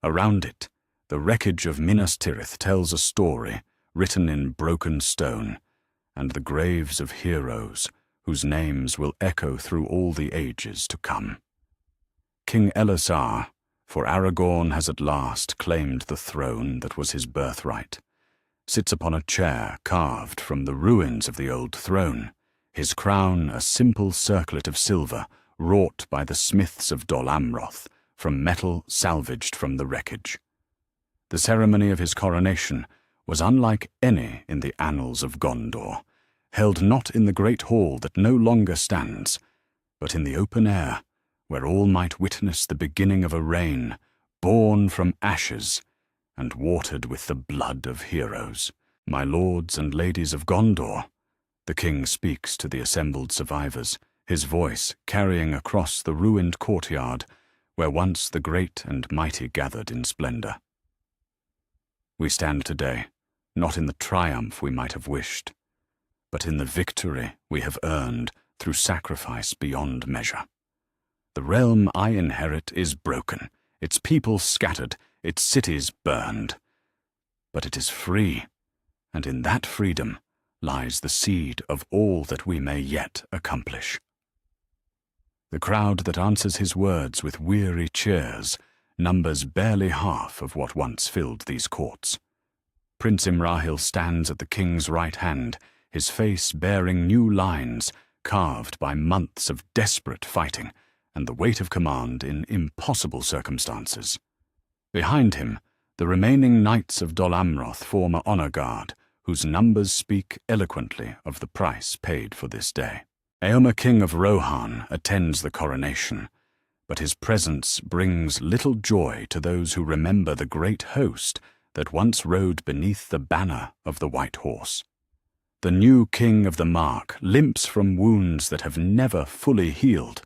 Around it, the wreckage of Minas Tirith tells a story written in broken stone, and the graves of heroes whose names will echo through all the ages to come. King Elessar, For Aragorn has at last claimed the throne that was his birthright, sits upon a chair carved from the ruins of the old throne, his crown a simple circlet of silver wrought by the smiths of Dol Amroth from metal salvaged from the wreckage. The ceremony of his coronation was unlike any in the annals of Gondor, held not in the great hall that no longer stands, but in the open air, where all might witness the beginning of a reign born from ashes and watered with the blood of heroes. My lords and ladies of Gondor, the king speaks to the assembled survivors, his voice carrying across the ruined courtyard where once the great and mighty gathered in splendor. We stand today, not in the triumph we might have wished, but in the victory we have earned through sacrifice beyond measure. The realm I inherit is broken, its people scattered, its cities burned. But it is free, and in that freedom lies the seed of all that we may yet accomplish. The crowd that answers his words with weary cheers numbers barely half of what once filled these courts. Prince Imrahil stands at the king's right hand, his face bearing new lines carved by months of desperate fighting and the weight of command in impossible circumstances. Behind him, the remaining knights of Dol Amroth form a honor guard, whose numbers speak eloquently of the price paid for this day. Eomer, king of Rohan, attends the coronation, but his presence brings little joy to those who remember the great host that once rode beneath the banner of the White Horse. The new king of the Mark limps from wounds that have never fully healed,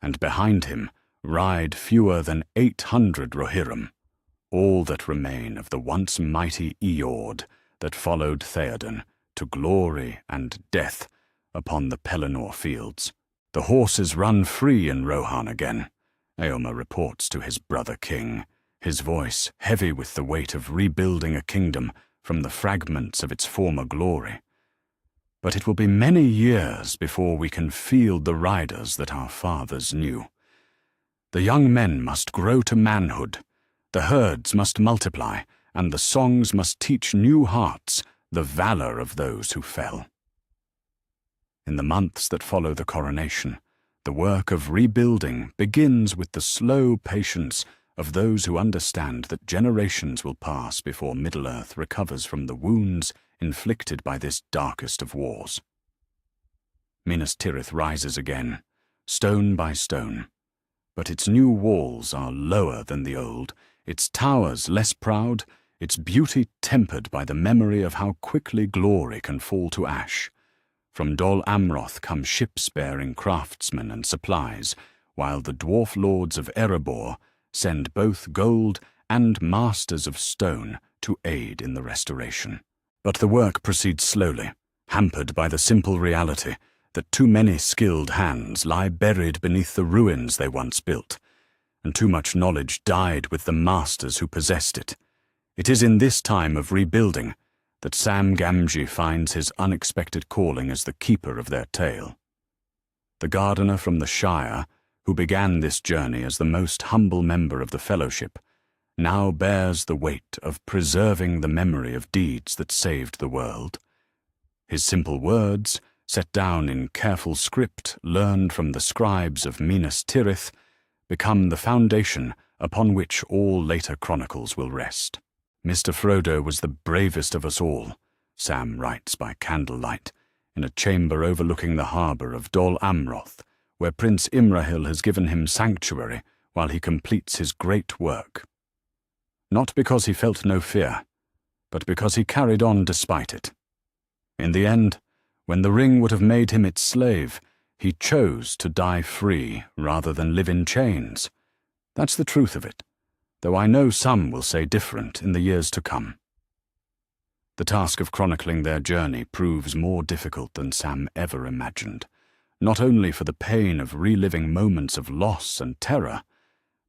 and behind him ride fewer than 800 Rohirrim, all that remain of the once mighty Eord that followed Theoden to glory and death upon the Pelennor fields. The horses run free in Rohan again, Eomer reports to his brother king, his voice heavy with the weight of rebuilding a kingdom from the fragments of its former glory. But it will be many years before we can field the riders that our fathers knew. The young men must grow to manhood, the herds must multiply, and the songs must teach new hearts the valor of those who fell. In the months that follow the coronation, the work of rebuilding begins with the slow patience of those who understand that generations will pass before Middle-earth recovers from the wounds inflicted by this darkest of wars. Minas Tirith rises again, stone by stone, but its new walls are lower than the old, its towers less proud, its beauty tempered by the memory of how quickly glory can fall to ash. From Dol Amroth come ships bearing craftsmen and supplies, while the dwarf lords of Erebor send both gold and masters of stone to aid in the restoration. But the work proceeds slowly, hampered by the simple reality that too many skilled hands lie buried beneath the ruins they once built, and too much knowledge died with the masters who possessed it. It is in this time of rebuilding that Sam Gamgee finds his unexpected calling as the keeper of their tale. The gardener from the Shire, who began this journey as the most humble member of the Fellowship, now bears the weight of preserving the memory of deeds that saved the world. His simple words, set down in careful script learned from the scribes of Minas Tirith, become the foundation upon which all later chronicles will rest. Mr. Frodo was the bravest of us all, Sam writes by candlelight, in a chamber overlooking the harbour of Dol Amroth, where Prince Imrahil has given him sanctuary while he completes his great work. Not because he felt no fear, but because he carried on despite it. In the end, when the ring would have made him its slave, he chose to die free rather than live in chains. That's the truth of it, though I know some will say different in the years to come. The task of chronicling their journey proves more difficult than Sam ever imagined, not only for the pain of reliving moments of loss and terror,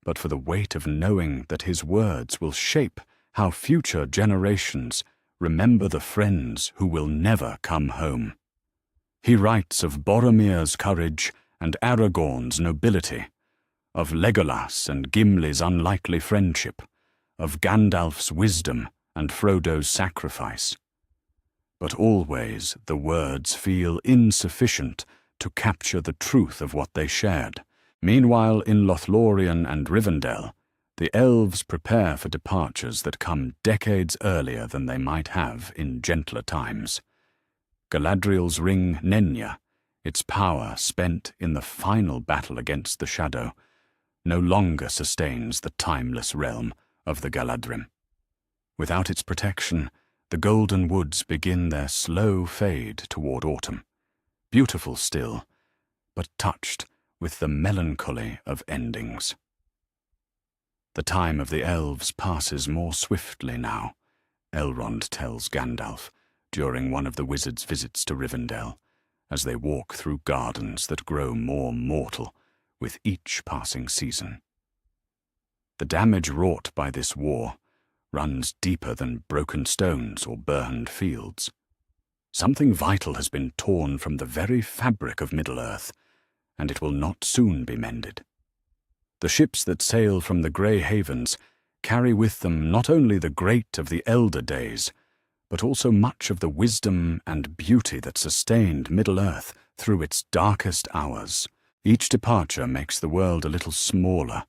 but for the weight of knowing that his words will shape how future generations remember the friends who will never come home. He writes of Boromir's courage and Aragorn's nobility, of Legolas and Gimli's unlikely friendship, of Gandalf's wisdom and Frodo's sacrifice. But always the words feel insufficient to capture the truth of what they shared. Meanwhile, in Lothlorien and Rivendell, the elves prepare for departures that come decades earlier than they might have in gentler times. Galadriel's ring Nenya, its power spent in the final battle against the Shadow, no longer sustains the timeless realm of the Galadrim. Without its protection, the golden woods begin their slow fade toward autumn, beautiful still, but touched with the melancholy of endings. The time of the elves passes more swiftly now, Elrond tells Gandalf during one of the wizards' visits to Rivendell, as they walk through gardens that grow more mortal with each passing season. The damage wrought by this war runs deeper than broken stones or burned fields. Something vital has been torn from the very fabric of Middle-earth, and it will not soon be mended. The ships that sail from the Grey Havens carry with them not only the great of the elder days, but also much of the wisdom and beauty that sustained Middle-earth through its darkest hours. Each departure makes the world a little smaller,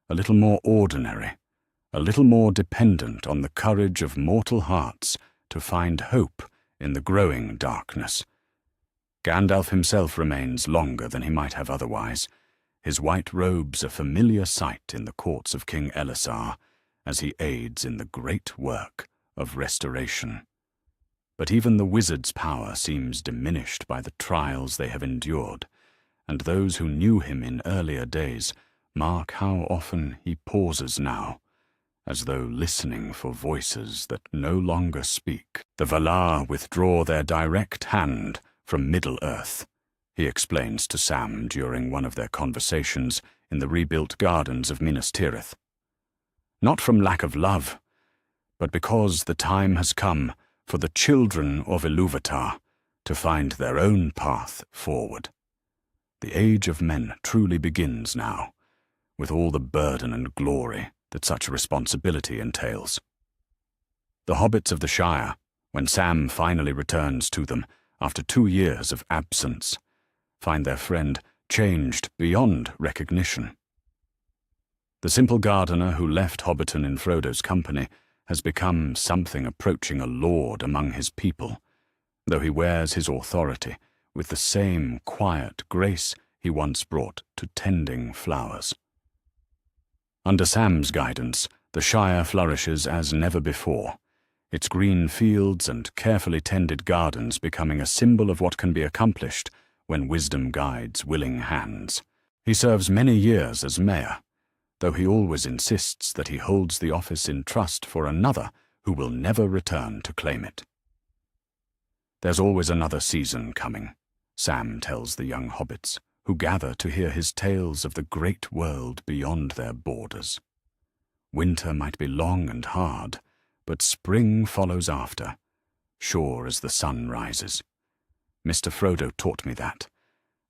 a little more ordinary, a little more dependent on the courage of mortal hearts to find hope in the growing darkness. Gandalf himself remains longer than he might have otherwise, his white robes a familiar sight in the courts of King Elessar, as he aids in the great work of restoration. But even the wizard's power seems diminished by the trials they have endured, and those who knew him in earlier days mark how often he pauses now, as though listening for voices that no longer speak. The Valar withdraw their direct hand from Middle-earth, he explains to Sam during one of their conversations in the rebuilt gardens of Minas Tirith. Not from lack of love, but because the time has come for the children of Ilúvatar to find their own path forward. The age of men truly begins now, with all the burden and glory that such a responsibility entails. The hobbits of the Shire, when Sam finally returns to them after 2 years of absence, find their friend changed beyond recognition. The simple gardener who left Hobbiton in Frodo's company has become something approaching a lord among his people, though he wears his authority with the same quiet grace he once brought to tending flowers. Under Sam's guidance, the Shire flourishes as never before, its green fields and carefully tended gardens becoming a symbol of what can be accomplished when wisdom guides willing hands. He serves many years as mayor, though he always insists that he holds the office in trust for another who will never return to claim it. There's always another season coming, Sam tells the young hobbits, who gather to hear his tales of the great world beyond their borders. Winter might be long and hard, but spring follows after, sure as the sun rises. Mr. Frodo taught me that,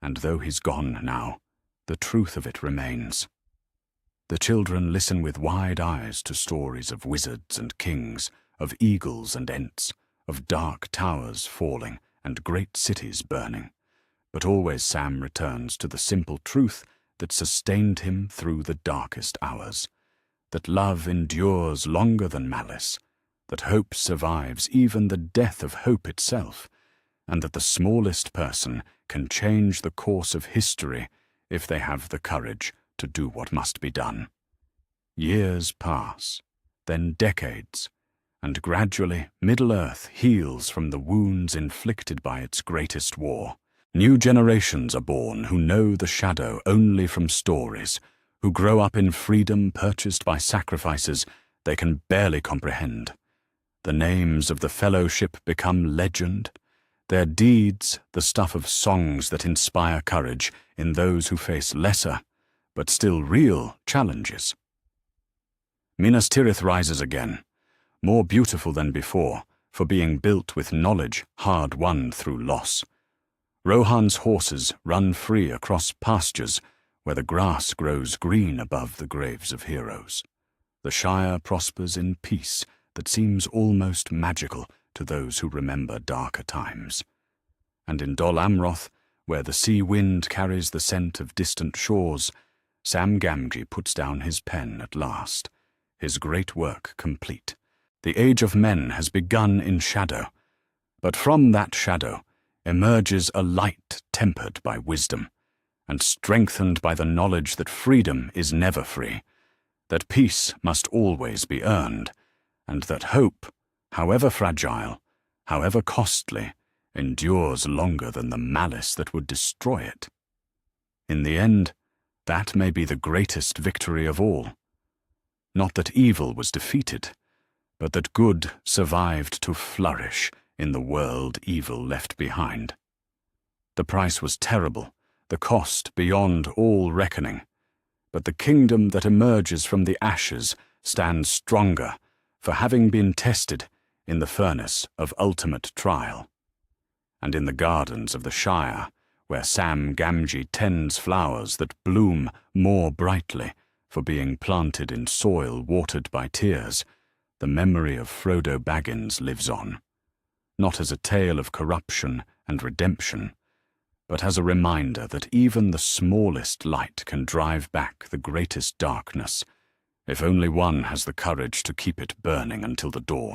and though he's gone now, the truth of it remains. The children listen with wide eyes to stories of wizards and kings, of eagles and ents, of dark towers falling and great cities burning. But always Sam returns to the simple truth that sustained him through the darkest hours, that love endures longer than malice, that hope survives even the death of hope itself, and that the smallest person can change the course of history if they have the courage to do what must be done. Years pass, then decades, and gradually Middle-earth heals from the wounds inflicted by its greatest war. New generations are born who know the Shadow only from stories, who grow up in freedom purchased by sacrifices they can barely comprehend. The names of the Fellowship become legend, their deeds the stuff of songs that inspire courage in those who face lesser, but still real, challenges. Minas Tirith rises again, more beautiful than before, for being built with knowledge hard won through loss. Rohan's horses run free across pastures where the grass grows green above the graves of heroes. The Shire prospers in peace that seems almost magical to those who remember darker times. And in Dol Amroth, where the sea wind carries the scent of distant shores, Sam Gamgee puts down his pen at last, his great work complete. The age of men has begun in shadow, but from that shadow emerges a light tempered by wisdom, and strengthened by the knowledge that freedom is never free, that peace must always be earned, and that hope, however fragile, however costly, endures longer than the malice that would destroy it. In the end, that may be the greatest victory of all. Not that evil was defeated, but that good survived to flourish in the world evil left behind. The price was terrible, the cost beyond all reckoning, but the kingdom that emerges from the ashes stands stronger for having been tested in the furnace of ultimate trial. And in the gardens of the Shire, where Sam Gamgee tends flowers that bloom more brightly for being planted in soil watered by tears, the memory of Frodo Baggins lives on, not as a tale of corruption and redemption, but as a reminder that even the smallest light can drive back the greatest darkness, if only one has the courage to keep it burning until the dawn.